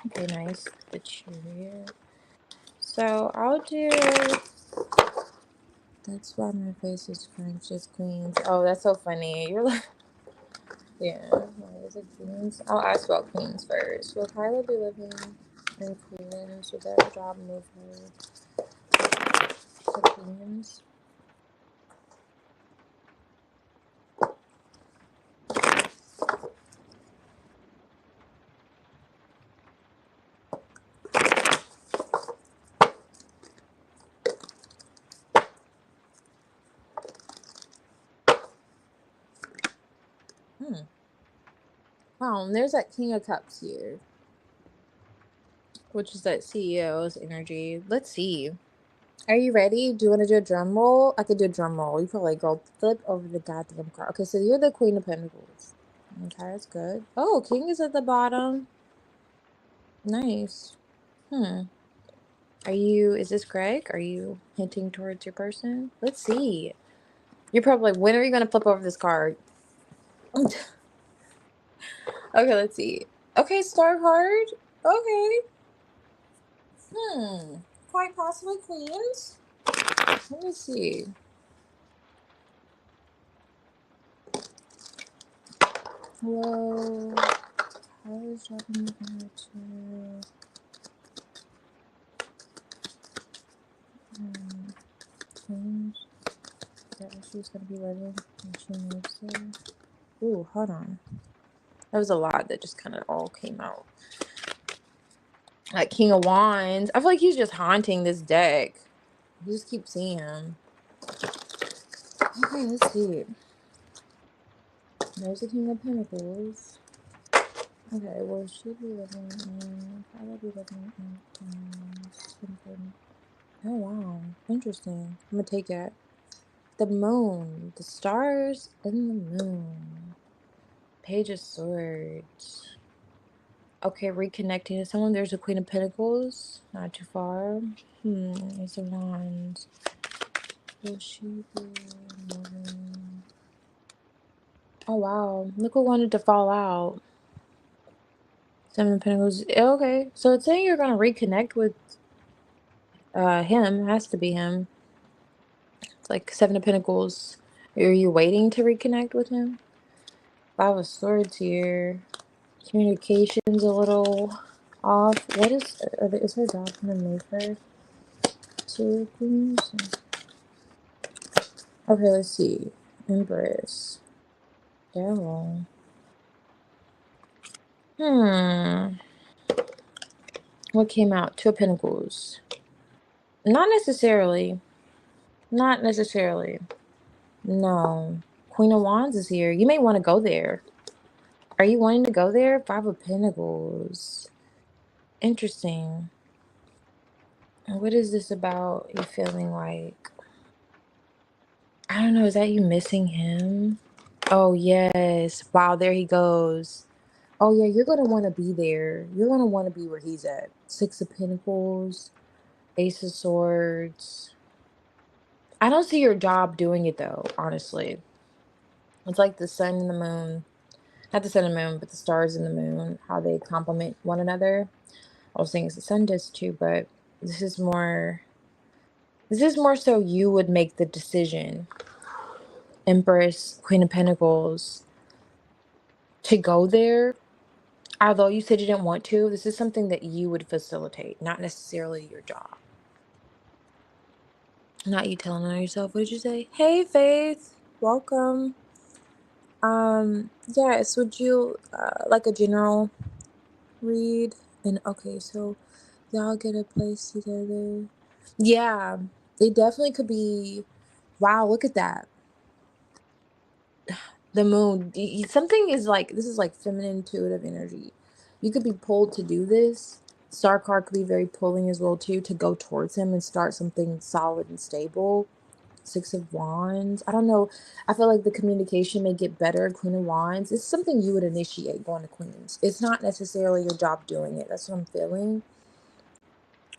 Okay, nice. The chariot. So I'll do. That's why my face is French as Queens. Oh, that's so funny. You're like, yeah. Why is it Queens? I'll ask about Queens first. Will Kyla be living in Queens? Would that job move her to Queens? Hmm. Wow, and there's that King of Cups here, which is that CEO's energy. Let's see. Are you ready? Do you want to do a drum roll? I could do a drum roll. You probably go flip over the goddamn card. Okay, so you're the Queen of Pentacles. Okay, that's good. Oh, King is at the bottom. Nice. Hmm. Is this Greg? Are you hinting towards your person? Let's see. You're probably like, when are you going to flip over this card? Okay, let's see. Okay, Star card. Okay. Quite possibly Queens. Let me see. Hello. How is dropping her to change? Is that where she's gonna be living when she moves there? Ooh, hold on. That was a lot that just kind of all came out. Like King of Wands. I feel like he's just haunting this deck. You just keep seeing him. Okay, let's see. There's the King of Pentacles. Okay, will she be living in? Probably be living in something. Oh wow, interesting. I'm gonna take it. The moon, the stars, and the moon. Page of Swords. Okay, reconnecting to someone. There's a Queen of Pentacles. Not too far. There's a Wands. Will she be moving? Oh wow, look who wanted to fall out. Seven of Pentacles. Okay, so it's saying you're gonna reconnect with him. It has to be him. It's like Seven of Pentacles. Are you waiting to reconnect with him? Five of Swords here. Communication's a little off. What is her job gonna make her two queens? Okay, let's see. Empress. Devil. What came out? Two of Pentacles. Not necessarily. Not necessarily. No. Queen of Wands is here. You may want to go there. Are you wanting to go there? Five of Pentacles. Interesting. What is this about you feeling like? I don't know. Is that you missing him? Oh, yes. Wow, there he goes. Oh, yeah, you're going to want to be there. You're going to want to be where he's at. Six of Pentacles. Ace of Swords. I don't see your job doing it, though, honestly. It's like the sun and the moon. Not the sun and moon, but the stars and the moon. How they complement one another. I was saying the sun does too, but this is more so you would make the decision, Empress, Queen of Pentacles, to go there. Although you said you didn't want to, this is something that you would facilitate, not necessarily your job. Not you telling on yourself. What did you say? Hey, Faith. Welcome. Yes, would you like a general read? And okay, so y'all get a place together. Yeah, it definitely could be. Wow, look at that. The moon. Something is like, this is like feminine intuitive energy. You could be pulled to do this. Star card could be very pulling as well too, to go towards him and start something solid and stable. Six of Wands. I don't know. I feel like the communication may get better. Queen of Wands. It's something you would initiate going to Queens. It's not necessarily your job doing it. That's what I'm feeling.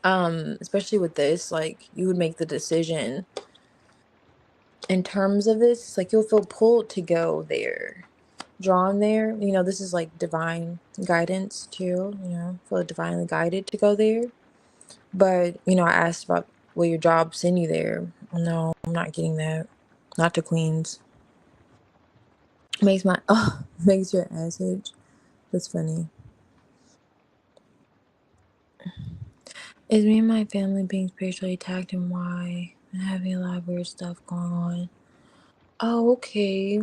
Especially with this, like you would make the decision in terms of this. It's like you'll feel pulled to go there, drawn there. You know, this is like divine guidance too. You know, feel divinely guided to go there. But you know, I asked about will your job send you there. No, I'm not getting that. Not to Queens. Makes your ass itch. That's funny. Is me and my family being spiritually attacked, and why? And having a lot of weird stuff going on. Oh, okay.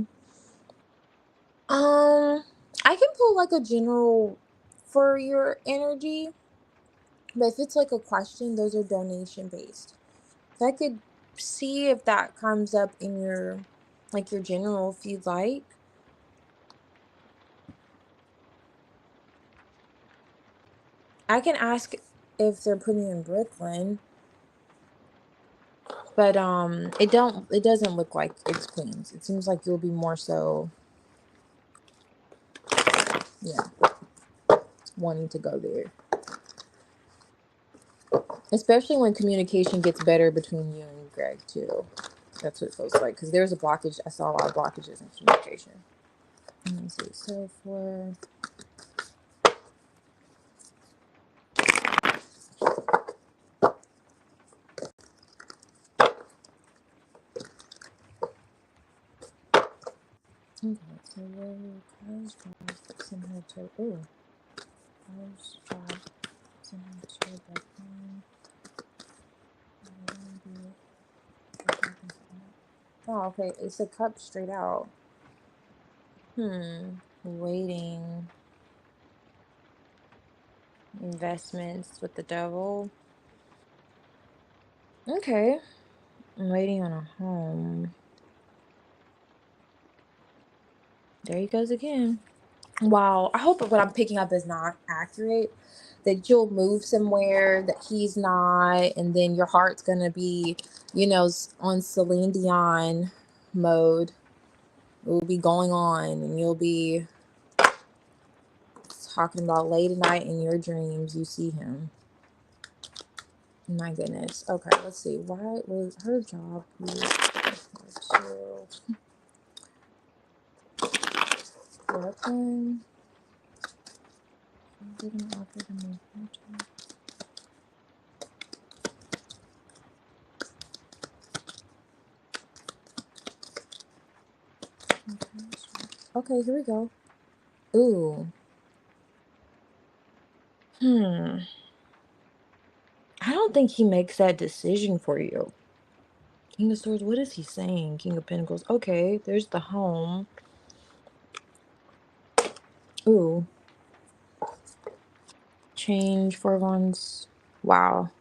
I can pull like a general for your energy, but if it's like a question, those are donation based. So I could see if that comes up in your your general if you'd like. I can ask if they're putting in Brooklyn, but it doesn't look like it's Queens. It seems like you'll be more so, yeah, wanting to go there. Especially when communication gets better between you and Greg too. That's what it feels like. Because there's a blockage. I saw a lot of blockages in communication. Let me see. So for okay, So will Kyle's job send her to Kyle's job send her to Brooklyn? Oh, okay. It's a cup straight out. Waiting. Investments with the devil. Okay. I'm waiting on a home. There he goes again. Wow. I hope what I'm picking up is not accurate. That you'll move somewhere that he's not, and then your heart's gonna be, on Celine Dion mode. It will be going on, and you'll be talking about late at night in your dreams. You see him. My goodness. Okay, let's see. Why was her job? Brooklyn. Didn't offer to move her job. Okay, here we go. Ooh. I don't think he makes that decision for you. King of Swords, what is he saying? King of Pentacles. Okay, there's the home. Ooh. Change for once. Wow.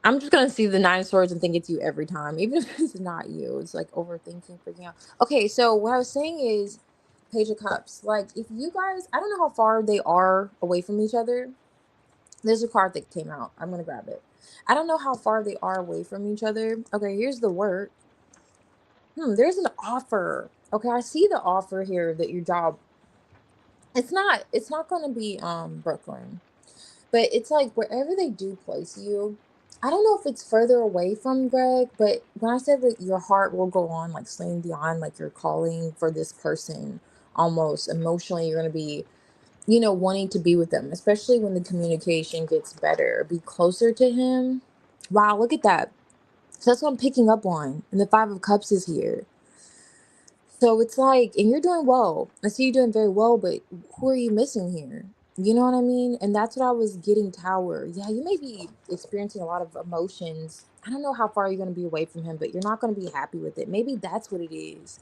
I'm just gonna see the Nine of Swords and think it's you every time, even if it's not you. It's like overthinking, freaking out. Okay, so what I was saying is Page of Cups. Like, if you guys, I don't know how far they are away from each other. There's a card that came out. I'm gonna grab it. I don't know how far they are away from each other. Okay, here's the work. There's an offer. Okay, I see the offer here that your job. It's not gonna be Brooklyn. But it's like wherever they do place you, I don't know if it's further away from Greg, but when I said that your heart will go on like Celine Dion, like you're calling for this person almost emotionally, you're going to be, wanting to be with them, especially when the communication gets better, be closer to him. Wow, look at that. So that's what I'm picking up on. And the Five of Cups is here. So it's like, and you're doing well. I see you doing very well, but who are you missing here? You know what I mean? And that's what I was getting, Tower. Yeah, you may be experiencing a lot of emotions. I don't know how far you're going to be away from him, but you're not going to be happy with it. Maybe that's what it is.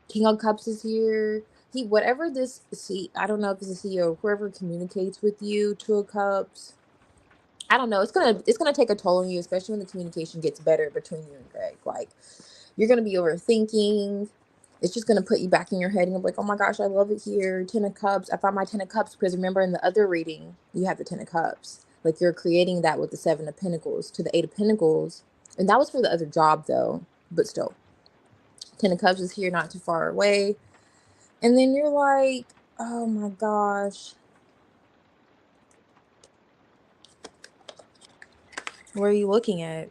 King of Cups is here. Whatever this, see, I don't know if it's a CEO, whoever communicates with you, Two of Cups. I don't know. It's gonna take a toll on you, especially when the communication gets better between you and Greg. Like, you're gonna be overthinking. It's just gonna put you back in your head, and you're like, oh my gosh, I love it here. Ten of Cups. I found my Ten of Cups because remember in the other reading you have the Ten of Cups. Like, you're creating that with the Seven of Pentacles to the Eight of Pentacles, and that was for the other job though. But still, Ten of Cups is here, not too far away. And then you're like, oh my gosh, where are you looking at?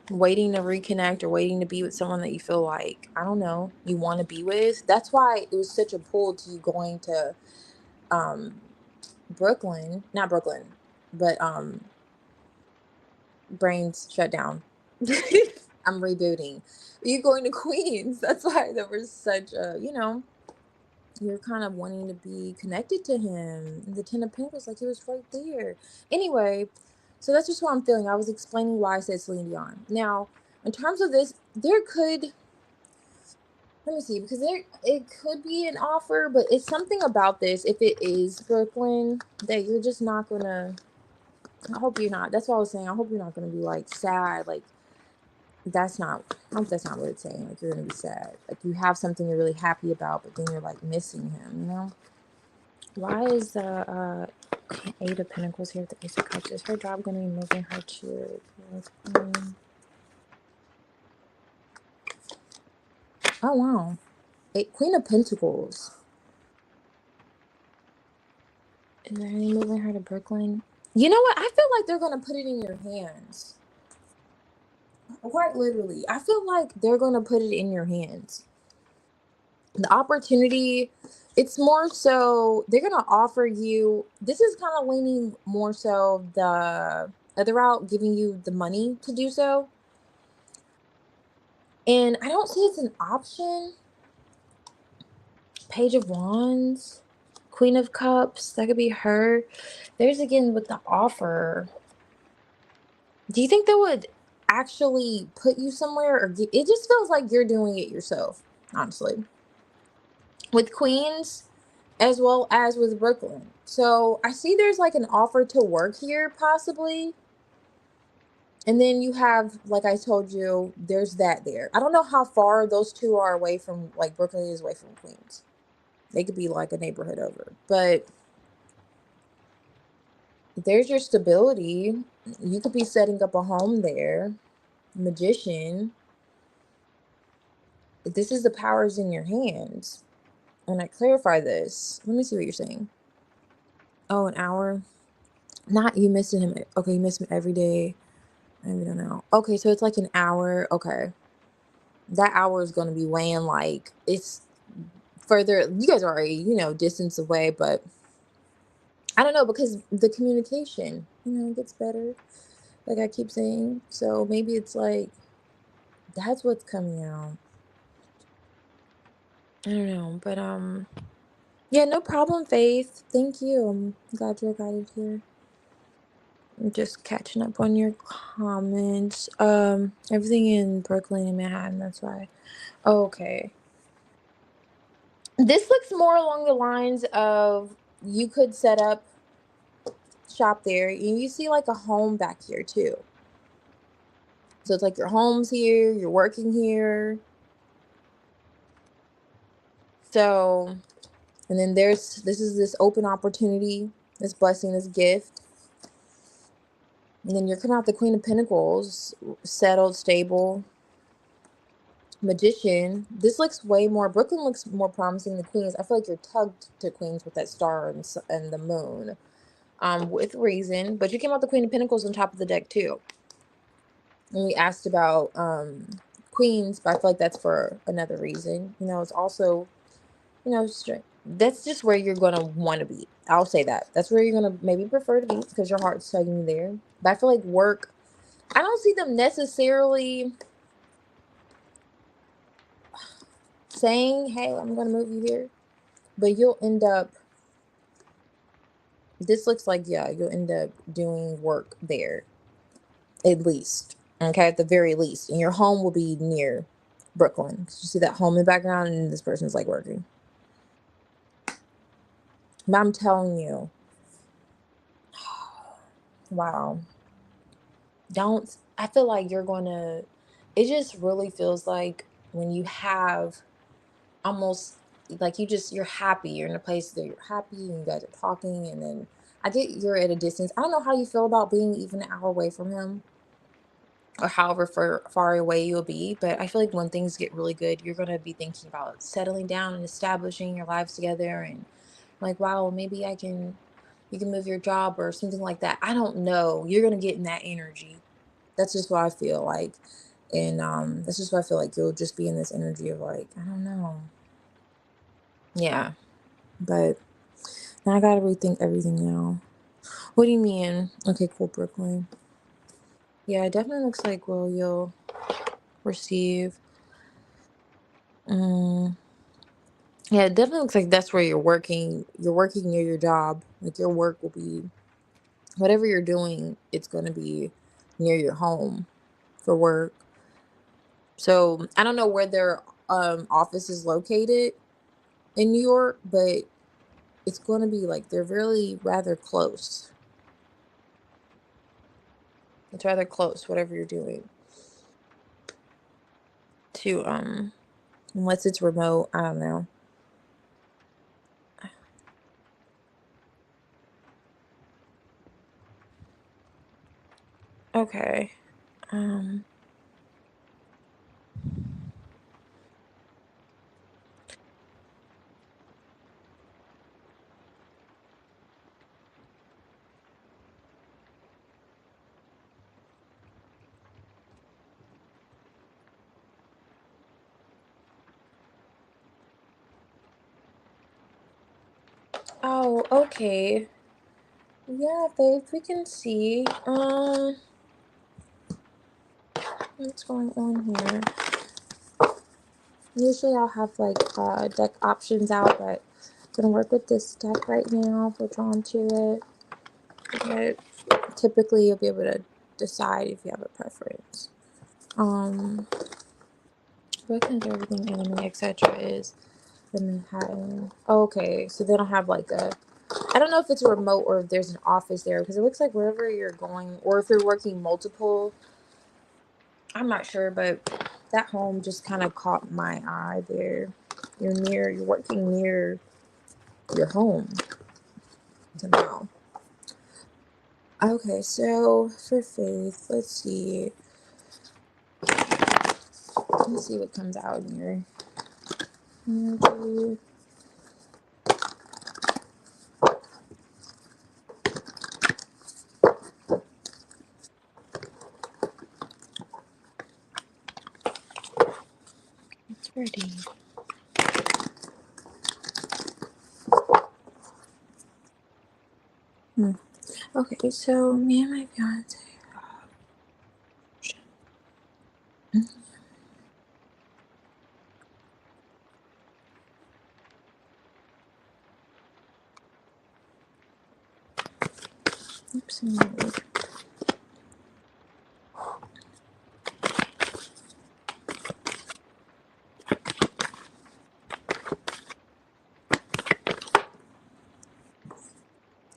Waiting to reconnect or waiting to be with someone that you feel like, I don't know, you want to be with. That's why it was such a pull to you going to um Brooklyn, not Brooklyn, but brains shut down. I'm rebooting. You going to Queens. That's why there was such a, you're kind of wanting to be connected to him. The Ten of Pentacles, like he was right there. Anyway, so that's just what I'm feeling. I was explaining why I said Celine Dion. Now, in terms of this, let me see, because it could be an offer, but it's something about this. If it is Brooklyn, that you're just not gonna. I hope you're not. That's what I was saying. I hope you're not gonna be like sad. Like, that's not. I hope that's not what it's saying. Like, you're gonna be sad. Like, you have something you're really happy about, but then you're like missing him. Why is the Eight of Pentacles here with the Ace of Cups? Is her job going to be moving her to Oh, wow. Queen of Pentacles. Is there any moving her to Brooklyn? You know what? I feel like they're going to put it in your hands. Quite literally. I feel like they're going to put it in your hands. The opportunity, it's more so they're going to offer you. This is kind of leaning more so the other route, giving you the money to do so. And I don't see it's an option. Page of Wands, Queen of Cups. That could be her. There's again with the offer. Do you think that would actually put you somewhere, or it just feels like you're doing it yourself? Honestly, with Queens, as well as with Brooklyn. So I see there's like an offer to work here, possibly. And then you have, like I told you, there's that there. I don't know how far those two are away from, like Brooklyn is away from Queens. They could be like a neighborhood over. But there's your stability. You could be setting up a home there. Magician. This is the powers in your hands. And I clarify this. Let me see what you're saying. Oh, an hour. Not you missing him. Okay, you miss him every day. I don't know. Okay, so it's like an hour. Okay. That hour is going to be weighing like it's further. You guys are already, distance away, but I don't know because the communication, gets better. Like I keep saying. So maybe it's like that's what's coming out. I don't know, but yeah, no problem, Faith. Thank you. I'm glad you're guided here. I'm just catching up on your comments. Everything in Brooklyn and Manhattan, that's why. Okay. This looks more along the lines of you could set up shop there and you see like a home back here too. So it's like your home's here, you're working here. So, and then this is this open opportunity, this blessing, this gift. And then you're coming out the Queen of Pentacles, settled, stable, Magician. This looks way more, Brooklyn looks more promising than Queens. I feel like you're tugged to Queens with that star and the moon, with reason. But you came out the Queen of Pentacles on top of the deck too. And we asked about Queens, but I feel like that's for another reason. It's also, strength. That's just where you're going to want to be. I'll say that. That's where you're going to maybe prefer to be because your heart's tugging you there. But I feel like work, I don't see them necessarily saying, hey, I'm going to move you here. But you'll end up, this looks like, yeah, you'll end up doing work there. At least. Okay, at the very least. And your home will be near Brooklyn. You see that home in the background and this person's like working. But I'm telling you, wow. I feel like you're going to, it just really feels like when you have almost like you're happy, you're in a place that you're happy and you guys are talking, and then I get you're at a distance. I don't know how you feel about being even an hour away from him or however far away you'll be, but I feel like when things get really good, you're going to be thinking about settling down and establishing your lives together, and like, wow, maybe you can move your job or something like that. I don't know, you're going to get in that energy. That's just what I feel like. And that's just what I feel like. You'll just be in this energy of like, I don't know. Yeah. But now I gotta rethink everything now. What do you mean? Okay, cool, Brooklyn. Yeah, it definitely looks like, well, you'll receive. Um, yeah, it definitely looks like that's where you're working. You're working near your job. Like your work will be, whatever you're doing, it's gonna be near your home for work. So I don't know where their office is located in New York, but it's going to be like they're really rather close. It's rather close, whatever you're doing. To unless it's remote, I don't know. Okay. Um. Oh, okay. Yeah, babe, we can see. What's going on here? Usually I'll have like deck options out, but I'm gonna work with this deck right now if we're drawn to it. But typically you'll be able to decide if you have a preference. What kind of everything enemy, etc. is the Manhattan. Oh, okay, so they don't have like a, I don't know if it's a remote or if there's an office there, because it looks like wherever you're going, or if you're working multiple, I'm not sure, but that home just kind of caught my eye there. You're working near your home somehow. Okay, so for faith, let's see. Let's see what comes out in your energy. It's ready. Okay, so me and my fiance. Oops.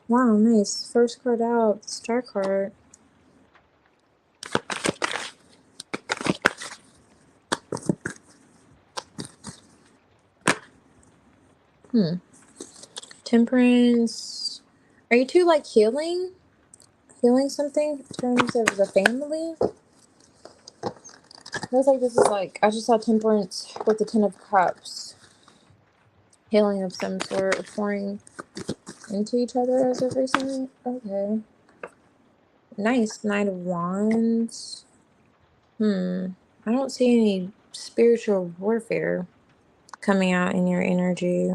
Wow, nice. First card out, star card. Temperance. Are you two like healing? Healing something in terms of the family? Feels like this is like, I just saw temperance with the Ten of Cups. Healing of some sort, or pouring into each other as of recently. Okay. Nice. Knight of Wands. I don't see any spiritual warfare coming out in your energy.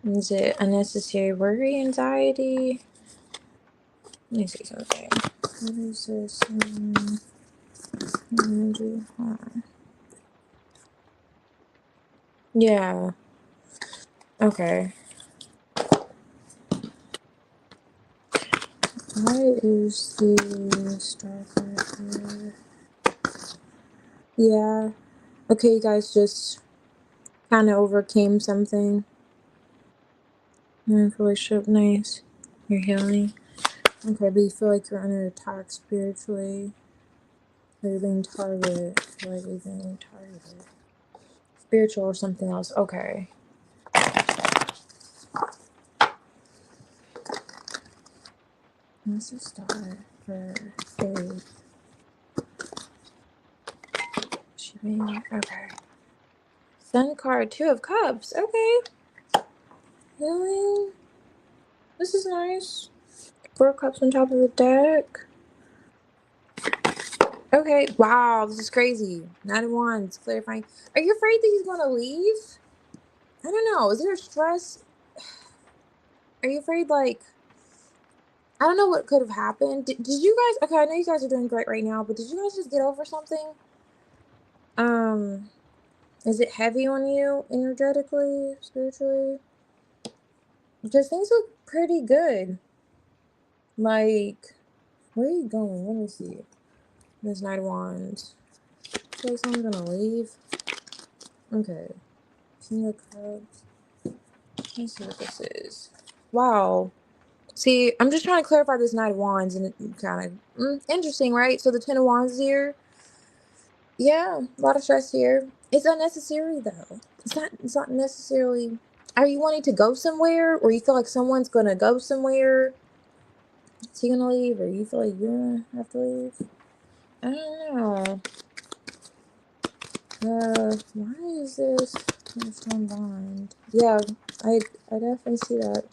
Is it unnecessary worry, anxiety? Let me see something. What is this? Energy. Yeah. Okay. What is the star card here? Yeah. Okay, you guys just kind of overcame something. Relationship, nice. You're healing. Okay, but you feel like you're under attack spiritually. Or you're being targeted. I feel like you're being targeted. Spiritual or something else. Okay. What's the star for faith? She being okay. Sun card, Two of Cups. Okay. Healing. This is nice. Four of Cups on top of the deck. Okay. Wow, this is crazy. Nine of Wands, clarifying. Are you afraid that he's gonna leave? I don't know. Is there stress? Are you afraid, like, I don't know what could have happened. Did you guys, okay, I know you guys are doing great right now, but did you guys just get over something? Is it heavy on you energetically, spiritually? Because things look pretty good. Like, where are you going? Let me see. This Knight of Wands. So someone's gonna leave. Okay. King of Cups. Let's see what this is. Wow. See, I'm just trying to clarify this Knight of Wands, and it kind of interesting, right? So the Ten of Wands is here. Yeah, a lot of stress here. It's unnecessary though. It's not necessarily. Are you wanting to go somewhere, or you feel like someone's gonna go somewhere? Is he gonna leave, or you feel like you're gonna have to leave? I don't know. Why is this? It's gone blind. Yeah, I definitely see that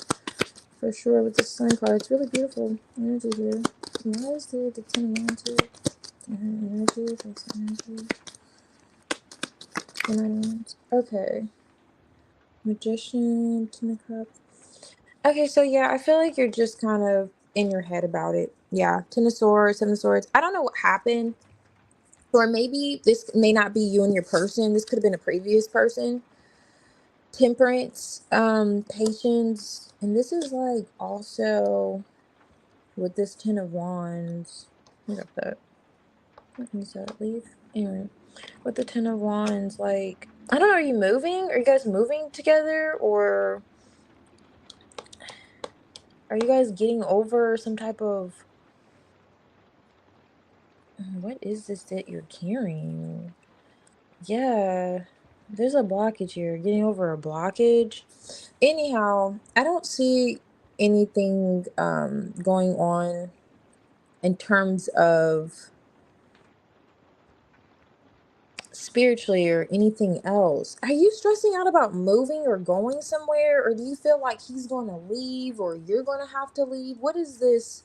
for sure with the sun card. It's really beautiful energy here. Why is there the Ten of Wands here? Energy, that's energy. Okay. Magician, Ten of Cups. Okay, so yeah, I feel like you're just kind of in your head about it. Yeah, Ten of Swords, Seven of Swords. I don't know what happened, Or maybe this may not be you and your person. This could have been a previous person. Temperance, patience, and this is like also with this Ten of Wands. Where did I put? What is that? Leave. Anyway, with the Ten of Wands, like I don't know. Are you moving? Are you guys moving together, or are you guys getting over some type of? What is this that you're carrying? Yeah, there's a blockage here. Getting over a blockage. Anyhow, I don't see anything going on in terms of spiritually or anything else. Are you stressing out about moving or going somewhere, or do you feel like he's going to leave or you're going to have to leave? What is this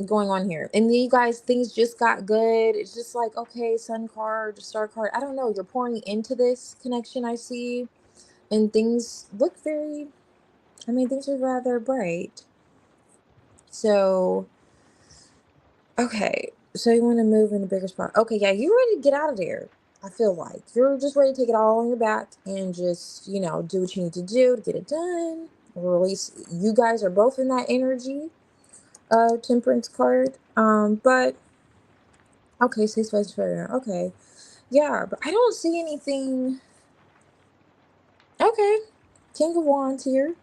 going on here? And then you guys, things just got good. It's just like, okay, sun card, star card. I don't know. You're pouring into this connection, I see, and things look very, I mean, things are rather bright. So, okay. So you want to move in a bigger spot. Okay, yeah, you're ready to get out of there. I feel like you're just ready to take it all on your back and just, do what you need to do to get it done. Release. You guys are both in that energy. Temperance card. But okay, safe space for okay. Yeah, but I don't see anything. Okay. King of Wands here.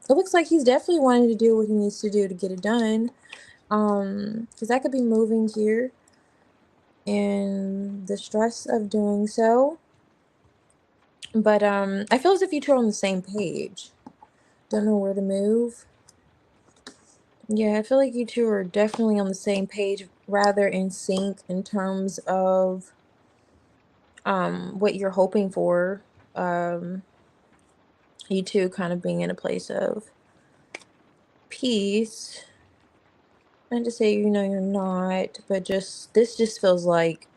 It looks like he's definitely wanting to do what he needs to do to get it done. Because that could be moving here and the stress of doing so. But I feel as if you two are on the same page. Don't know where to move. Yeah, I feel like you two are definitely on the same page, rather in sync in terms of what you're hoping for. Um, you two kind of being in a place of peace. Not to say you're not, but just this just feels like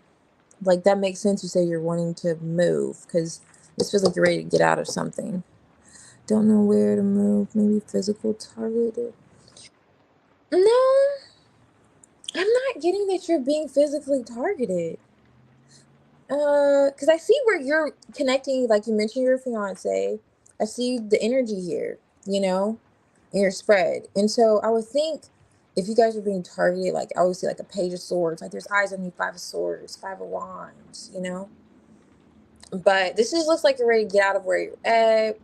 that makes sense. You say you're wanting to move because this feels like you're ready to get out of something. Don't know where to move. Maybe physical target. No, I'm not getting that you're being physically targeted. Because I see where you're connecting, like you mentioned your fiance. I see the energy here, in your spread. And so I would think if you guys are being targeted, like I always see like a page of swords, like there's eyes on you, five of swords, five of wands. But this just looks like you're ready to get out of where you're at.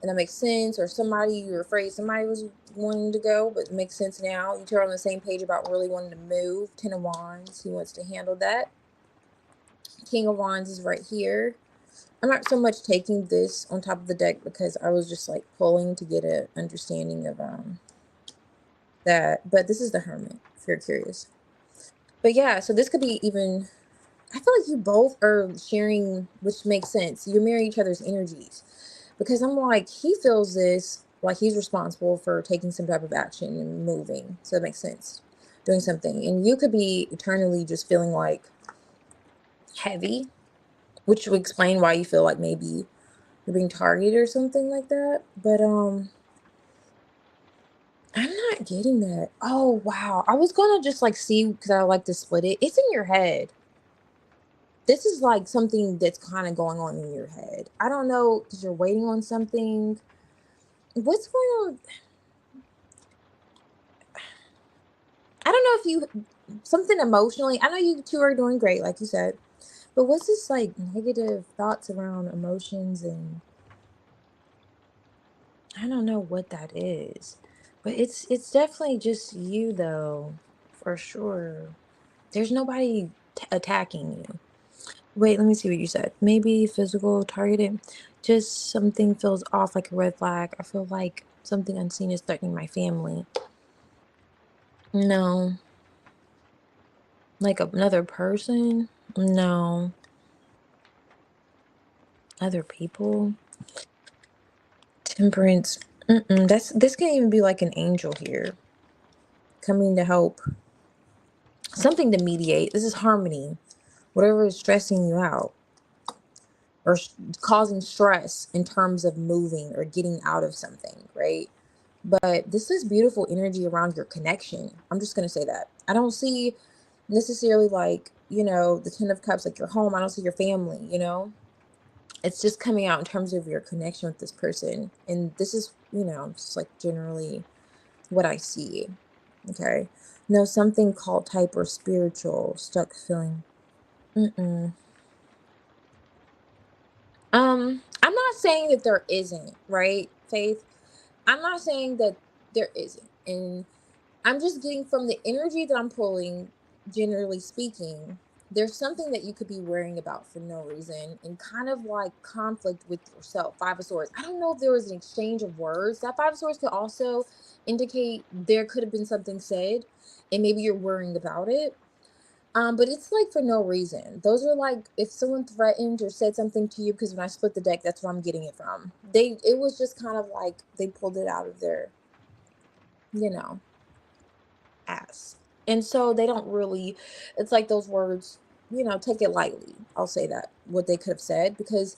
And that makes sense. Or somebody you were afraid somebody was wanting to go, but it makes sense now. You two are on the same page about really wanting to move. Ten of Wands, he wants to handle that. King of Wands is right here. I'm not so much taking this on top of the deck because I was just like pulling to get an understanding of that. But this is the Hermit, if you're curious. But yeah, so this could be even. I feel like you both are sharing, which makes sense. You mirror each other's energies. Because I'm like, he feels this like he's responsible for taking some type of action and moving. So it makes sense. Doing something. And you could be eternally just feeling like heavy, which would explain why you feel like maybe you're being targeted or something like that. But I'm not getting that. Oh wow. I was gonna just like see because I like to split it. It's in your head. This is like something that's kind of going on in your head. I don't know because you're waiting on something. What's going on? I don't know if you something emotionally. I know you two are doing great, like you said, but what's this like negative thoughts around emotions and I don't know what that is, but it's definitely just you though, for sure. There's nobody attacking you. Wait, let me see what you said. Maybe physical targeted. Just something feels off like a red flag. I feel like something unseen is threatening my family. No. Like another person? No. Other people? Temperance. This can even be like an angel here coming to help. Something to mediate. This is harmony. Whatever is stressing you out or causing stress in terms of moving or getting out of something, right? But this is beautiful energy around your connection. I'm just going to say that. I don't see necessarily like the Ten of Cups, like your home. I don't see your family. It's just coming out in terms of your connection with this person. And this is, just like generally what I see. Okay. No, something called type or spiritual, stuck feeling. Mm-mm. I'm not saying that there isn't, right, Faith? I'm not saying that there isn't. And I'm just getting from the energy that I'm pulling, generally speaking, there's something that you could be worrying about for no reason and kind of like conflict with yourself. Five of Swords. I don't know if there was an exchange of words. That Five of Swords could also indicate there could have been something said and maybe you're worrying about it. But it's like for no reason. Those are like if someone threatened or said something to you, because when I split the deck, that's where I'm getting it from. It was just kind of like they pulled it out of their, you know, ass. And so they don't really, it's like those words, take it lightly. I'll say that, what they could have said, because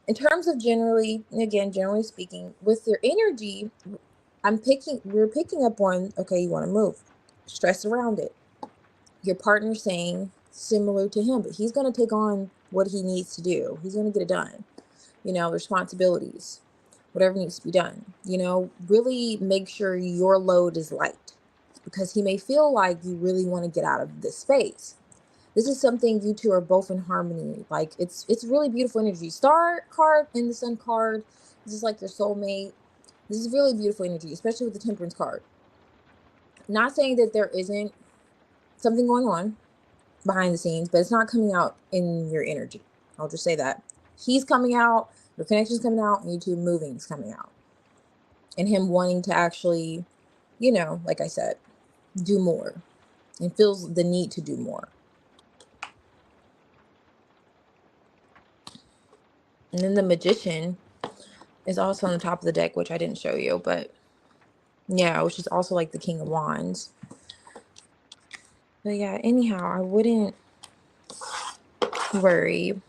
in terms of generally, again, generally speaking, with their energy, we're picking up on, okay, you want to move, stress around it. Your partner saying similar to him, but he's going to take on what he needs to do. He's going to get it done. Responsibilities, whatever needs to be done. Really make sure your load is light because he may feel like you really want to get out of this space. This is something you two are both in harmony. Like it's really beautiful energy. Star card and the Sun card. This is like your soulmate. This is really beautiful energy, especially with the Temperance card. Not saying that there isn't something going on behind the scenes, but it's not coming out in your energy. I'll just say that. He's coming out, your connection's coming out, and you two moving is coming out. And him wanting to actually, like I said, do more and feels the need to do more. And then the Magician is also on the top of the deck, which I didn't show you, but yeah, which is also like the King of Wands. But yeah, anyhow, I wouldn't worry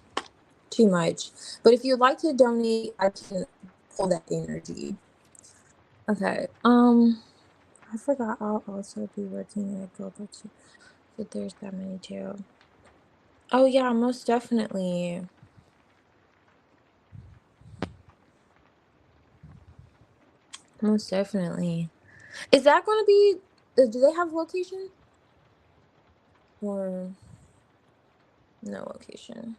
too much. But if you'd like to donate, I can pull that energy. Okay. I forgot I'll also be working at Go too. But there's that many too. Oh yeah, most definitely. Most definitely. Is that going to be? Do they have a location or no location?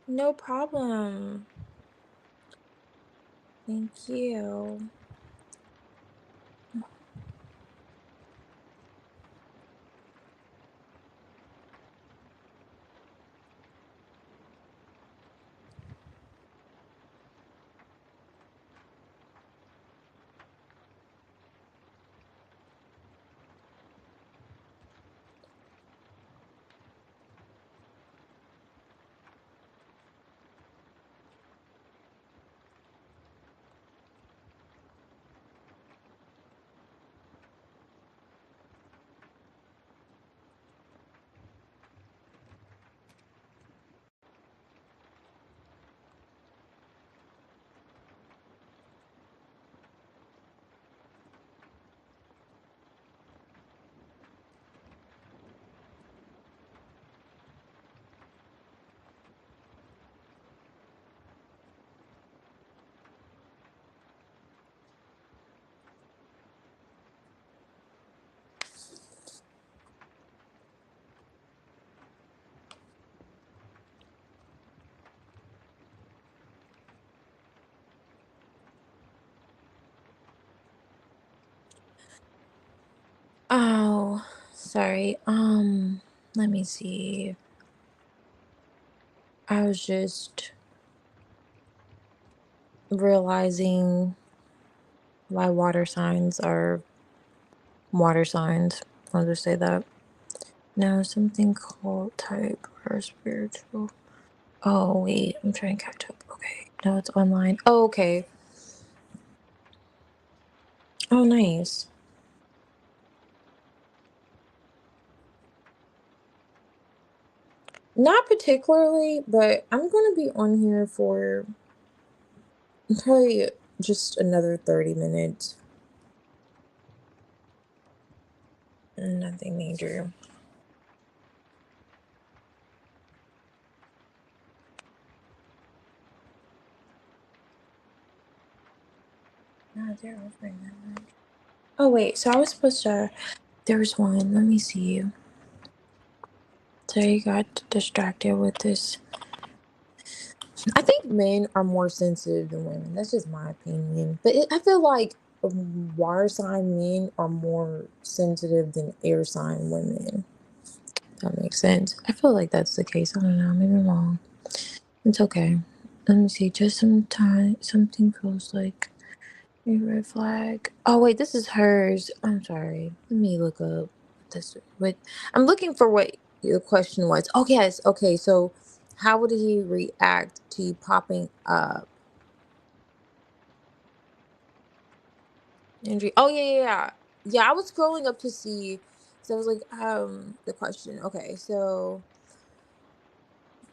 No problem. Thank you. Oh, sorry. Let me see. I was just realizing why water signs are water signs. I'll just say that. No, something called type or spiritual. Oh, wait, I'm trying to catch up. Okay. No, it's online. Oh, okay. Oh, nice. Not particularly, but I'm gonna be on here for probably just another 30 minutes. Nothing major. No, they're offering that much. Oh wait, so I was supposed to. There's one. Let me see. So you got distracted with this. I think men are more sensitive than women. That's just my opinion. But I feel like water sign men are more sensitive than air sign women. That makes sense. I feel like that's the case. I don't know. Maybe I'm wrong. It's okay. Let me see. Just some time. Something feels like a red flag. Oh wait, this is hers. I'm sorry. Let me look up this. Wait, I'm looking for what your question was. Oh yes. Okay. So, how would he react to you popping up? Andrew. Oh yeah, yeah, yeah. Yeah, I was scrolling up to see. So I was like, the question. Okay, so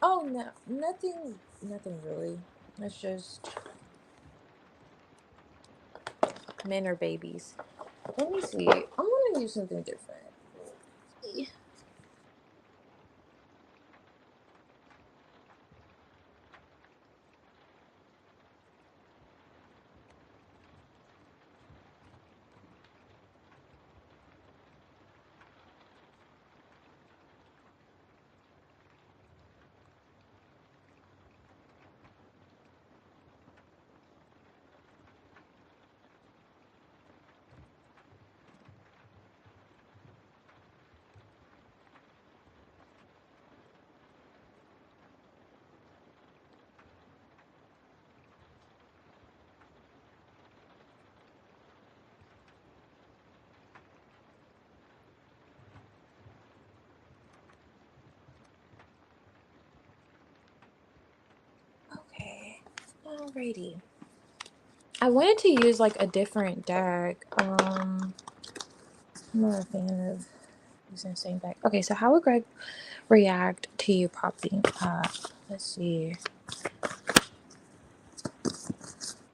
oh no, nothing really. It's just men or babies. Let me see. I'm gonna do something different. Okay. Alrighty. I wanted to use like a different deck. I'm not a fan of using the same deck. Okay, so how would Greg react to you popping up? Let's see.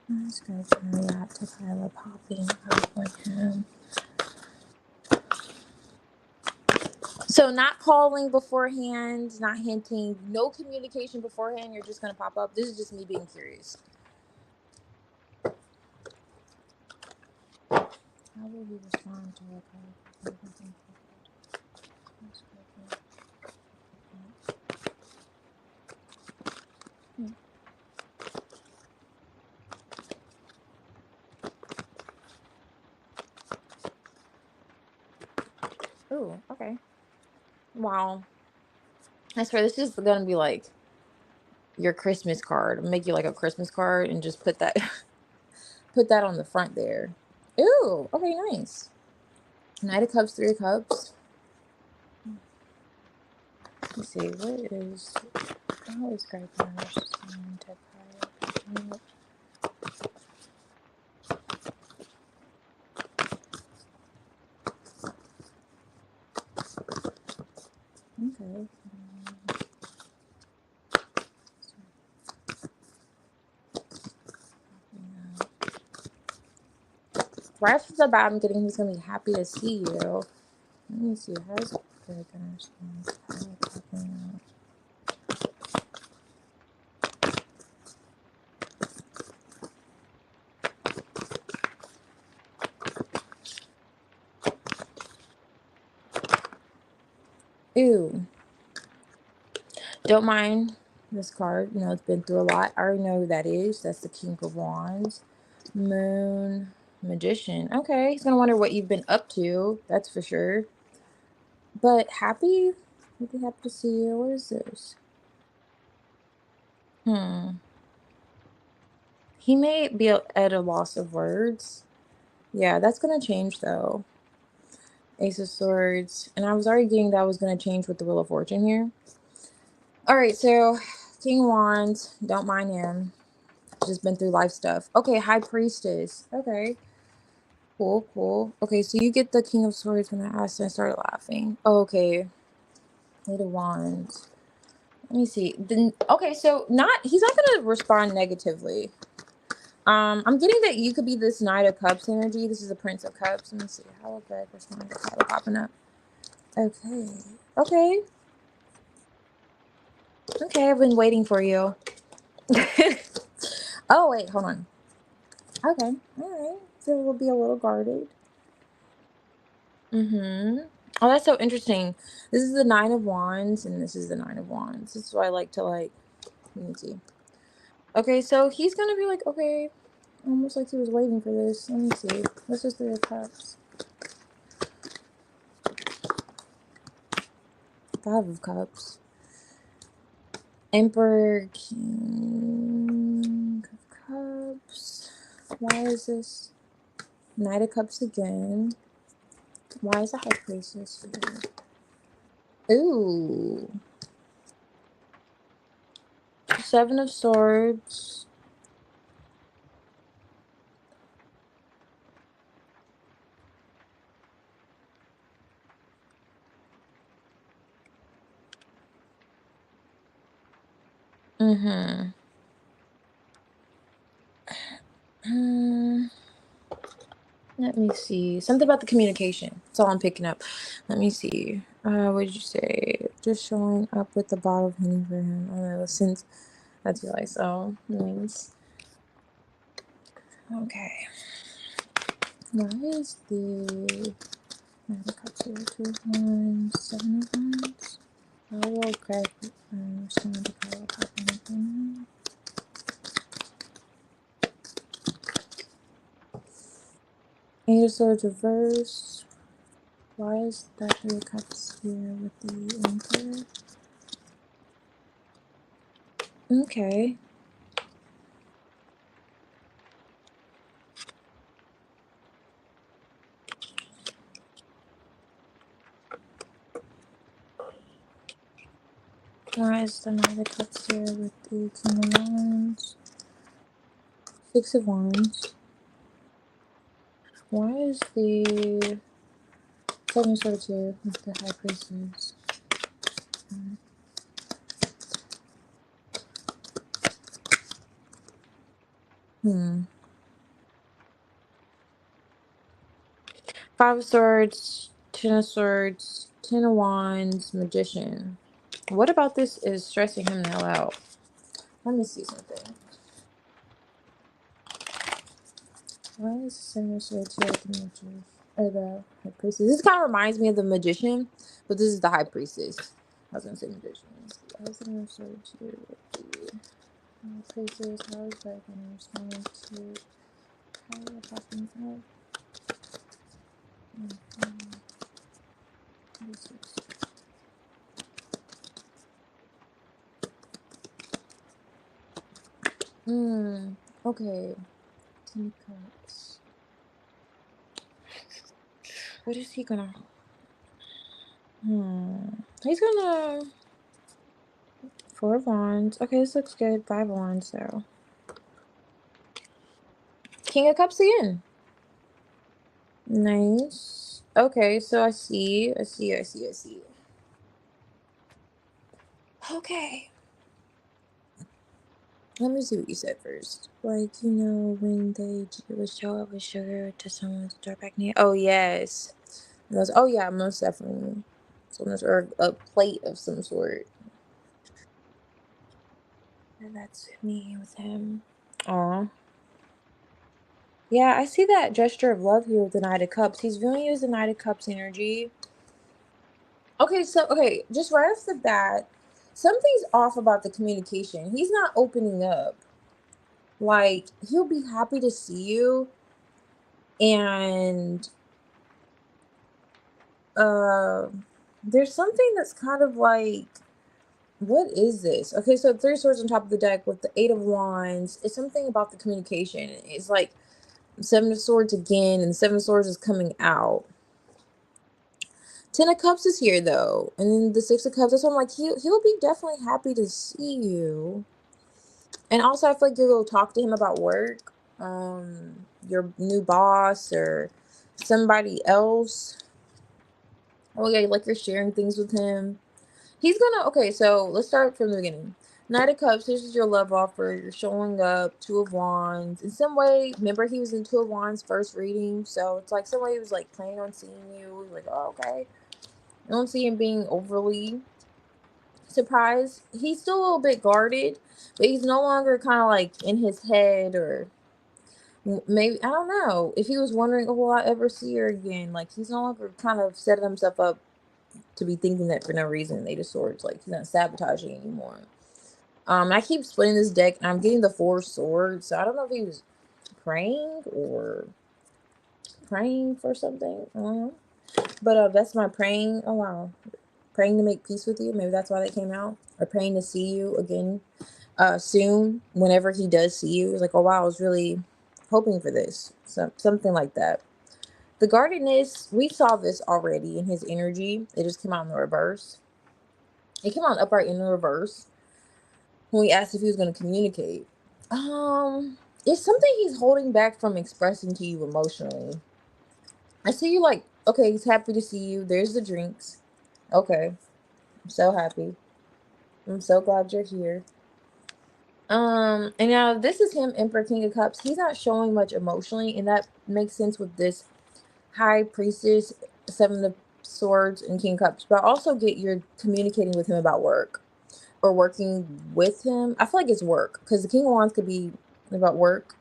How's Greg gonna react to Kyla popping up with him? So not calling beforehand, not hinting, no communication beforehand. You're just gonna pop up. This is just me being curious. How will he respond to a call? Oh, okay. Wow. I swear this is gonna be like your Christmas card. Make you like a Christmas card and just put that put that on the front there. Ooh, okay, nice. Knight of Cups, Three of Cups. Let's see, what is how is Greg gonna respond to Kyla? Okay. Right off the bat, I'm getting he's gonna be happy to see you. Let me see. How's Greg gonna respond to Kyla popping out? Ew. Don't mind this card. You know, it's been through a lot. I already know who that is. That's the King of Wands. Moon. Magician. Okay. He's gonna wonder what you've been up to. That's for sure. But happy? He'd be happy to see you. What is this? Hmm. He may be at a loss of words. Yeah, that's gonna change though. Ace of Swords. And I was already getting that was gonna change with the Wheel of Fortune here. Alright, so King Wands, don't mind him. Just been through life stuff. Okay, High Priestess. Okay. Cool, cool. Okay, so you get the King of Swords when I asked and I started laughing. Oh, okay. Knight of Wands. Let me see. Then okay, so not he's not gonna respond negatively. I'm getting that you could be this Knight of Cups energy. This is a Prince of Cups. Let me see. How will Greg respond to title popping up? Okay. Okay. Okay, I've been waiting for you. Oh wait, hold on. Okay. Alright. So we'll be a little guarded. Mm-hmm. Oh, that's so interesting. This is the Nine of Wands, and this is the Nine of Wands. This is why I like to like. Let me see. Okay, so he's gonna be like, okay, almost like he was waiting for this. Let me see. What's this Three of Cups? Five of Cups. Emperor, King of Cups. Why is this Knight of Cups again? Why is the High Priestess here? Ooh. Seven of Swords. Mm-hmm. Let me see. Something about the communication. That's all I'm picking up. Let me see. What did you say? Just showing up with the bottle of honey for him. I don't know, since that's your life. So, nice. Okay. Why is the Nine of Cups here? Two of Wands, Seven of Wands. How will Greg respond to Carla popping up in him? Eight of Swords reverse. Why is that Three of Cups here with the Emperor? Okay. Why is the Knight of Cups here with the King of Wands? Six of Wands. Why is the Seven of Swords here with the High Priestess? Five of Swords, Ten of Swords, Ten of Wands, Magician. What about this is stressing him the hell out? Let me see something. Why is the Seven of Swords here with the Magician? Or the High Priestess? This kind of reminds me of the Magician, but this is the High Priestess. I was gonna say Magician. Why is the Seven of Swords here with the High Priestess? How is that gonna respond to Kyla popping up? This is okay. Ten Cups. What is he gonna? He's gonna. Four of Wands. Okay, this looks good. Five of Wands, though. King of Cups again. Nice. Okay, so I see. Okay. Let me see what you said first. Like, when they would show up with sugar to someone's door back near. Oh, yes. Oh, yeah, most definitely. Or a plate of some sort. And that's me with him. Aw. Yeah, I see that gesture of love here with the Knight of Cups. He's viewing you as the Knight of Cups energy. Okay, just right off the bat, something's off about the communication. He's not opening up. Like, he'll be happy to see you, and uh there's something that's kind of like, what is this? Okay, so three swords on top of the deck with the Eight of Wands. It's something about the communication. It's like Seven of Swords again, and Seven of Swords is coming out. Ten of Cups is here though, and then the Six of Cups. That's why I'm like, he'll be definitely happy to see you. And also, I feel like you'll talk to him about work, your new boss, or somebody else. Oh yeah, like you're sharing things with him. He's gonna okay, so let's start from the beginning. Knight of Cups, this is your love offer. You're showing up, Two of Wands. In some way, remember he was in Two of Wands first reading, so it's like some way he was like planning on seeing you. He's like, oh, okay. I don't see him being overly surprised. He's still a little bit guarded, but he's no longer kind of like in his head or maybe I don't know if he was wondering, oh, will I ever see her again? Like he's no longer kind of setting himself up to be thinking that for no reason. Eight of Swords, like he's not sabotaging anymore. I keep splitting this deck and I'm getting the Four of Swords, so I don't know if he was praying or praying for something. I don't know. But that's my praying. Oh wow, praying to make peace with you. Maybe that's why that came out. Or praying to see you again soon. Whenever he does see you, it's like, oh wow, I was really hoping for this. Something like that. The guardedness, we saw this already in his energy. It just came out in the reverse. It came out upright in the reverse when we asked if he was going to communicate. It's something he's holding back from expressing to you emotionally. I see you like, okay, he's happy to see you. There's the drinks. Okay, I'm so happy. I'm so glad you're here. And now this is him, Emperor, King of Cups. He's not showing much emotionally, and that makes sense with this High Priestess, Seven of Swords, and King of Cups. But also get you're communicating with him about work or working with him. I feel like it's work because the King of Wands could be about work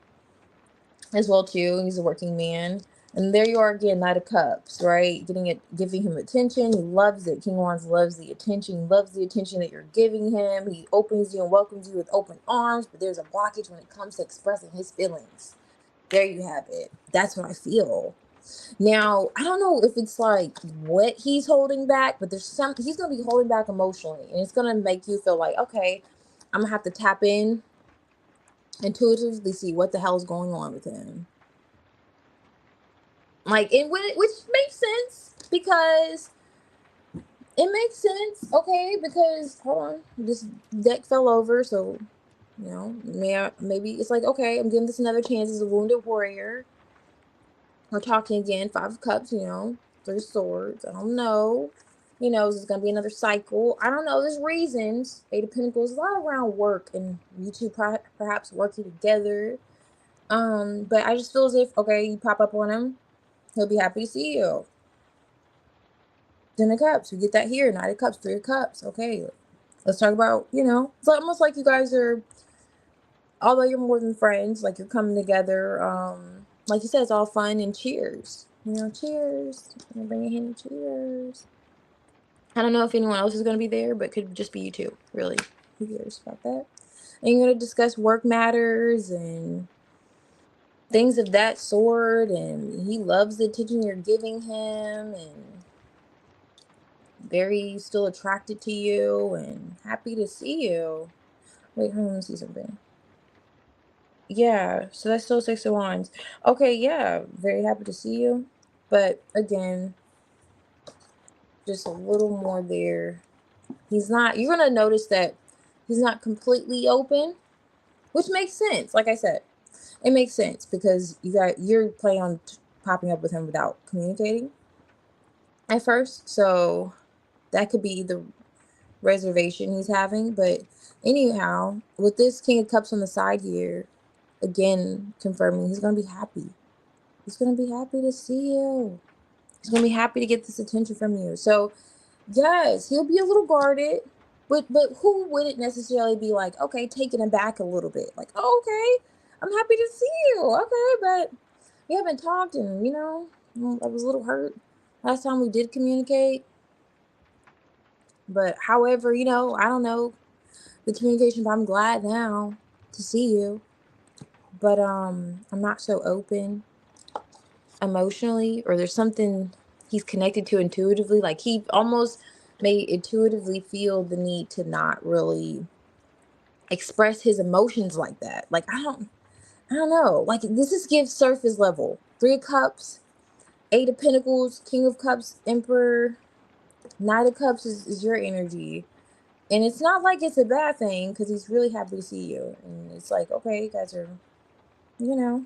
as well too. He's a working man. And there you are again, Knight of Cups, right? Giving him attention. He loves it. King of Wands loves the attention. He loves the attention that you're giving him. He opens you and welcomes you with open arms, but there's a blockage when it comes to expressing his feelings. There you have it. That's what I feel. Now, I don't know if it's like what he's holding back, but he's gonna be holding back emotionally, and it's gonna make you feel like, okay, I'm gonna have to tap in intuitively, see what the hell's going on with him. Like, which makes sense because it makes sense, okay? Because hold on, this deck fell over, so you know, maybe it's like, okay, I'm giving this another chance as a wounded warrior. We're talking again, Five of Cups, you know, Three of Swords. I don't know. You know, is this going to be another cycle? I don't know. There's reasons. Eight of Pentacles, a lot around work and you two perhaps working together. But I just feel as if, okay, you pop up on him, he'll be happy to see you. Ten of Cups, we get that here. Nine of Cups, Three of Cups. Okay, let's talk about, you know, it's almost like you guys are, although you're more than friends, like you're coming together. Like you said, it's all fun and cheers. You know, cheers. Bring your hand, cheers. I don't know if anyone else is going to be there, but could just be you two. Really, who cares about that? And you're going to discuss work matters and things of that sort. And he loves the attention you're giving him, and very still attracted to you and happy to see you. Wait, hold on, let me see something. Yeah, so that's still Six of Wands. Okay, yeah, very happy to see you. But again, just a little more there. You're going to notice that he's not completely open, which makes sense. Like I said, it makes sense because you're planning on popping up with him without communicating at first. So that could be the reservation he's having. But anyhow, with this King of Cups on the side here, again, confirming he's going to be happy. He's going to be happy to see you. He's going to be happy to get this attention from you. So, yes, he'll be a little guarded. But who wouldn't necessarily be like, okay, taken aback a little bit? Like, oh, okay, I'm happy to see you. Okay, but we haven't talked and, you know, I was a little hurt last time we did communicate. But however, you know, I don't know the communication, but I'm glad now to see you. But I'm not so open emotionally, or there's something he's connected to intuitively. Like he almost may intuitively feel the need to not really express his emotions like that. Like I don't know. Like gives surface level. Three of Cups, Eight of Pentacles, King of Cups, Emperor, Knight of Cups is your energy. And it's not like it's a bad thing because he's really happy to see you. And it's like, okay, you guys are, you know,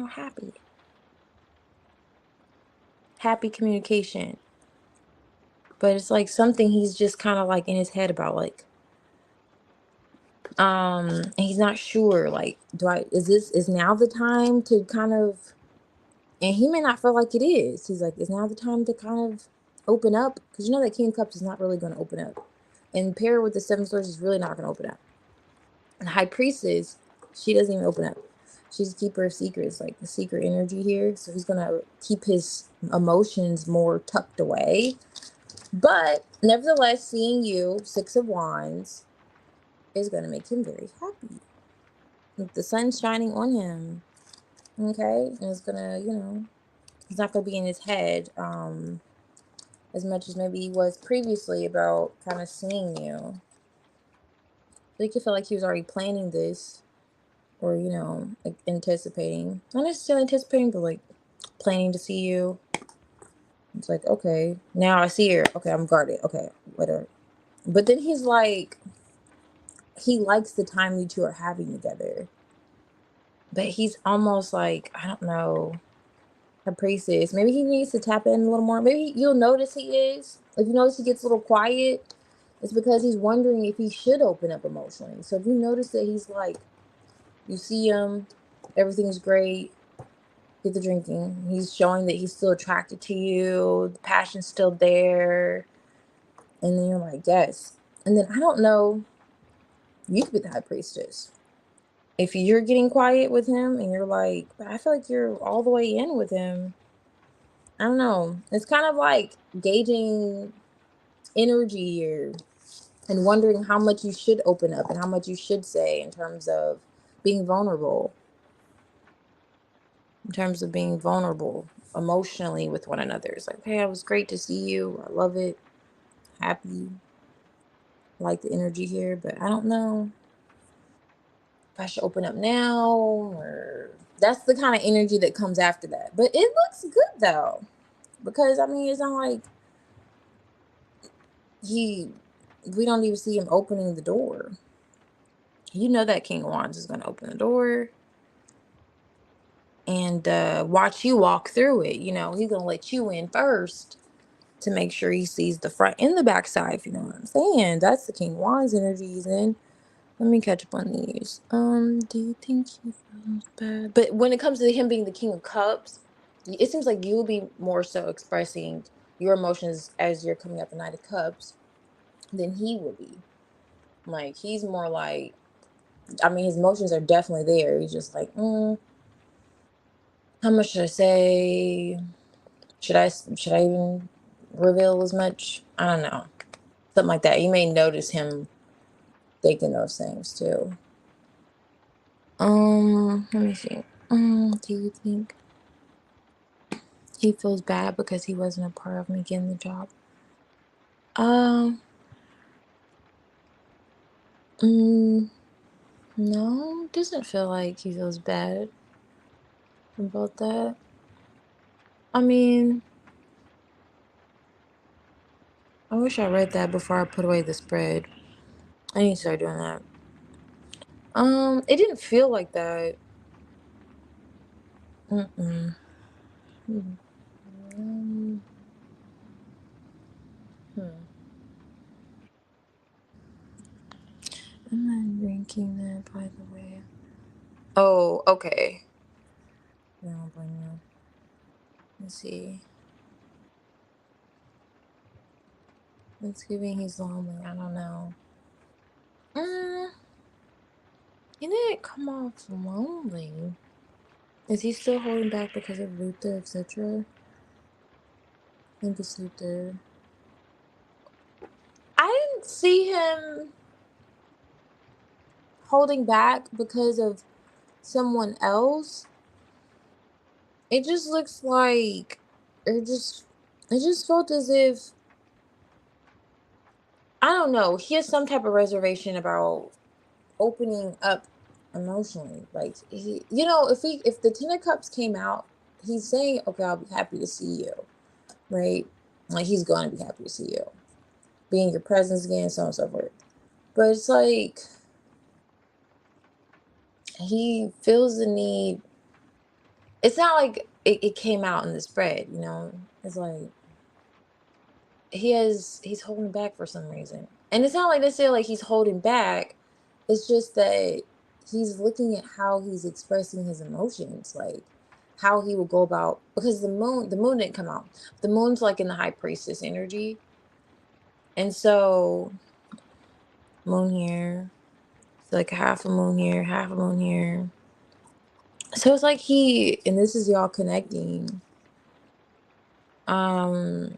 happy. happy communication. But it's like something he's just kind of like in his head about, like, and he's not sure, like, is now the time to kind of, and he may not feel like it is. He's like, is now the time to kind of open up? Because you know that King of Cups is not really going to open up. And paired with the Seven Swords is really not going to open up. And High Priestess, she doesn't even open up. She's a keeper of secrets, like the secret energy here. So he's going to keep his emotions more tucked away. But nevertheless, seeing you, Six of Wands, is going to make him very happy. Like the sun's shining on him. Okay? And it's going to, he's not going to be in his head as much as maybe he was previously about kind of seeing you. So he could feel like he was already planning this, or, like anticipating. Not necessarily anticipating, but like planning to see you. It's like, okay, now I see her. Okay, I'm guarded. Okay, whatever. But then he's like, he likes the time you two are having together. But he's almost like, I don't know, a priestess. Maybe he needs to tap in a little more. Maybe you'll notice he is. If you notice he gets a little quiet, it's because he's wondering if he should open up emotionally. So if you notice that he's like, you see him, everything's great, get the drinking. He's showing that he's still attracted to you. The passion's still there. And then you're like, yes. And then I don't know, you could be the high priestess. If you're getting quiet with him and you're like, but I feel like you're all the way in with him. I don't know. It's kind of like gauging energy here and wondering how much you should open up and how much you should say in terms of being vulnerable. In terms of being vulnerable emotionally with one another. It's like, hey, it was great to see you. I love it. Happy. Like the energy here, but I don't know if I should open up now, or that's the kind of energy that comes after that. But it looks good though, because I mean, it's not like he, we don't even see him opening the door. You know that King of Wands is going to open the door and watch you walk through it. He's going to let you in first to make sure he sees the front and the back side, if you know what I'm saying. That's the King of Wands energy he's in. Let me catch up on these. Do you think he feels bad? But when it comes to him being the King of Cups, it seems like you'll be more so expressing your emotions as you're coming up the Knight of Cups than he will be. Like, he's more like, I mean, his emotions are definitely there. He's just like, how much should I say? Should I even reveal as much? I don't know. Something like that. You may notice him thinking those things too. Let me see. Do you think he feels bad because he wasn't a part of me getting the job? Um, mm, no, doesn't feel like he feels bad about that. I mean, I wish I read that before I put away the spread. I need to start doing that. It didn't feel like that. Mm-mm. Um, hmm. I'm not drinking that, by the way. Oh, okay. No, bueno. Let's see. Thanksgiving, he's lonely. I don't know. Mm, he didn't come off lonely. Is he still holding back because of Luther, etc.? I think it's Luther. I didn't see him holding back because of someone else. It just looks like it just felt as if, I don't know, he has some type of reservation about opening up emotionally. Like, if the Ten of Cups came out, he's saying, okay, I'll be happy to see you, right? Like, he's going to be happy to see you, be in your presence again, so on and so forth. But it's like he feels the need. It's not like it came out in the spread, It's like he's holding back for some reason. And it's not like necessarily like he's holding back. It's just that he's looking at how he's expressing his emotions, like how he will go about, because the moon didn't come out. The moon's like in the high priestess energy. And so moon here. It's like half a moon here, half a moon here. So it's like and this is y'all connecting. Um,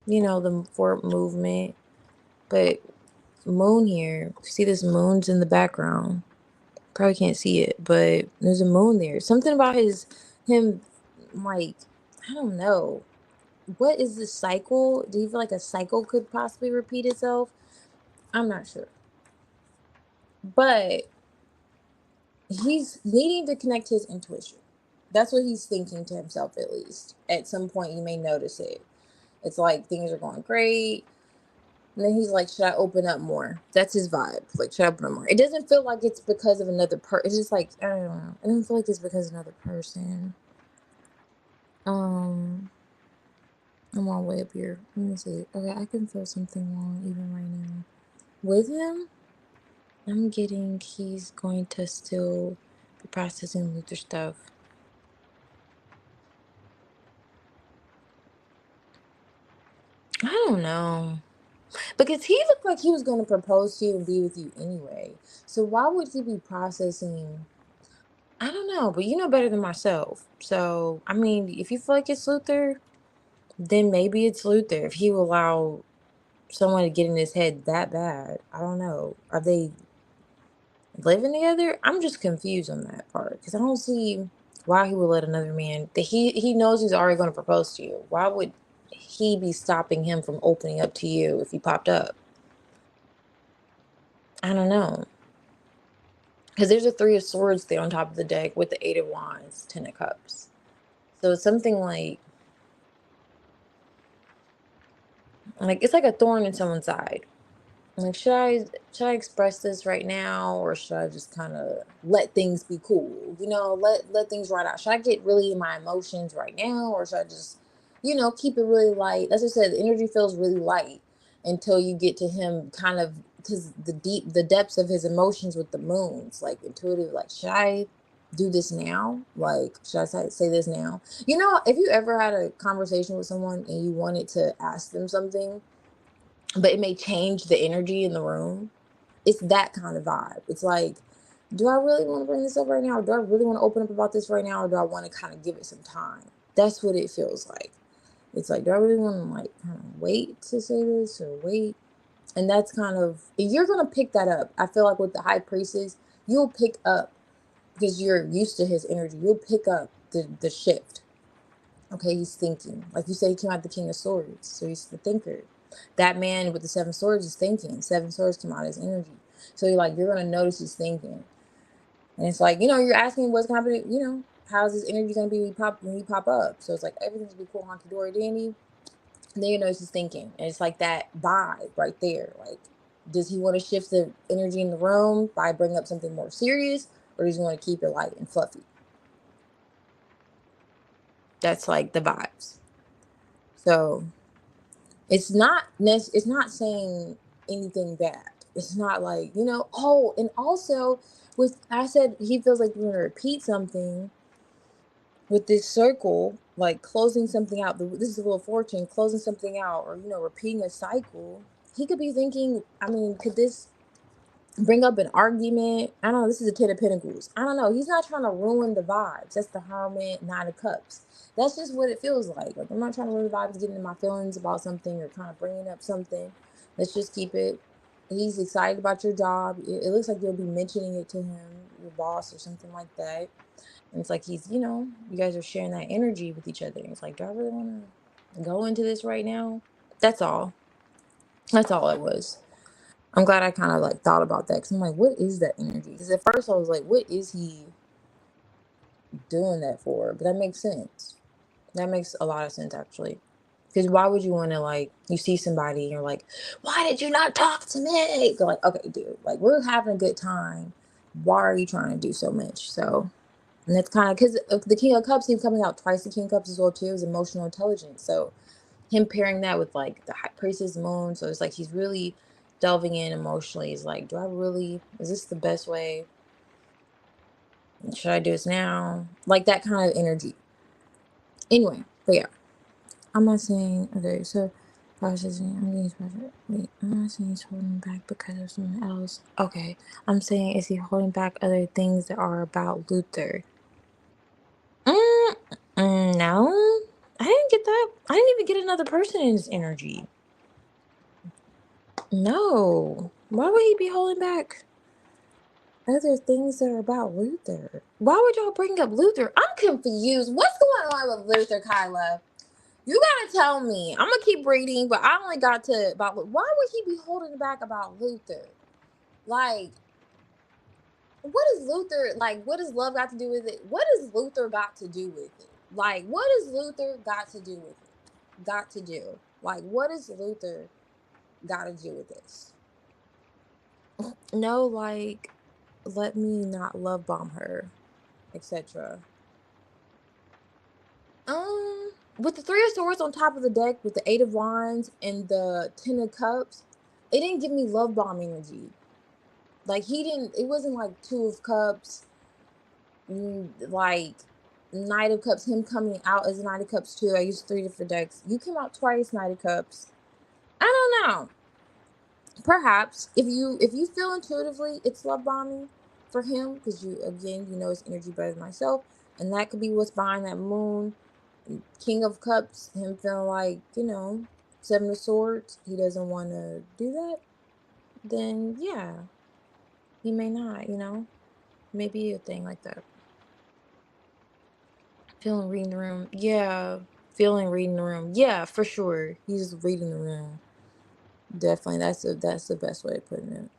the forward movement, but moon here. See this moon's in the background. Probably can't see it, but there's a moon there. Something about him, like, I don't know. What is this cycle? Do you feel like a cycle could possibly repeat itself? I'm not sure. But he's needing to connect his intuition. That's what he's thinking to himself, at least. At some point, you may notice it. It's like things are going great. And then he's like, should I open up more? That's his vibe. Like, should I open up more? It doesn't feel like it's because of another person. It's just like, I don't know. It doesn't feel like it's because of another person. Um, I'm all the way up here. Let me see. Okay, I can feel something wrong even right now. With him, I'm getting he's going to still be processing Luther stuff. I don't know. Because he looked like he was going to propose to you and be with you anyway. So why would he be processing? I don't know, but you know better than myself. So, I mean, if you feel like it's Luther, then maybe it's Luther. If he will allow someone to get in his head that bad, I don't know. Are they living together? I'm just confused on that part because I don't see why he would let another man that he knows he's already going to propose to you. Why would he be stopping him from opening up to you if he popped up? I don't know. Because there's a three of swords there on top of the deck with the eight of wands, 10 of cups. So it's something like it's like a thorn in someone's side. Like, should I express this right now, or should I just kind of let things be cool? Let things ride out. Should I get really in my emotions right now, or should I just, keep it really light? As I said, the energy feels really light until you get to him, kind of, because the depths of his emotions with the moons, like intuitive. Like, should I do this now? Like, should I say this now? If you ever had a conversation with someone and you wanted to ask them something, but it may change the energy in the room. It's that kind of vibe. It's like, do I really want to bring this up right now? Or do I really want to open up about this right now? Or do I want to kind of give it some time? That's what it feels like. It's like, do I really want to like kind of wait to say this or wait? And that's kind of, you're going to pick that up. I feel like with the high priestess, you'll pick up because you're used to his energy. You'll pick up the shift. Okay, he's thinking. Like you said, he came out the King of Swords, so he's the thinker. That man with the Seven Swords is thinking. Seven Swords came out as energy. So you're gonna notice he's thinking. And it's like, you're asking what's gonna happen, how's his energy gonna be when he pop up? So it's like everything's gonna be cool, honky dory dandy. And then you notice he's thinking. And it's like that vibe right there. Like, does he want to shift the energy in the room by bringing up something more serious? Or does he want to keep it light and fluffy? That's like the vibes. So it's not saying anything bad. It's not like, oh, and also with I said he feels like we're gonna repeat something with this circle, like closing something out. This is a Wheel of Fortune, closing something out, or repeating a cycle. He could be thinking, I mean, could this bring up an argument? I don't know. This is a 10 of Pentacles. I don't know. He's not trying to ruin the vibes. That's the Hermit, 9 of Cups. That's just what it feels like. Like, I'm not trying to ruin the vibes, getting in my feelings about something or kind of bringing up something. Let's just keep it. He's excited about your job. It looks like you'll be mentioning it to him, your boss, or something like that. And it's like you guys are sharing that energy with each other. It's like, do I really want to go into this right now? That's all. That's all it was. I'm glad I kind of like thought about that because I'm like, what is that energy? Because at first I was like, what is he doing that for? But that makes sense. That makes a lot of sense actually. Because why would you want to, like, you see somebody and you're like, why did you not talk to me? They're like, okay, dude, like, we're having a good time. Why are you trying to do so much? So And that's kind of because the King of Cups, he's coming out twice. The King of Cups as well too is emotional intelligence. So him pairing that with like the High Priestess Moon, so it's like he's really delving in emotionally. He's like, do I really? Is this the best way? Should I do this now? Like that kind of energy. Anyway, but yeah, I'm not saying okay. So processing, I'm getting pressure. Wait, I'm not saying he's holding back because of someone else. Okay, I'm saying is he holding back other things that are about Luther? Mm, no, I didn't get that. I didn't even get another person in his energy. No. Why would he be holding back other things that are about Luther? Why would y'all bring up Luther? I'm confused. What's going on with Luther, Kyla? You gotta tell me. I'm gonna keep reading, but I only got to about why would he be holding back about Luther? Like, what is Luther like? What does love got to do with it? What does Luther got to do with it? Like, what does Luther got to do with it? Got to do? Like, what does Luther got to do with this? No, like, let me not love bomb her, etc. With the Three of Swords on top of the deck, with the Eight of Wands and the Ten of Cups, it didn't give me love bomb energy. Like he didn't. It wasn't like Two of Cups, like Knight of Cups. Him coming out as a Knight of Cups too. I used 3 different decks. You came out twice, Knight of Cups. I don't know. Perhaps if you feel intuitively it's love bombing for him because you again you know his energy better than myself, and that could be what's behind that moon. King of Cups, him feeling like Seven of Swords, he doesn't want to do that. Then yeah, he may not. Maybe a thing like that. Feeling reading the room, yeah. Feeling reading the room, yeah, for sure. He's reading the room. Definitely, that's the best way of putting it.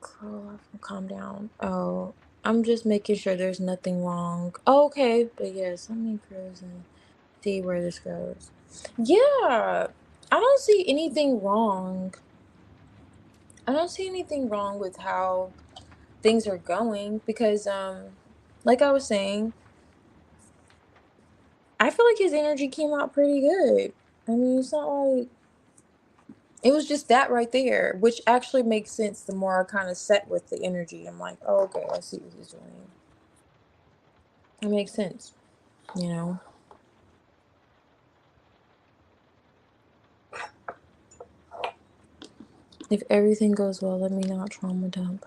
Girl, calm down. Oh, I'm just making sure there's nothing wrong. Oh, okay, but yes, let me cruise and see where this goes. Yeah, I don't see anything wrong. I don't see anything wrong with how things are going because, like I was saying, I feel like his energy came out pretty good. I mean, it's not like it was just that right there, which actually makes sense the more I kind of set with the energy. I'm like, oh, okay, I see what he's doing. It makes sense, you know? If everything goes well, let me not trauma dump.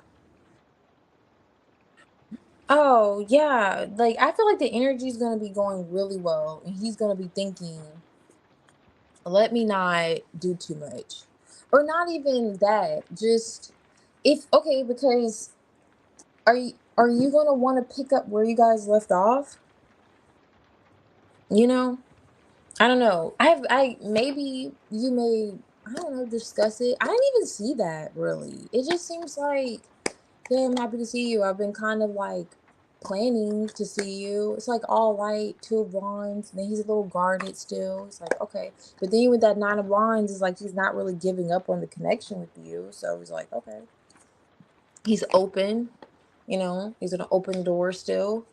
Oh, yeah. Like, I feel like the energy is going to be going really well. And he's going to be thinking, let me not do too much. Or not even that. Just, okay, because are you going to want to pick up where you guys left off? You know? I don't know. Maybe you may, I don't know, discuss it. I didn't even see that really. It just seems like, yeah, I'm happy to see you. I've been kind of like planning to see you. It's like all light, Two of Wands. And then he's a little guarded still. It's like, okay. But then with that Nine of Wands, it's like he's not really giving up on the connection with you. So he's like, okay. He's open, he's gonna open the door still.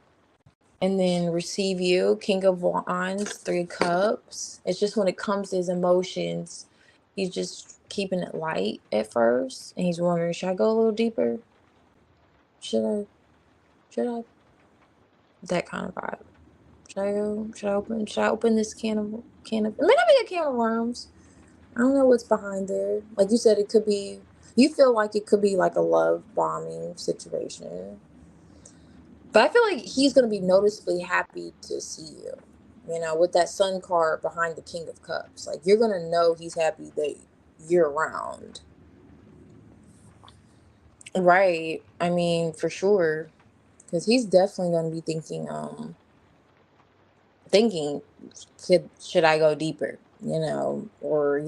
And then receive you, King of Wands, 3 cups. It's just when it comes to his emotions, he's just keeping it light at first. And he's wondering, should I go a little deeper? Should I? Should I? That kind of vibe. Should I go? Should I open this can of it may not be a can of worms. I don't know what's behind there. Like you said, it could be you feel like it could be like a love bombing situation. But I feel like he's gonna be noticeably happy to see you. With that Sun card behind the King of Cups. Like you're gonna know he's happy that you're around. Right. I mean, for sure. Because he's definitely gonna be thinking should I go deeper, or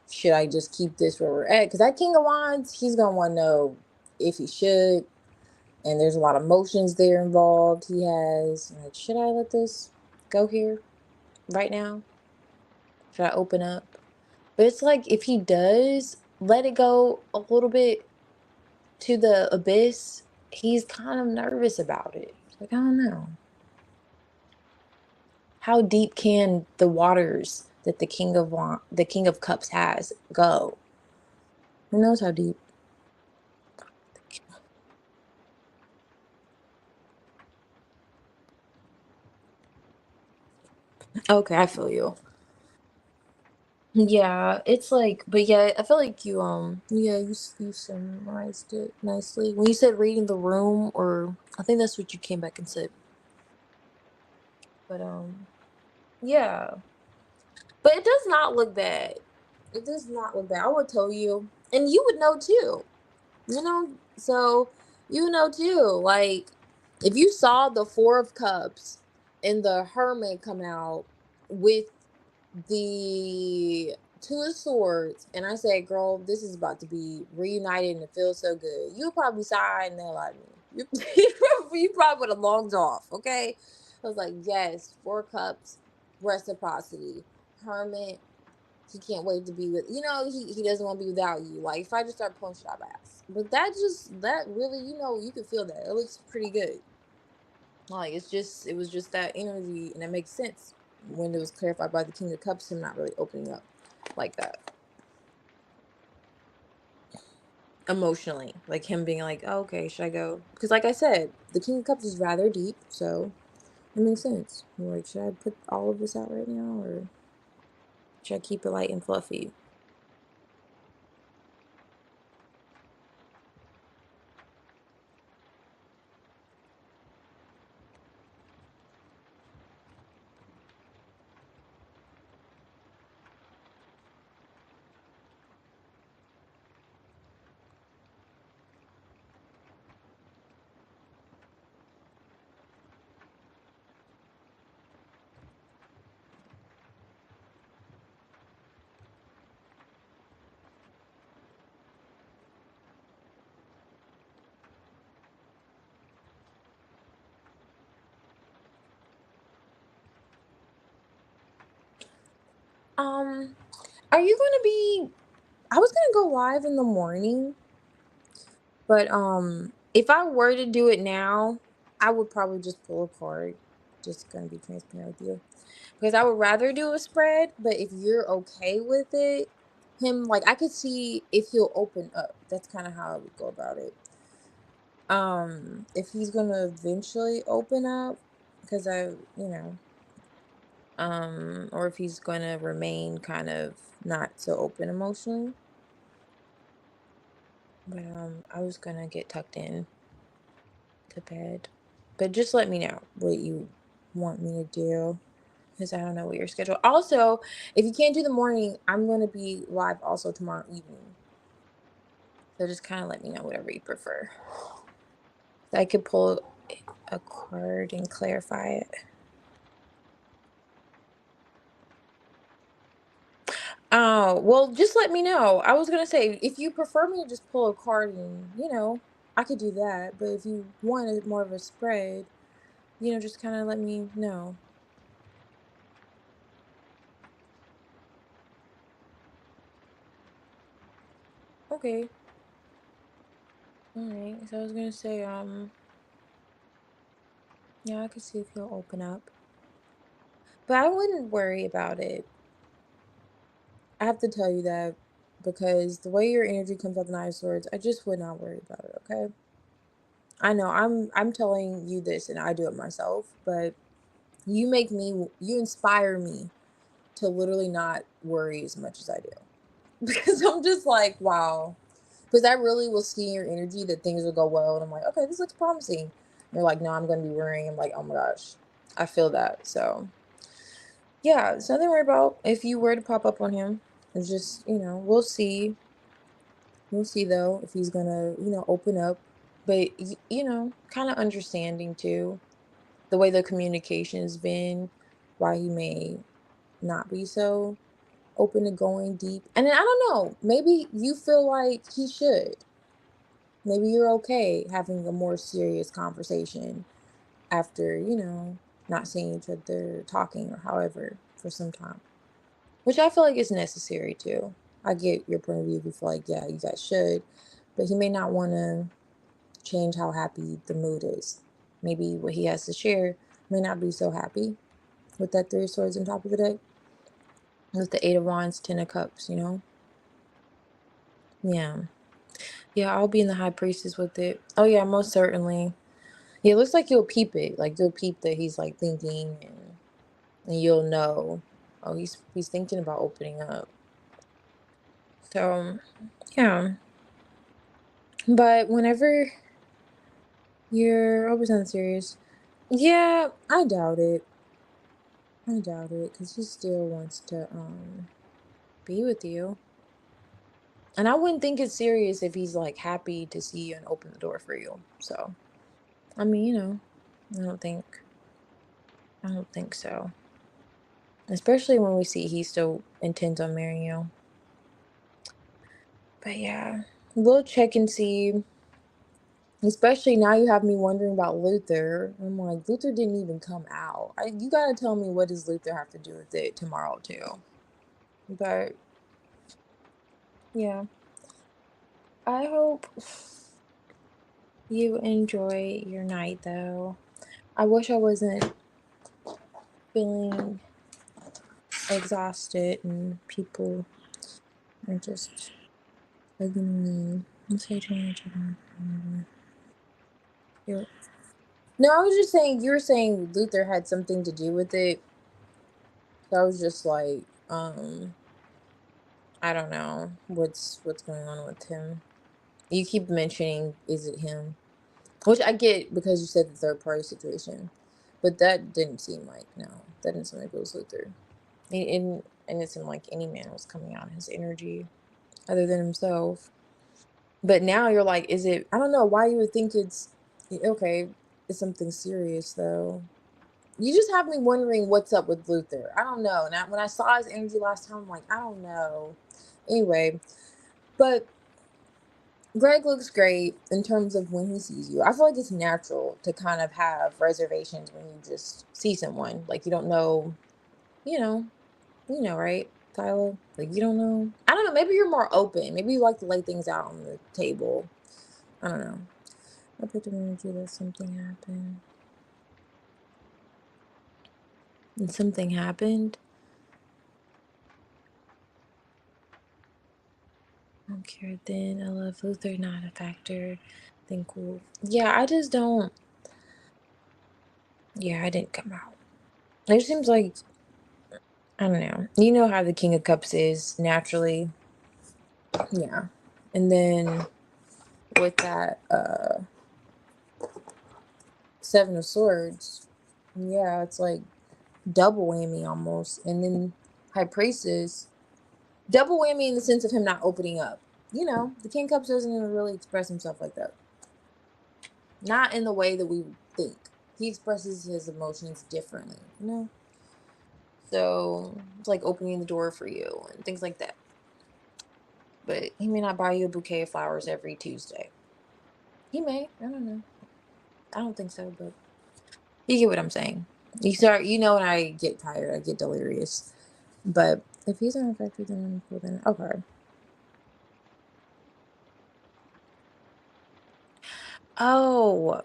should I just keep this where we're at? Because that King of Wands, he's gonna want to know if he should, and there's a lot of emotions there involved. He has like, should I let this go here right now? Should I open up? But it's like if he does let it go a little bit to the abyss, he's kind of nervous about it. Like, I don't know. How deep can the waters that the King of Cups has go? Who knows how deep? Okay, I feel you. Yeah, it's like, but yeah, I feel like yeah, you summarized it nicely when you said reading the room, or I think that's what you came back and said. But yeah, but it does not look bad. It does not look bad. I would tell you, and you would know too. So you know too. Like, if you saw the Four of Cups and the Hermit come out with the Two of Swords, and I said, "Girl, this is about to be reunited, and it feels so good." You probably sigh and they'll like me. You probably would have longed off. Okay, I was like, "Yes, Four Cups, reciprocity, Hermit." He can't wait to be with, he doesn't want to be without you. Like, if I just start pulling shit out my ass, but that really, you can feel that it looks pretty good. Like, it was just that energy, and it makes sense when it was clarified by the King of Cups, him not really opening up like that emotionally, like him being like, oh, okay, should I go? Because like I said, the King of Cups is rather deep, so it makes sense. You're like, should I put all of this out right now, or should I keep it light and fluffy? um are you gonna be I was gonna go live in the morning, but if I were to do it now, I would probably just pull a card. Just gonna be transparent with you. Because I would rather do a spread, but if you're okay with it, him, like, I could see if he'll open up. That's kind of how I would go about it. If he's gonna eventually open up, because or if he's gonna remain kind of not so open emotionally. But I was gonna get tucked in to bed. But just let me know what you want me to do, because I don't know what your schedule. Also, if you can't do the morning, I'm going to be live also tomorrow evening. So just kind of let me know whatever you prefer. I could pull a card and clarify it. Oh, well, just let me know. I was going to say, if you prefer me to just pull a card and, I could do that. But if you wanted more of a spread, just kind of let me know. Okay. All right. So I was going to say, yeah, I could see if he'll open up. But I wouldn't worry about it. I have to tell you that, because the way your energy comes out the Nine of Swords, I just would not worry about it, okay? I know I'm telling you this and I do it myself, but you inspire me to literally not worry as much as I do. Because I'm just like, wow. Because I really will see in your energy that things will go well, and I'm like, okay, this looks promising. And you're like, no, I'm gonna be worrying. I'm like, oh my gosh, I feel that. So yeah, it's nothing to worry about. If you were to pop up on him, it's just, we'll see. We'll see though if he's gonna, open up. But kind of understanding too the way the communication has been, why he may not be so open to going deep. And then I don't know, maybe you feel like he should. Maybe you're okay having a more serious conversation after, not seeing each other talking or however for some time. Which I feel like is necessary too. I get your point of view if you feel like, yeah, you guys should, but he may not want to change how happy the mood is. maybe what he has to share may not be so happy with that three of swords on top of the deck. With the eight of wands, 10 of cups, you know? Yeah. Yeah, I'll be in the high priestess with it. Oh yeah, most certainly. Yeah, it looks like you'll peep it. Like you'll peep that he's like thinking and you'll know. Oh, he's thinking about opening up. So yeah. But whenever you're 100% serious, yeah, I doubt it. I doubt it. Because he still wants to be with you. And I wouldn't think it's serious if he's like happy to see you and open the door for you. So I mean, I don't think I don't think so. Especially when we see he still intends on marrying you. But yeah, we'll check and see. Especially now you have me wondering about Luther. I'm like, Luther didn't even come out. You gotta tell me, what does Luther have to do with it tomorrow too? But yeah, I hope you enjoy your night though. I wish I wasn't feeling exhausted and people are just begging me. I'm so trying to yeah. No, I was just saying you were saying Luther had something to do with it. So I was just like, I don't know what's going on with him. You keep mentioning, is it him? Which I get because you said the third party situation, but that didn't seem like, no, that didn't seem like it was Luther. And it seemed like any man was coming out in his energy other than himself. But now you're like, is it? I don't know why you would think it's okay. It's something serious though. You just have me wondering what's up with Luther. I don't know. And when I saw his energy last time, I'm like, I don't know. Anyway, but Greg looks great in terms of when he sees you. I feel like it's natural to kind of have reservations when you just see someone. Like you don't know, you know, right, Tyler? Like you don't know. I don't know. Maybe you're more open. Maybe you like to lay things out on the table. I don't know. I put the energy that something happened. And something happened. Okay, then I love Luther, not a factor. Then cool. Yeah, I just don't. Yeah, I didn't come out. It seems like, I don't know. You know how the King of Cups is naturally. Yeah. And then with that Seven of Swords, yeah, it's like double whammy almost. And then High Priestess, double whammy in the sense of him not opening up. The King of Cups doesn't even really express himself like that. Not in the way that we think. He expresses his emotions differently. So it's like opening the door for you and things like that. But he may not buy you a bouquet of flowers every Tuesday. He may. I don't know. I don't think so, but you get what I'm saying. When I get tired, I get delirious. But if he's unaffected, then cool, then okay. Oh,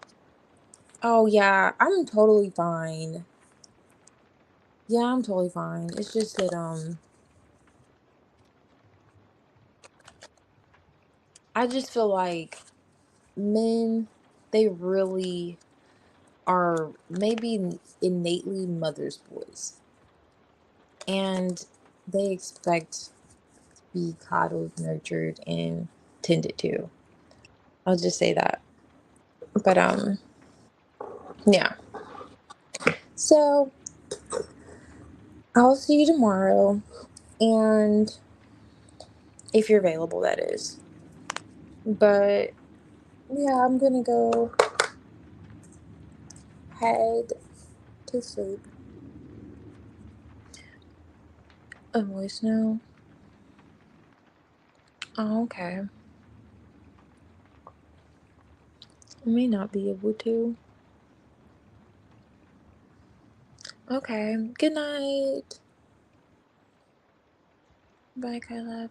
oh yeah, I'm totally fine. Yeah, I'm totally fine. It's just that I just feel like men, they really are maybe innately mother's boys, and they expect to be coddled, nurtured, and tended to. I'll just say that. But yeah. So I'll see you tomorrow, and if you're available, that is. But yeah, I'm gonna go head to sleep. A voice now. Oh, okay. I may not be able to. Okay. Good night. Bye, Kyla.